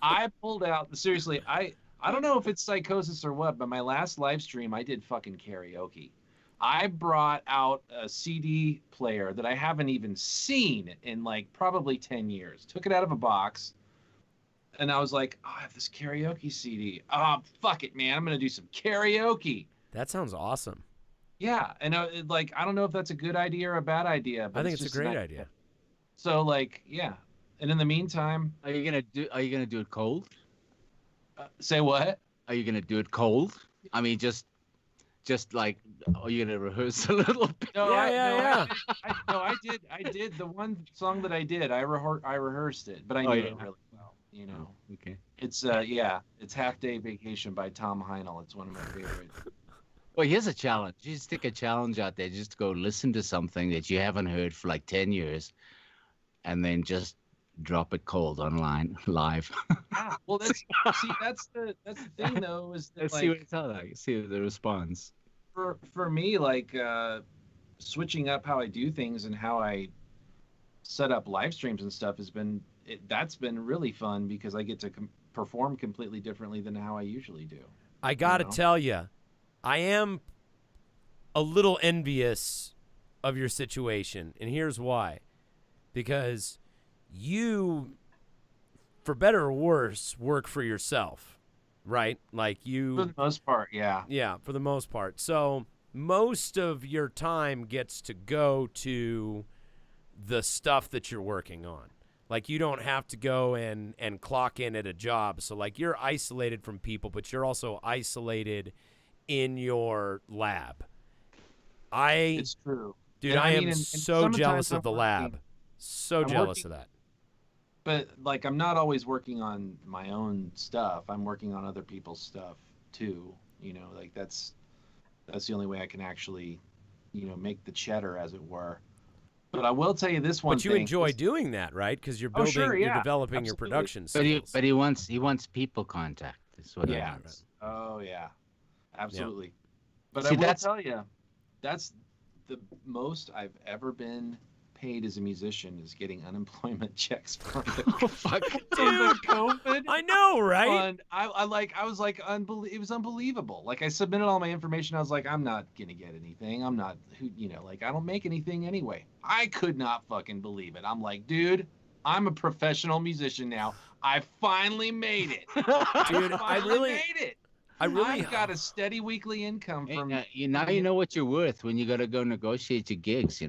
I pulled out, seriously, I don't know if it's psychosis or what, but my last live stream, I did fucking karaoke. I brought out a CD player that I haven't even seen in like probably 10 years. Took it out of a box. And I was like, oh, I have this karaoke CD. Oh, fuck it, man. I'm going to do some karaoke. That sounds awesome. Yeah. And I don't know if that's a good idea or a bad idea. But I think it's a great idea. So like, yeah. And in the meantime, are you gonna do it cold? Say what? Are you gonna do it cold? I mean, just like, are you gonna rehearse a little bit? No, yeah. I did the one song that I did. I rehearsed it, but I knew it really well. You know. Okay. It's it's Half Day Vacation by Tom Heinel. It's one of my favorites. Well, here's a challenge. You stick a challenge out there. Just go listen to something that you haven't heard for like 10 years, and then just drop it cold online live. Yeah, well, that's the thing though, is that, let's see what it's like. See the response. For me, like switching up how I do things and how I set up live streams and stuff that's been really fun because I get to perform completely differently than how I usually do. I gotta tell you, I am a little envious of your situation, and here's why. Because you, for better or worse, work for yourself, right? Like you... For the most part, yeah. Yeah, for the most part. So most of your time gets to go to the stuff that you're working on. Like you don't have to go and clock in at a job. So like you're isolated from people, but you're also isolated in your lab. It's true. Dude, I am so jealous of the lab. So jealous of that. But like, I'm not always working on my own stuff. I'm working on other people's stuff too. You know, like that's the only way I can actually, make the cheddar, as it were. But I will tell you this one thing. But you enjoy doing that, right? Because you're building, you're developing absolutely. Your production skills. But he wants people contact. That's what yeah. I mean. Oh yeah, absolutely. Yeah. But see, I will tell you, that's the most I've ever been paid as a musician is getting unemployment checks from the COVID. I know, right? And I was like, it was unbelievable. Like I submitted all my information. I was like, I'm not gonna get anything. I'm not, like I don't make anything anyway. I could not fucking believe it. I'm like, dude, I'm a professional musician now. I finally made it. Dude, I really made it. I've got a steady weekly income from. You know what you're worth when you gotta go negotiate your gigs.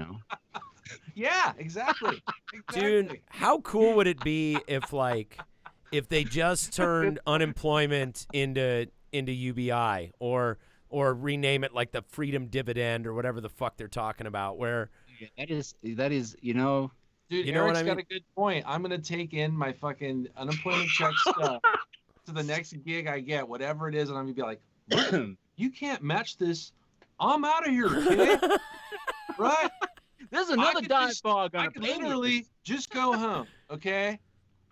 Yeah, exactly. Dude, how cool would it be if they just turned unemployment into UBI or rename it like the freedom dividend or whatever the fuck they're talking about, where that is Dude, what Eric's I mean? got a good point. I'm gonna take in my fucking unemployment check stuff to the next gig I get, whatever it is, and I'm gonna be like, you can't match this. I'm out of here, kid. Right? There's another dive bar gonna I can literally just go home, okay?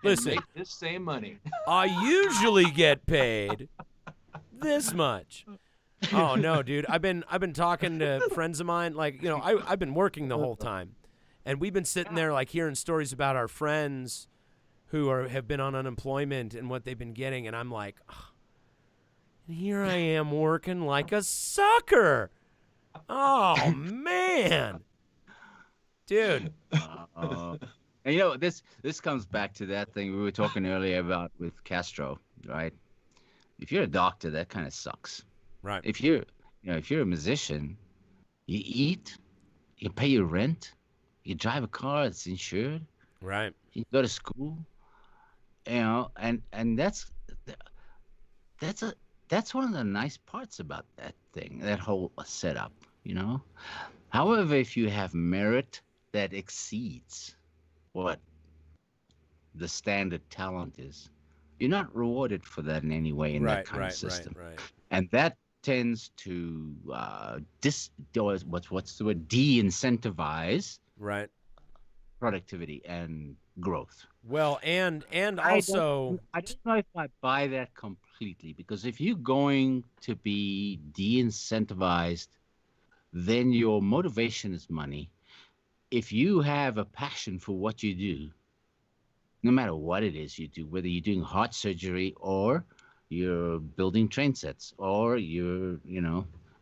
Listen, make this same money. I usually get paid this much. Oh no, dude! I've been talking to friends of mine. Like, I've been working the whole time, and we've been sitting there like hearing stories about our friends who have been on unemployment and what they've been getting, and I'm like, oh, and here I am working like a sucker. Oh man. Dude. And this comes back to that thing we were talking earlier about with Castro, right? If you're a doctor, that kind of sucks. Right. If you're a musician, you eat, you pay your rent, you drive a car that's insured. Right. You go to school, and that's that's one of the nice parts about that thing, that whole setup, you know. However, if you have merit that exceeds what the standard talent is, you're not rewarded for that in any way in that kind of system. Right. And that tends to what's the word, de-incentivize Right. productivity and growth. Well, and also, I don't know if I buy that completely, because if you're going to be de-incentivized, then your motivation is money. If you have a passion for what you do, no matter what it is you do, whether you're doing heart surgery or you're building train sets or you're,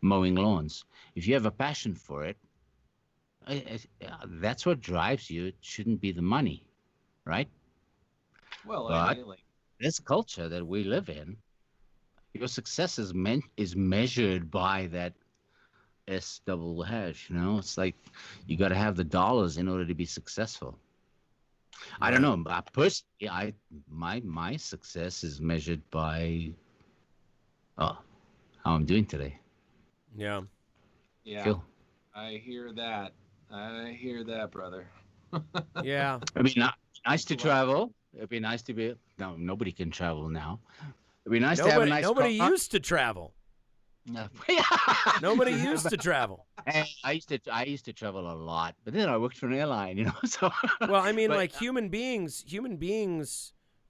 mowing lawns, if you have a passion for it, that's what drives you. It shouldn't be the money, right? Well, but this culture that we live in, your success is measured by that S double hash. It's like you got to have the dollars in order to be successful. I don't know. But personally, my success is measured by how I'm doing today. Yeah. Phil. I hear that, brother. Yeah. I mean, nice to travel. It'd be nice to be. No, nobody can travel now. It'd be nice to have a nice Nobody car. used to travel. Nobody used to travel. And I used to travel a lot, but then I worked for an airline, So. Well, I mean, like human beings,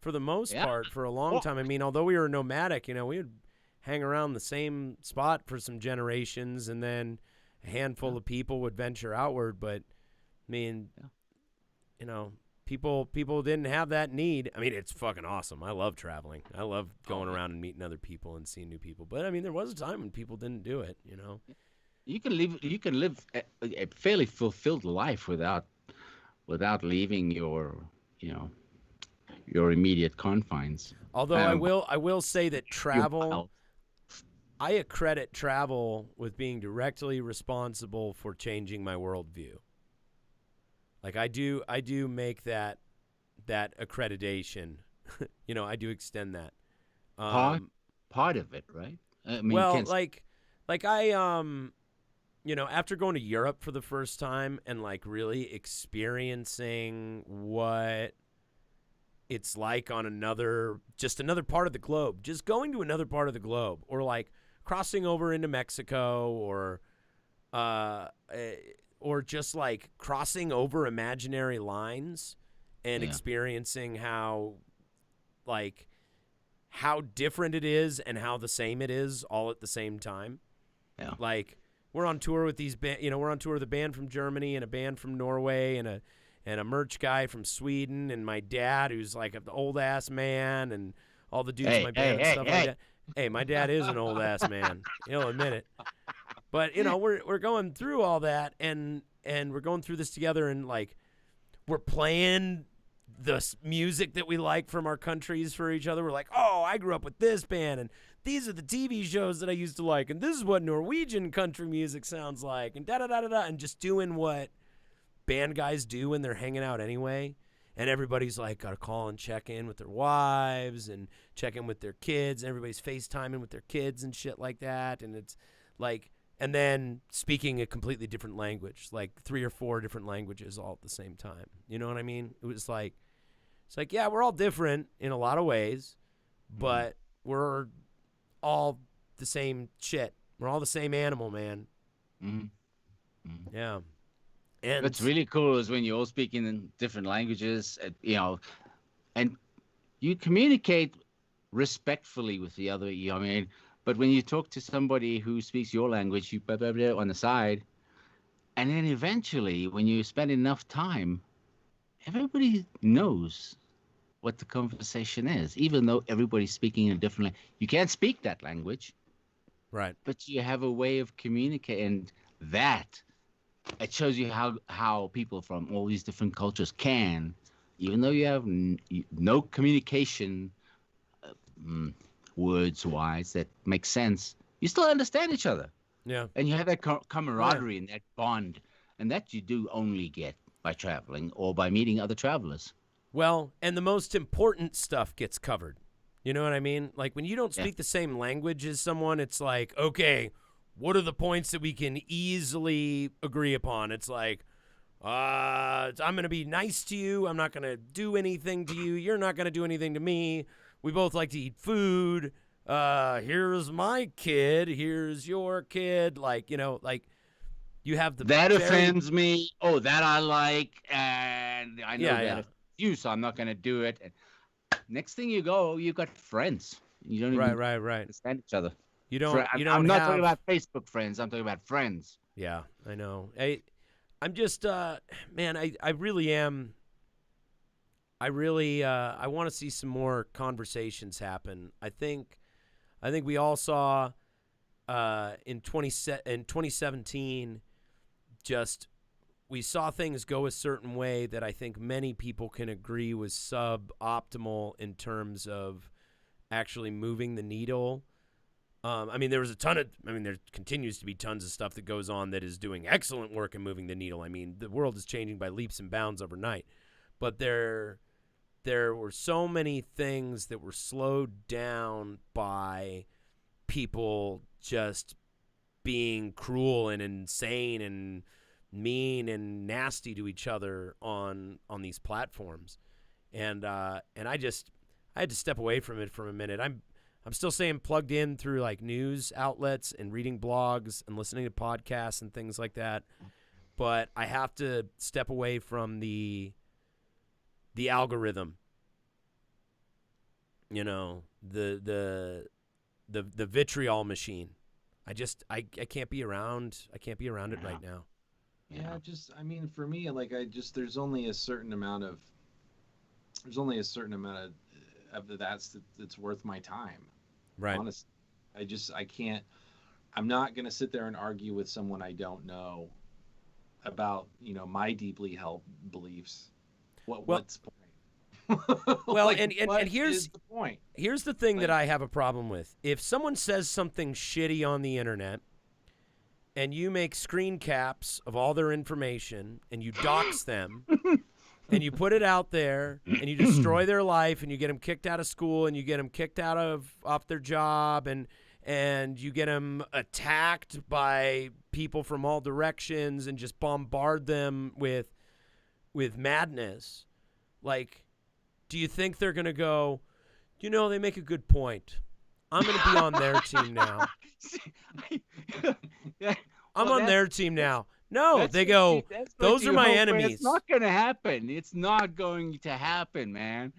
for the most part, for a long time. I mean, although we were nomadic, we would hang around the same spot for some generations, and then a handful of people would venture outward. But I mean, people didn't have that need. I mean, it's fucking awesome. I love traveling. I love going around and meeting other people and seeing new people. But I mean, there was a time when people didn't do it. You can live a fairly fulfilled life without leaving your immediate confines. Although I will say that travel, I accredit travel with being directly responsible for changing my worldview. Like I do make that accreditation. I do extend that. Part of it, right? I mean, after going to Europe for the first time and like really experiencing what it's like on another part of the globe, just going to another part of the globe, or like crossing over into Mexico, or just like crossing over imaginary lines and experiencing how different it is and how the same it is all at the same time. Yeah. Like we're on tour with we're on tour with a band from Germany and a band from Norway and a merch guy from Sweden and my dad, who's like an old ass man, and all the dudes in my band and stuff like that. Hey, my dad is an old ass man. He'll admit it. But we're going through all that, and we're going through this together, and like we're playing the music that we like from our countries for each other. We're like, oh, I grew up with this band, and these are the TV shows that I used to like, and this is what Norwegian country music sounds like, and da-da-da-da-da, and just doing what band guys do when they're hanging out anyway. And everybody's like got to call and check in with their wives and check in with their kids, and everybody's FaceTiming with their kids and shit like that. And it's like, and then speaking a completely different language, like 3 or 4 different languages all at the same time. You know what I mean? It's like, yeah, we're all different in a lot of ways, but we're all the same shit. We're all the same animal, man. Mm-hmm. Mm-hmm. Yeah. And what's really cool is when you're all speaking in different languages, and you communicate respectfully with the other. I mean, but when you talk to somebody who speaks your language, you blah, blah, blah on the side, and then eventually, when you spend enough time, everybody knows what the conversation is, even though everybody's speaking in a different language. You can't speak that language, right? But you have a way of communicating, and that. It shows you how people from all these different cultures can, even though you have no communication words-wise that make sense, you still understand each other. Yeah. And you have that camaraderie and that bond, and that you do only get by traveling or by meeting other travelers. Well, and the most important stuff gets covered. You know what I mean? Like when you don't speak the same language as someone, it's like, okay, what are the points that we can easily agree upon? It's like, I'm going to be nice to you. I'm not going to do anything to you. You're not going to do anything to me. We both like to eat food. Here's my kid. Here's your kid. Like, you know, like you have the that offends me. Oh, that I like, and I know that offends you, so I'm not going to do it. And next thing you got friends. You don't even understand each other. You don't. I'm not talking about Facebook friends. I'm talking about friends. Yeah, I know. I'm just, man. I really am. I want to see some more conversations happen. I think we all saw in 2017, just we saw things go a certain way that I think many people can agree was suboptimal in terms of actually moving the needle. I mean, there continues to be tons of stuff that goes on that is doing excellent work in moving the needle. I mean, the world is changing by leaps and bounds overnight. But there were so many things that were slowed down by people just being cruel and insane and mean and nasty to each other on these platforms. And I had to step away from it for a minute. I'm still staying plugged in through like news outlets and reading blogs and listening to podcasts and things like that. But I have to step away from the algorithm. You know, the vitriol machine. I can't be around it right now. Yeah, I mean, for me, like, there's only a certain amount of that's worth my time. Right. Honestly, I can't. I'm not going to sit there and argue with someone I don't know about, you know, my deeply held beliefs. What's the point? Well, like, and here's the point. Here's the thing that I have a problem with. If someone says something shitty on the internet and you make screen caps of all their information and you dox them and you put it out there and you destroy their life and you get them kicked out of school and you get them kicked off their job and you get them attacked by people from all directions and just bombard them with madness, like, do you think they're going to go, you know, they make a good point. I'm going to be on their team now. I'm on their team now. No, they go, those are my enemies. It's not going to happen. It's not going to happen, man.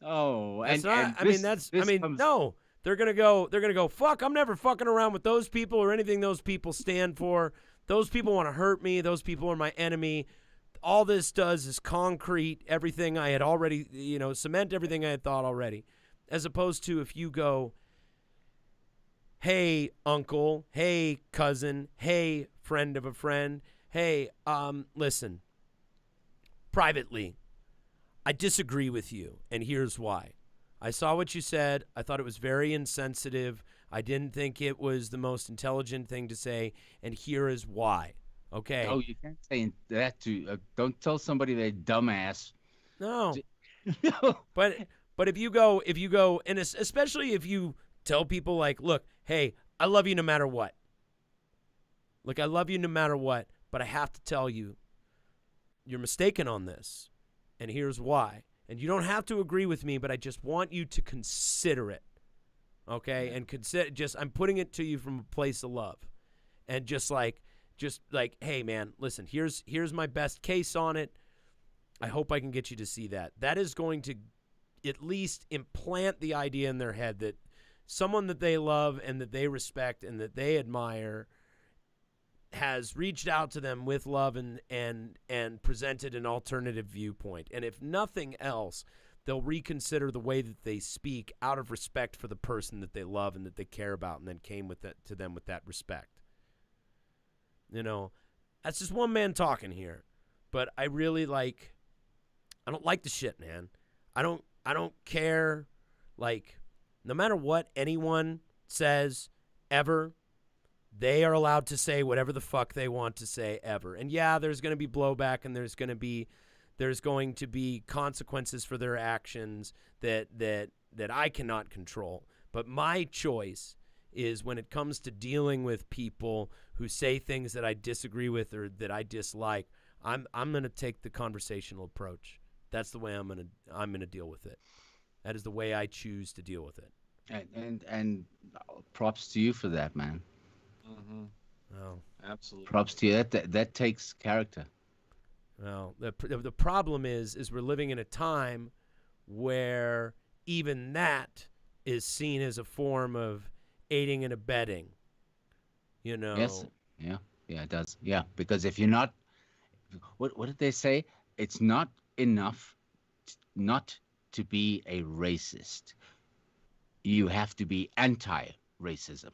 Oh, no. They're going to go, fuck, I'm never fucking around with those people or anything those people stand for. Those people want to hurt me. Those people are my enemy. All this does is concrete everything I had already, you know, cement everything I had thought already. As opposed to if you go, hey, uncle, hey, cousin, hey, friend of a friend, hey, listen, privately, I disagree with you, and here's why. I saw what you said. I thought it was very insensitive. I didn't think it was the most intelligent thing to say, and here is why. Okay. Oh, you can't say that to. Don't tell somebody they're dumbass. No. But if you go, and especially if you tell people like, look, hey, I love you no matter what. Look, I love you no matter what, but I have to tell you, you're mistaken on this, and here's why. And you don't have to agree with me, but I just want you to consider it. Okay, and I'm putting it to you from a place of love, and just like, hey, man, listen, here's my best case on it. I hope I can get you to see that. That is going to at least implant the idea in their head that someone that they love and that they respect and that they admire has reached out to them with love and presented an alternative viewpoint. And if nothing else, they'll reconsider the way that they speak out of respect for the person that they love and that they care about, and then came with that to them with that respect. You know, that's just one man talking here, but I don't like the shit, man. I don't care. Like, no matter what anyone says ever, they are allowed to say whatever the fuck they want to say ever. And yeah, there's going to be blowback, and there's going to be consequences for their actions that I cannot control. But my choice is when it comes to dealing with people who say things that I disagree with or that I dislike, I'm going to take the conversational approach. That's the way I'm going to deal with it. That is the way I choose to deal with it. And props to you for that, man. Mm-hmm. Oh, absolutely. Props to you. That takes character. Well, the problem is we're living in a time where even that is seen as a form of aiding and abetting. You know. Yes. Yeah. Yeah. It does. Yeah. Because if you're not, what did they say? It's not enough not to be a racist. You have to be anti-racism.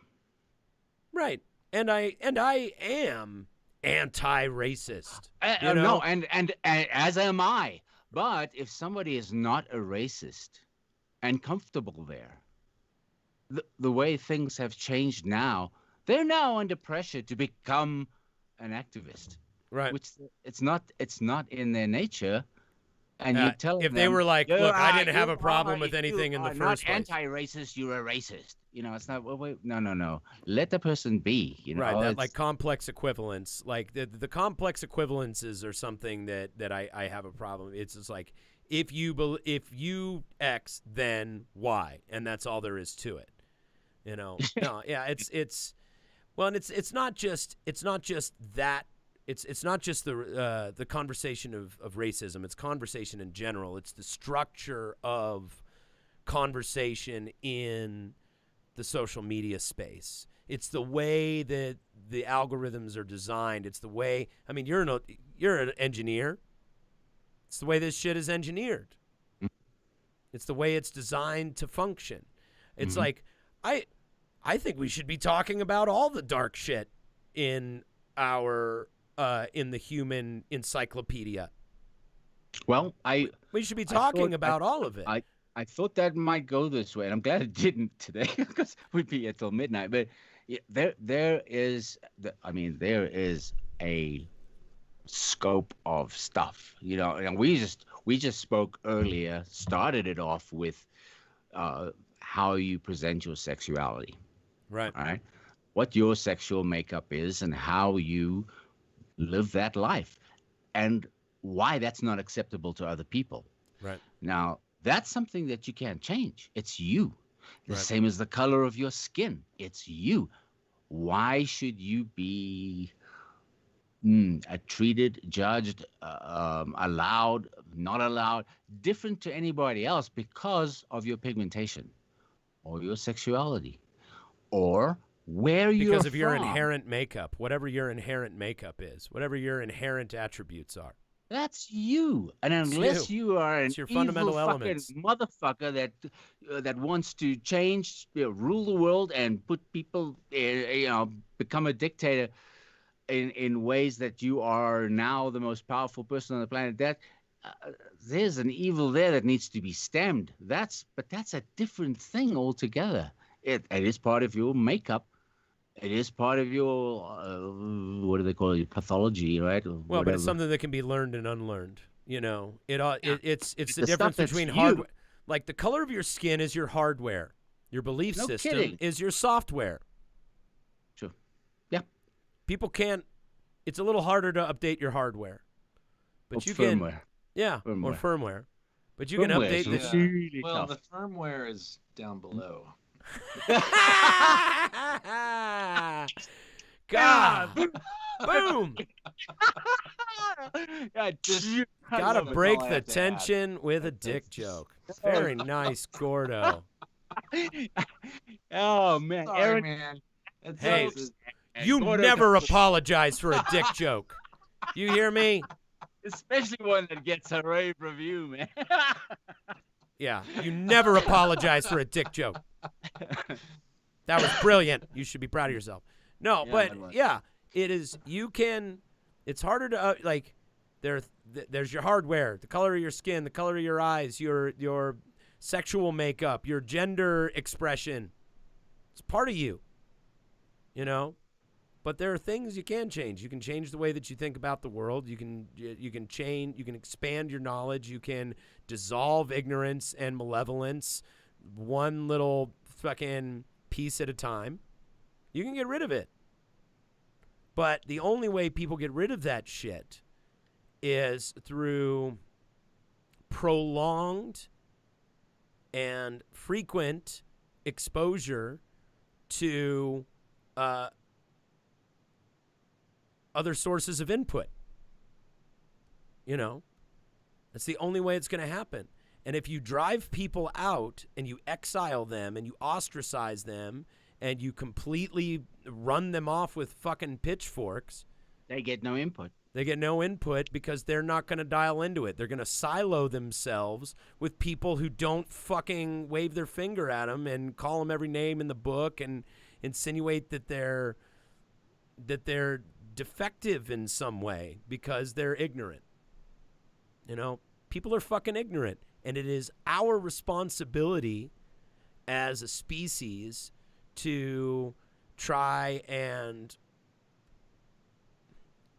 Right. And I am anti-racist. You know? No, and as am I. But if somebody is not a racist and comfortable there, the way things have changed now, they're now under pressure to become an activist. Right. Which it's not in their nature. And you tell if they were like, look, I didn't have a problem with anything in the first place. Not anti-racist, you're a racist. You know, it's not. Wait, no. Let the person be. You know, right? That like complex equivalence, like the complex equivalences are something that I have a problem. It's just like if you X, then Y, and that's all there is to it. You know, no, yeah, it's well, and it's not just that. It's not just the conversation of racism. It's conversation in general. It's the structure of conversation in the social media space. It's the way that the algorithms are designed. It's the way. I mean, you're an engineer. It's the way this shit is engineered. It's the way it's designed to function. It's like I think we should be talking about all the dark shit in our. In the human encyclopedia. Well, we should be talking about all of it. I thought that might go this way, and I'm glad it didn't today because we'd be here till midnight. But there is a scope of stuff, you know. And we just spoke earlier, started it off with how you present your sexuality, right? All right, what your sexual makeup is, and how you live that life, and why that's not acceptable to other people. Right. Now, that's something that you can't change. It's you. The Right. same as the color of your skin. It's you. Why should you be treated, judged, allowed, not allowed, different to anybody else because of your pigmentation or your sexuality or where you're because of your from. inherent makeup, whatever your inherent makeup is, whatever your inherent attributes are. That's you. And unless you are an your evil fundamental fucking elements. motherfucker that wants to change, rule the world and put people, become a dictator in ways that you are now the most powerful person on the planet, that there's an evil there that needs to be stemmed. But that's a different thing altogether. It is part of your makeup. It is part of your, what do they call it, pathology, right? Or Well, whatever. but it's something that can be learned and unlearned. You know, it's the The difference stuff that's between you. hardware. Like the color of your skin is your hardware. Your belief No system kidding. is your software. Sure. Yeah. People can't. It's a little harder to update your hardware, but Or you firmware. can. Yeah, or Firmware. firmware. But you can Firmware update is the. really Well, tough. the firmware is down below. God. Boom. Yeah, just Gotta love it. break All I the have to add. tension with a dick joke. Very nice, Gordo. Oh man, Sorry, Eric, man. It's Hey, it's- You Gordo never got- apologize for a dick joke. You hear me? especially one that gets a rave review, man. Yeah, you never apologize for a dick joke. That was brilliant. You should be proud of yourself. No, Yeah, but it was. yeah, it is. You can. It's harder to like. There's your hardware, the color of your skin, the color of your eyes, your sexual makeup, your gender expression. It's part of you. You know, but there are things you can change. You can change the way that you think about the world. You can change. You can expand your knowledge. You can dissolve ignorance and malevolence. one little fucking piece at a time, you can get rid of it. But the only way people get rid of that shit is through prolonged and frequent exposure to other sources of input. You know, that's the only way it's going to happen. And if you drive people out and you exile them and you ostracize them and you completely run them off with fucking pitchforks, they get no input. They get no input because they're not going to dial into it. They're going to silo themselves with people who don't fucking wave their finger at them and call them every name in the book and insinuate that they're defective in some way because they're ignorant. You know, people are fucking ignorant, and it is our responsibility as a species to try and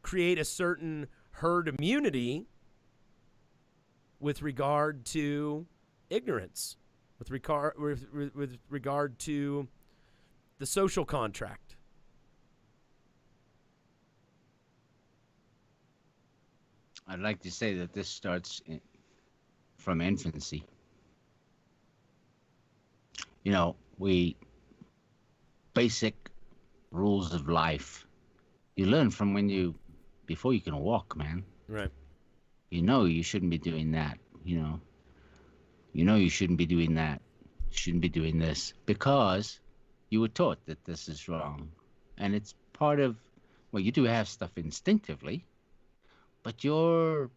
create a certain herd immunity with regard to ignorance, with regard to the social contract. I'd like to say that this starts from infancy. You know, basic rules of life. You learn from before you can walk, man. Right. You know you shouldn't be doing that, you know. You know you shouldn't be doing that. You shouldn't be doing this because you were taught that this is wrong. And it's part of, well, you do have stuff instinctively, but your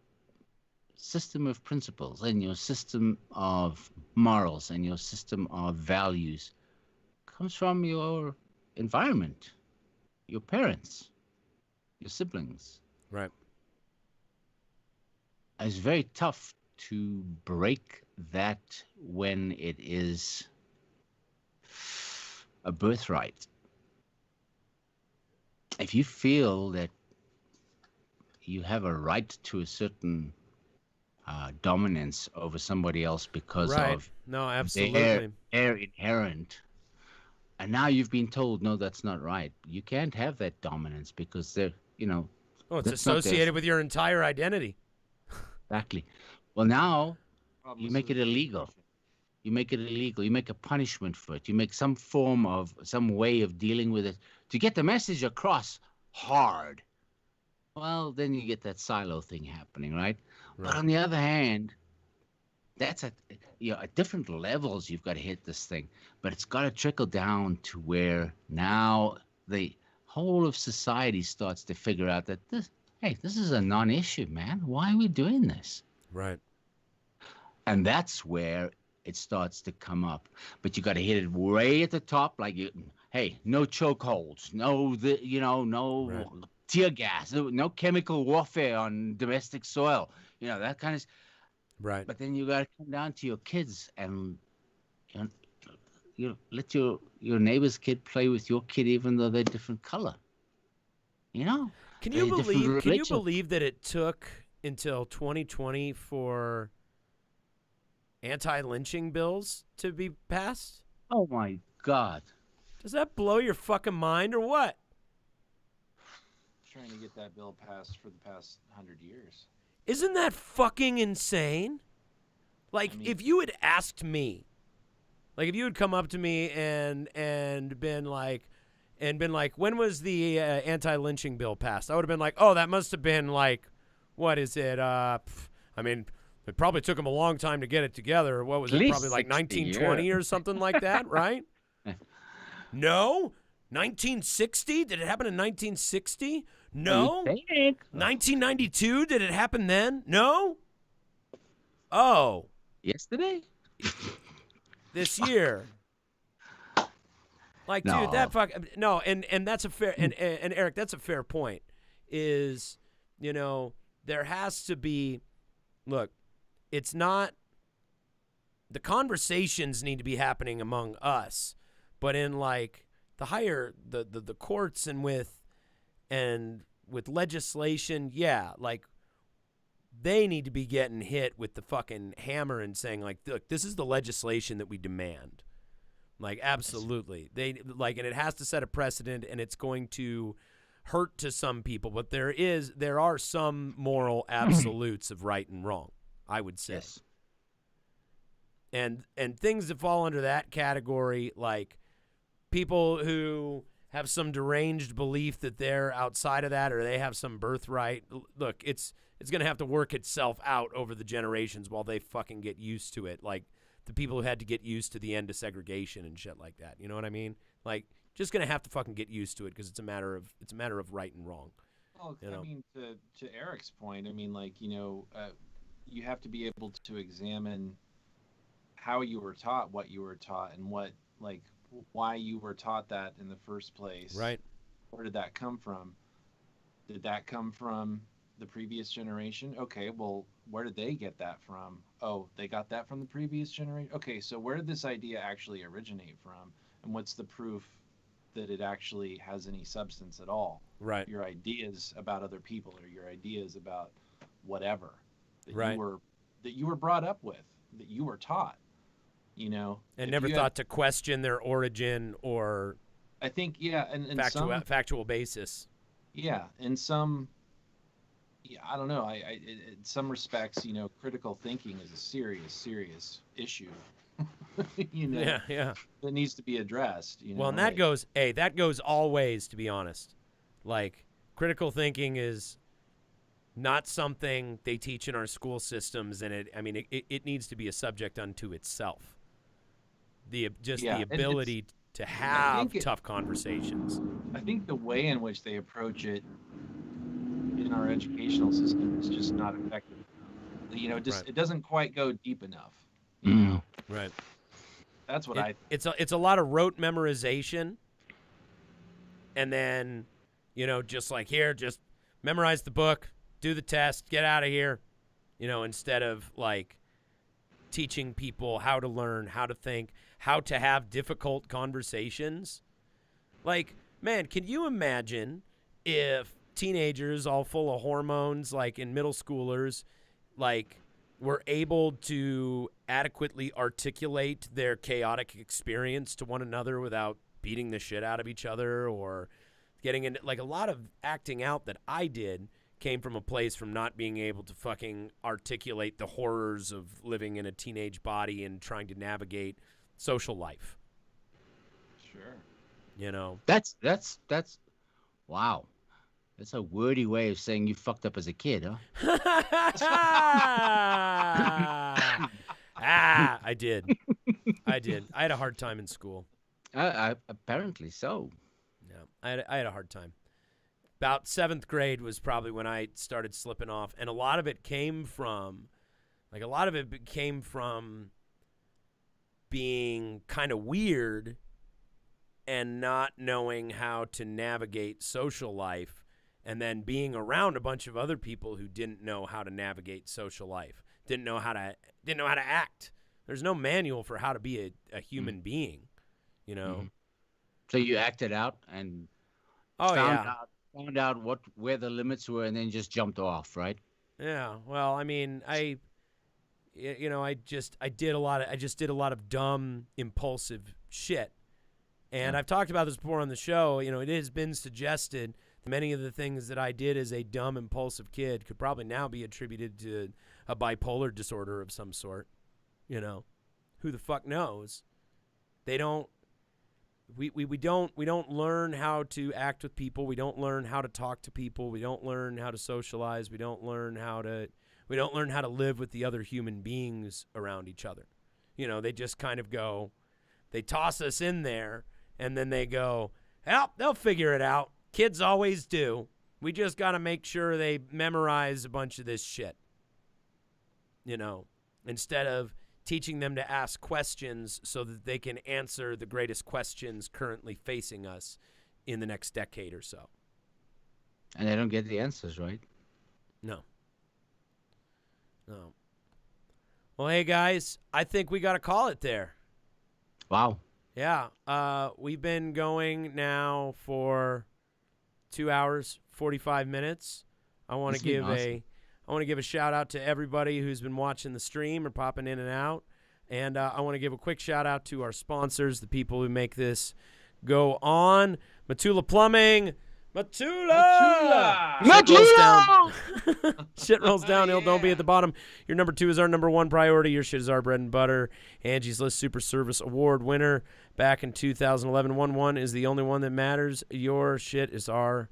system of principles and your system of morals and your system of values comes from your environment, your parents, your siblings. Right. It's very tough to break that when it is a birthright. If you feel that you have a right to a certain dominance over somebody else because of absolutely. their inherent, and now you've been told, no, that's not right. You can't have that dominance because they're, you know. Oh, it's associated with your entire identity. Exactly. Well, now you make it illegal. You make it illegal. You make a punishment for it. You make some way of dealing with it to get the message across hard. Well, then you get that silo thing happening, right? But on the other hand, that's at different levels you've got to hit this thing. But it's got to trickle down to where now the whole of society starts to figure out that this is a non-issue, man. Why are we doing this? Right. And that's where it starts to come up. But you got to hit it way at the top, like no chokeholds, no tear gas, no chemical warfare on domestic soil, you know, that kind of. Right. But then you got to come down to your kids and you let your neighbor's kid play with your kid even though they're different color. You know? Can you believe that it took until 2020 for anti-lynching bills to be passed? Oh my God. Does that blow your fucking mind or what? Trying to get that bill passed for the past 100 years. Isn't that fucking insane? Like, if you had asked me, like if you had come up to me and been like, when was the anti-lynching bill passed? I would have been like, oh, that must have been like, what is it? I mean, it probably took them a long time to get it together. What was it? Probably like 1920 or something like that, right? No? 1960? Did it happen in 1960? No. 1992? Did it happen then? No. Oh. Yesterday? This year. Like, no. Dude, that no, and that's a fair and Eric, that's a fair point. Is, you know, there has to be, look, it's not, the conversations need to be happening among us, but in like the higher the courts and with legislation, yeah, like they need to be getting hit with the fucking hammer and saying, like, look, this is the legislation that we demand. Like, absolutely. They like, and it has to set a precedent, and it's going to hurt to some people, but there are some moral absolutes of right and wrong, I would say. Yes. And things that fall under that category, like people who have some deranged belief that they're outside of that or they have some birthright. Look, it's going to have to work itself out over the generations while they fucking get used to it. Like the people who had to get used to the end of segregation and shit like that. You know what I mean? Like, just going to have to fucking get used to it because it's a matter of right and wrong. Well, you know? I mean, to Eric's point, I mean, like, you have to be able to examine how you were taught, what you were taught, and why you were taught that in the first place. Right. Where did that come from? Did that come from the previous generation? Okay, well, where did they get that from? Oh, they got that from the previous generation? Okay, so where did this idea actually originate from? And what's the proof that it actually has any substance at all? Right. Your ideas about other people or your ideas about whatever that right. you were brought up with, that you were taught, and never thought to question their origin or I think and factual basis. Yeah, in some I don't know. In some respects, critical thinking is a serious issue. Yeah. That needs to be addressed. Well, and that goes always, to be honest. Like, critical thinking is not something they teach in our school systems, and it needs to be a subject unto itself. The ability to have tough conversations. I think the way in which they approach it in our educational system is just not effective. It doesn't quite go deep enough. Right. That's what It's a lot of rote memorization, and then, just like here, just memorize the book, do the test, get out of here, instead of like teaching people how to learn, how to think, how to have difficult conversations. Like, man, can you imagine if teenagers all full of hormones, like in middle schoolers, like were able to adequately articulate their chaotic experience to one another without beating the shit out of each other or getting into, like, a lot of acting out that I did came from a place from not being able to fucking articulate the horrors of living in a teenage body and trying to navigate social life. Sure. That's wow. That's a wordy way of saying you fucked up as a kid, huh? I did. I had a hard time in school. Apparently so. Yeah, I had a hard time. About 7th grade was probably when I started slipping off, and a lot of it came from being kind of weird and not knowing how to navigate social life, and then being around a bunch of other people who didn't know how to navigate social life, didn't know how to act. There's no manual for how to be a human being, Mm-hmm. So you acted out and found out where the limits were, and then just jumped off, right? Yeah. Well, I mean, I just did a lot of dumb, impulsive shit. And I've talked about this before on the show. It has been suggested that many of the things that I did as a dumb, impulsive kid could probably now be attributed to a bipolar disorder of some sort. Who the fuck knows? They don't. We don't learn how to act with people. We don't learn how to talk to people. We don't learn how to socialize. We don't learn how to live with the other human beings around each other. They just kind of go, they toss us in there, and then they go, well, they'll figure it out. Kids always do. We just got to make sure they memorize a bunch of this shit. Instead of teaching them to ask questions so that they can answer the greatest questions currently facing us in the next decade or so. And they don't get the answers, right? No. Well, hey, guys, I think we got to call it there. Wow. Yeah. We've been going now for 2 hours, 45 minutes. I want to give I want to give a shout-out to everybody who's been watching the stream or popping in and out. And I want to give a quick shout-out to our sponsors, the people who make this go on. Matula Plumbing. Matula! Shit rolls down. Shit rolls downhill. Don't be at the bottom. Your number 2 is our number 1 priority. Your shit is our bread and butter. Angie's List Super Service Award winner back in 2011. 1-1 is the only one that matters. Your shit is our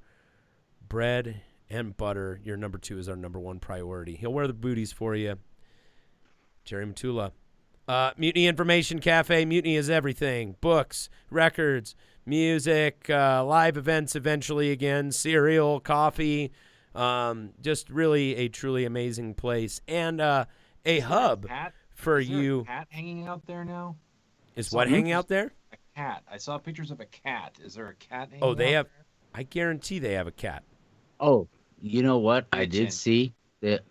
bread and butter. Your number 2 is our number 1 priority. He'll wear the booties for you. Jerry Matula. Mutiny Information Cafe. Mutiny is everything. Books, records, music, live events eventually again, cereal, coffee. Just really a truly amazing place. And a hub for you. A cat hanging out there now? Is what hanging out there? A cat. I saw pictures of a cat. Is there a cat hanging out there? I guarantee they have a cat. Oh, you know what? I did see that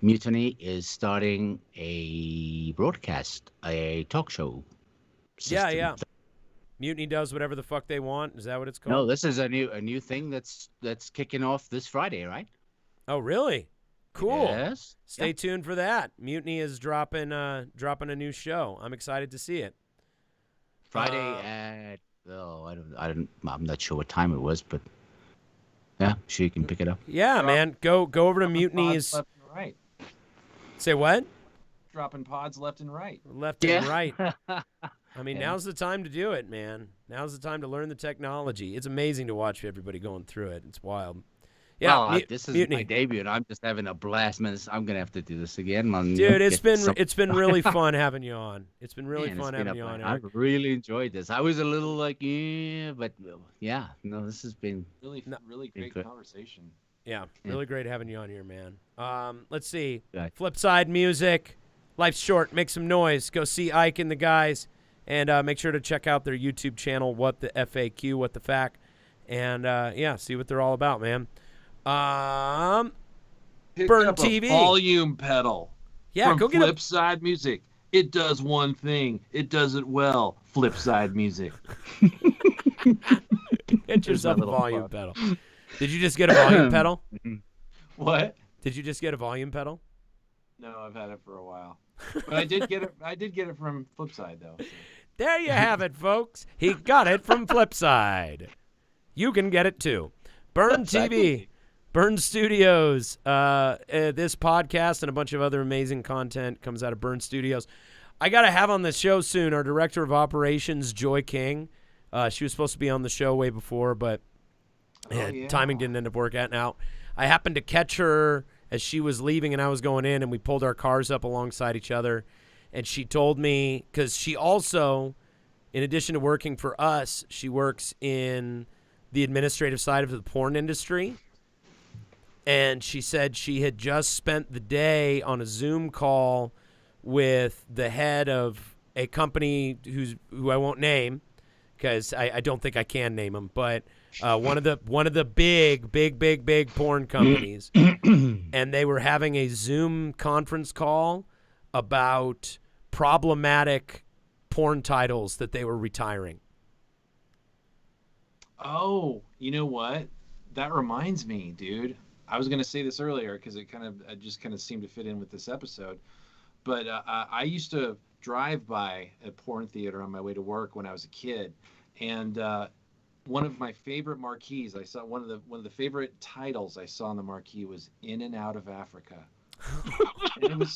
Mutiny is starting a broadcast, a talk show system. Yeah. Mutiny does whatever the fuck they want. Is that what it's called? No, this is a new thing that's kicking off this Friday, right? Oh, really? Cool. Yes. Stay tuned for that. Mutiny is dropping a new show. I'm excited to see it. Friday at I'm not sure what time it was, but yeah, sure you can pick it up. Yeah, man. Go over to Mutiny's. Left and right. Say what? Dropping pods left and right. Left and right. I mean, now's the time to do it, man. Now's the time to learn the technology. It's amazing to watch everybody going through it. It's wild. Yeah, well, this is my debut, and I'm just having a blast, man. I'm gonna have to do this again, man. Dude, it's been really fun having you on. It's been really fun having you on, Eric. I really enjoyed this. I was a little like, but yeah, no, this has been really great conversation. Yeah, really great having you on here, man. Let's see. Flipside music. Life's short. Make some noise. Go see Ike and the guys, and make sure to check out their YouTube channel. What the FAQ? What the fact? And see what they're all about, man. Burn TV. Volume pedal. Yeah, from go get Flipside music. It does one thing. It does it well. Flipside music. Get yourself a volume pedal. Did you just get a volume pedal? What? Did you just get a volume pedal? No, I've had it for a while. But I did get it from Flipside though. So. There you have it, folks. He got it from Flipside. You can get it too. Burn TV. Burn Studios. This podcast and a bunch of other amazing content comes out of Burn Studios. I got to have on the show soon our director of operations, Joy King. She was supposed to be on the show way before, but timing didn't end up working out. Now, I happened to catch her as she was leaving and I was going in, and we pulled our cars up alongside each other. And she told me, because she also, in addition to working for us, she works in the administrative side of the porn industry. And she said she had just spent the day on a Zoom call with the head of a company who I won't name because I don't think I can name them, but one of the big porn companies, and they were having a Zoom conference call about problematic porn titles that they were retiring. Oh, you know what? That reminds me, dude. I was going to say this earlier because it just kind of seemed to fit in with this episode. But I used to drive by a porn theater on my way to work when I was a kid, and one of my favorite marquees, I saw one of the favorite titles I saw on the marquee was "In and Out of Africa," and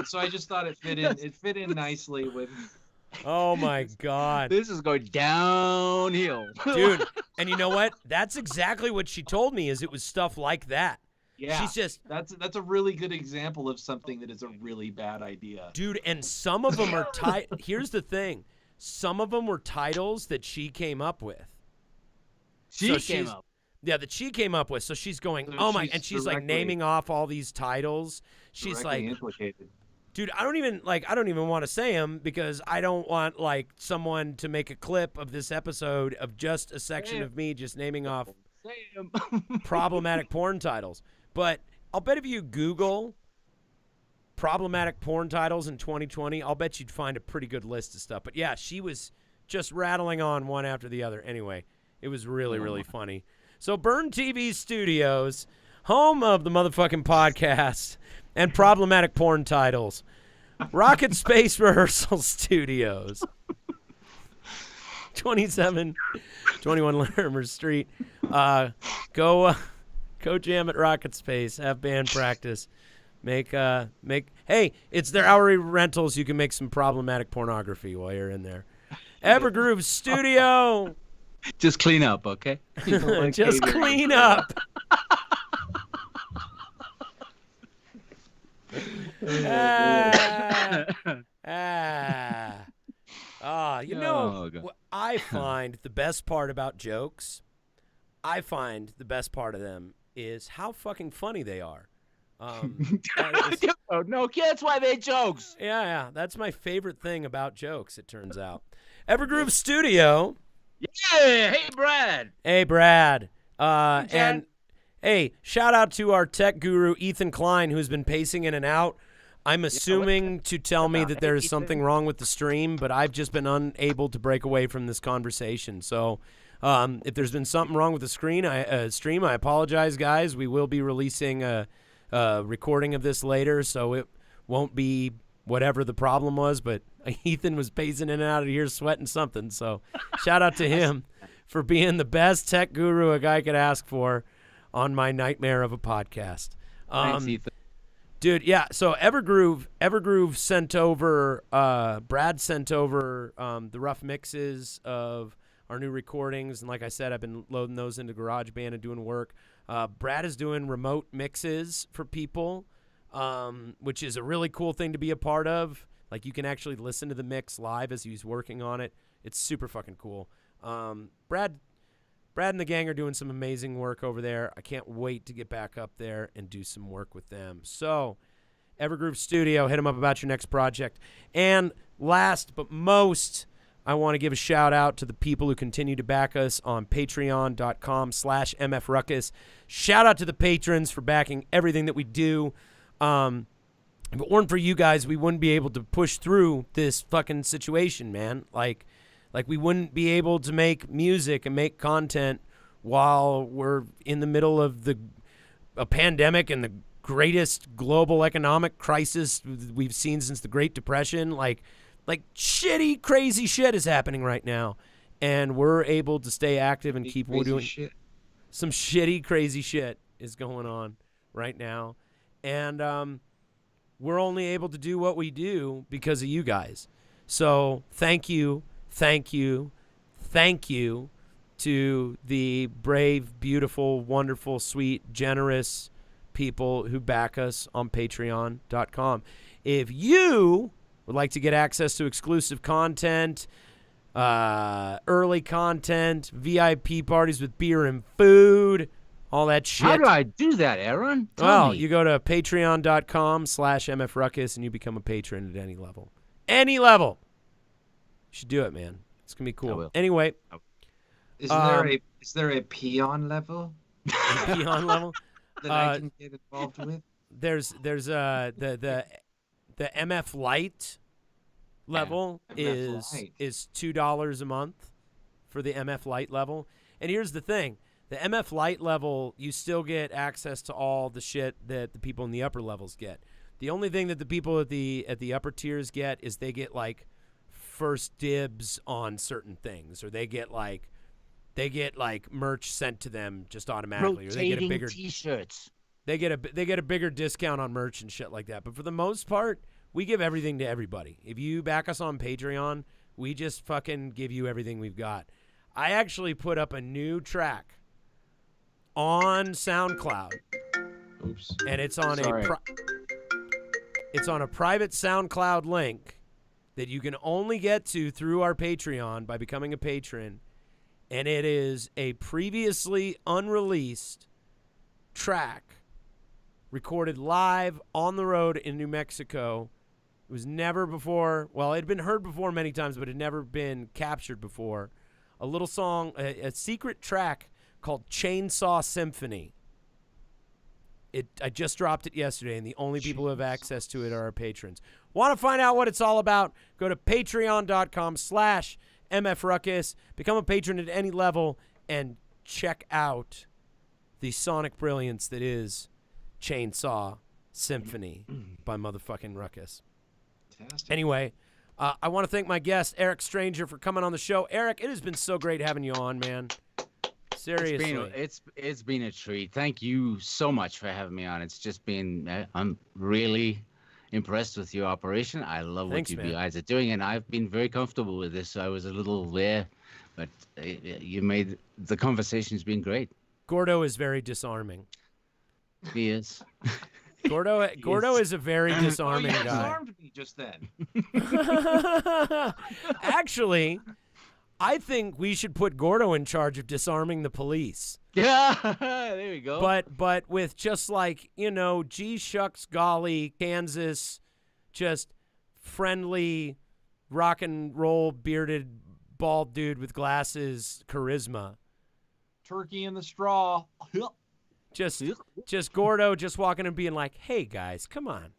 so I just thought it fit in. It fit in nicely with. Oh my God! This is going downhill, dude. And you know what? That's exactly what she told me. Is it was stuff like that. Yeah, she's just that's a really good example of something that is a really bad idea, dude. And some of them are Here's the thing: some of them were titles that she came up with. Yeah, that she came up with. So she's going, oh my, and she's like naming off all these titles. She's like implicated. Dude, I don't even want to say them because I don't want like someone to make a clip of this episode of just a section of me just naming off problematic porn titles. But I'll bet if you Google problematic porn titles in 2020, I'll bet you'd find a pretty good list of stuff. But yeah, she was just rattling on one after the other. Anyway, it was really, really funny. So Burn TV Studios, home of the motherfucking podcast and problematic porn titles. RocketSpace Rehearsal Studios. 2721 Larimer Street. Go jam at RocketSpace. Have band practice. Hey, it's their hourly rentals. You can make some problematic pornography while you're in there. Evergroove Studio. Just clean up, okay? Just clean up. I find the best part about jokes, I find the best part of them is how fucking funny they are. No, that's why they're jokes. Yeah, that's my favorite thing about jokes, it turns out. Evergroove Studio. Yeah, hey, Brad. And hey, shout out to our tech guru, Ethan Klein, who's been pacing in and out. I'm assuming to tell me that there is something wrong with the stream, but I've just been unable to break away from this conversation. So if there's been something wrong with the stream, I apologize, guys. We will be releasing a recording of this later, so it won't be whatever the problem was, but Ethan was pacing in and out of here sweating something. So shout out to him for being the best tech guru a guy could ask for on my nightmare of a podcast. Thanks, Ethan. Dude, yeah, so Evergroove sent over, Brad sent over the rough mixes of our new recordings, and like I said, I've been loading those into GarageBand and doing work. Brad is doing remote mixes for people, which is a really cool thing to be a part of. Like, you can actually listen to the mix live as he's working on it. It's super fucking cool. Brad and the gang are doing some amazing work over there. I can't wait to get back up there and do some work with them. So, Evergroove Studio, hit them up about your next project. And last but most, I want to give a shout out to the people who continue to back us on patreon.com/MFRuckus. Shout out to the patrons for backing everything that we do. If it weren't for you guys, we wouldn't be able to push through this fucking situation, man. Like we wouldn't be able to make music and make content while we're in the middle of a pandemic and the greatest global economic crisis we've seen since the Great Depression. Like shitty, crazy shit is happening right now, and we're able to stay active and keep doing shit. Some shitty, crazy shit is going on right now, and we're only able to do what we do because of you guys. So thank you to the brave, beautiful, wonderful, sweet, generous people who back us on patreon.com. If you would like to get access to exclusive content, early content, VIP parties with beer and food, all that shit. How do I do that, Aaron? Well, you go to patreon.com/MFRuckus and you become a patron at any level. Any level. You should do it, man. It's going to be cool. Anyway. Is there a peon level? A peon level? That I can get involved with? There's the MF Lite level is $2 a month for the MF Lite level. And here's the thing. The MF Lite level, you still get access to all the shit that the people in the upper levels get. The only thing that the people at the upper tiers get is they get like first dibs on certain things, or they get like merch sent to them just automatically, or they get a bigger T-shirts. They get a bigger discount on merch and shit like that. But for the most part, we give everything to everybody. If you back us on Patreon, we just fucking give you everything we've got. I actually put up a new track on SoundCloud. Oops. And it's on a private SoundCloud link that you can only get to through our Patreon by becoming a patron. And it is a previously unreleased track recorded live on the road in New Mexico. It was never before, well, it had been heard before many times, but it had never been captured before. A little song, a secret track called Chainsaw Symphony. I just dropped it yesterday, and the only people who have access to it are our patrons. Want to find out what it's all about? Go to patreon.com/MFRuckus. Become a patron at any level and check out the sonic brilliance that is Chainsaw Symphony by motherfucking Ruckus. Fantastic. Anyway, I want to thank my guest, Eric Stranger, for coming on the show. Eric, it has been so great having you on, man. Seriously. It's been a treat. Thank you so much for having me on. It's just been, I'm really impressed with your operation. I love what you guys are doing, and I've been very comfortable with this. I was a little there, but you made the conversation's been great. Gordo is very disarming. He is. Gordo is a very disarming guy. Disarmed me just then. Actually, I think we should put Gordo in charge of disarming the police. Yeah, there we go. But with just like, gee shucks golly, Kansas, just friendly rock and roll bearded bald dude with glasses charisma. Turkey in the straw. Just Gordo just walking and being like, hey guys, come on.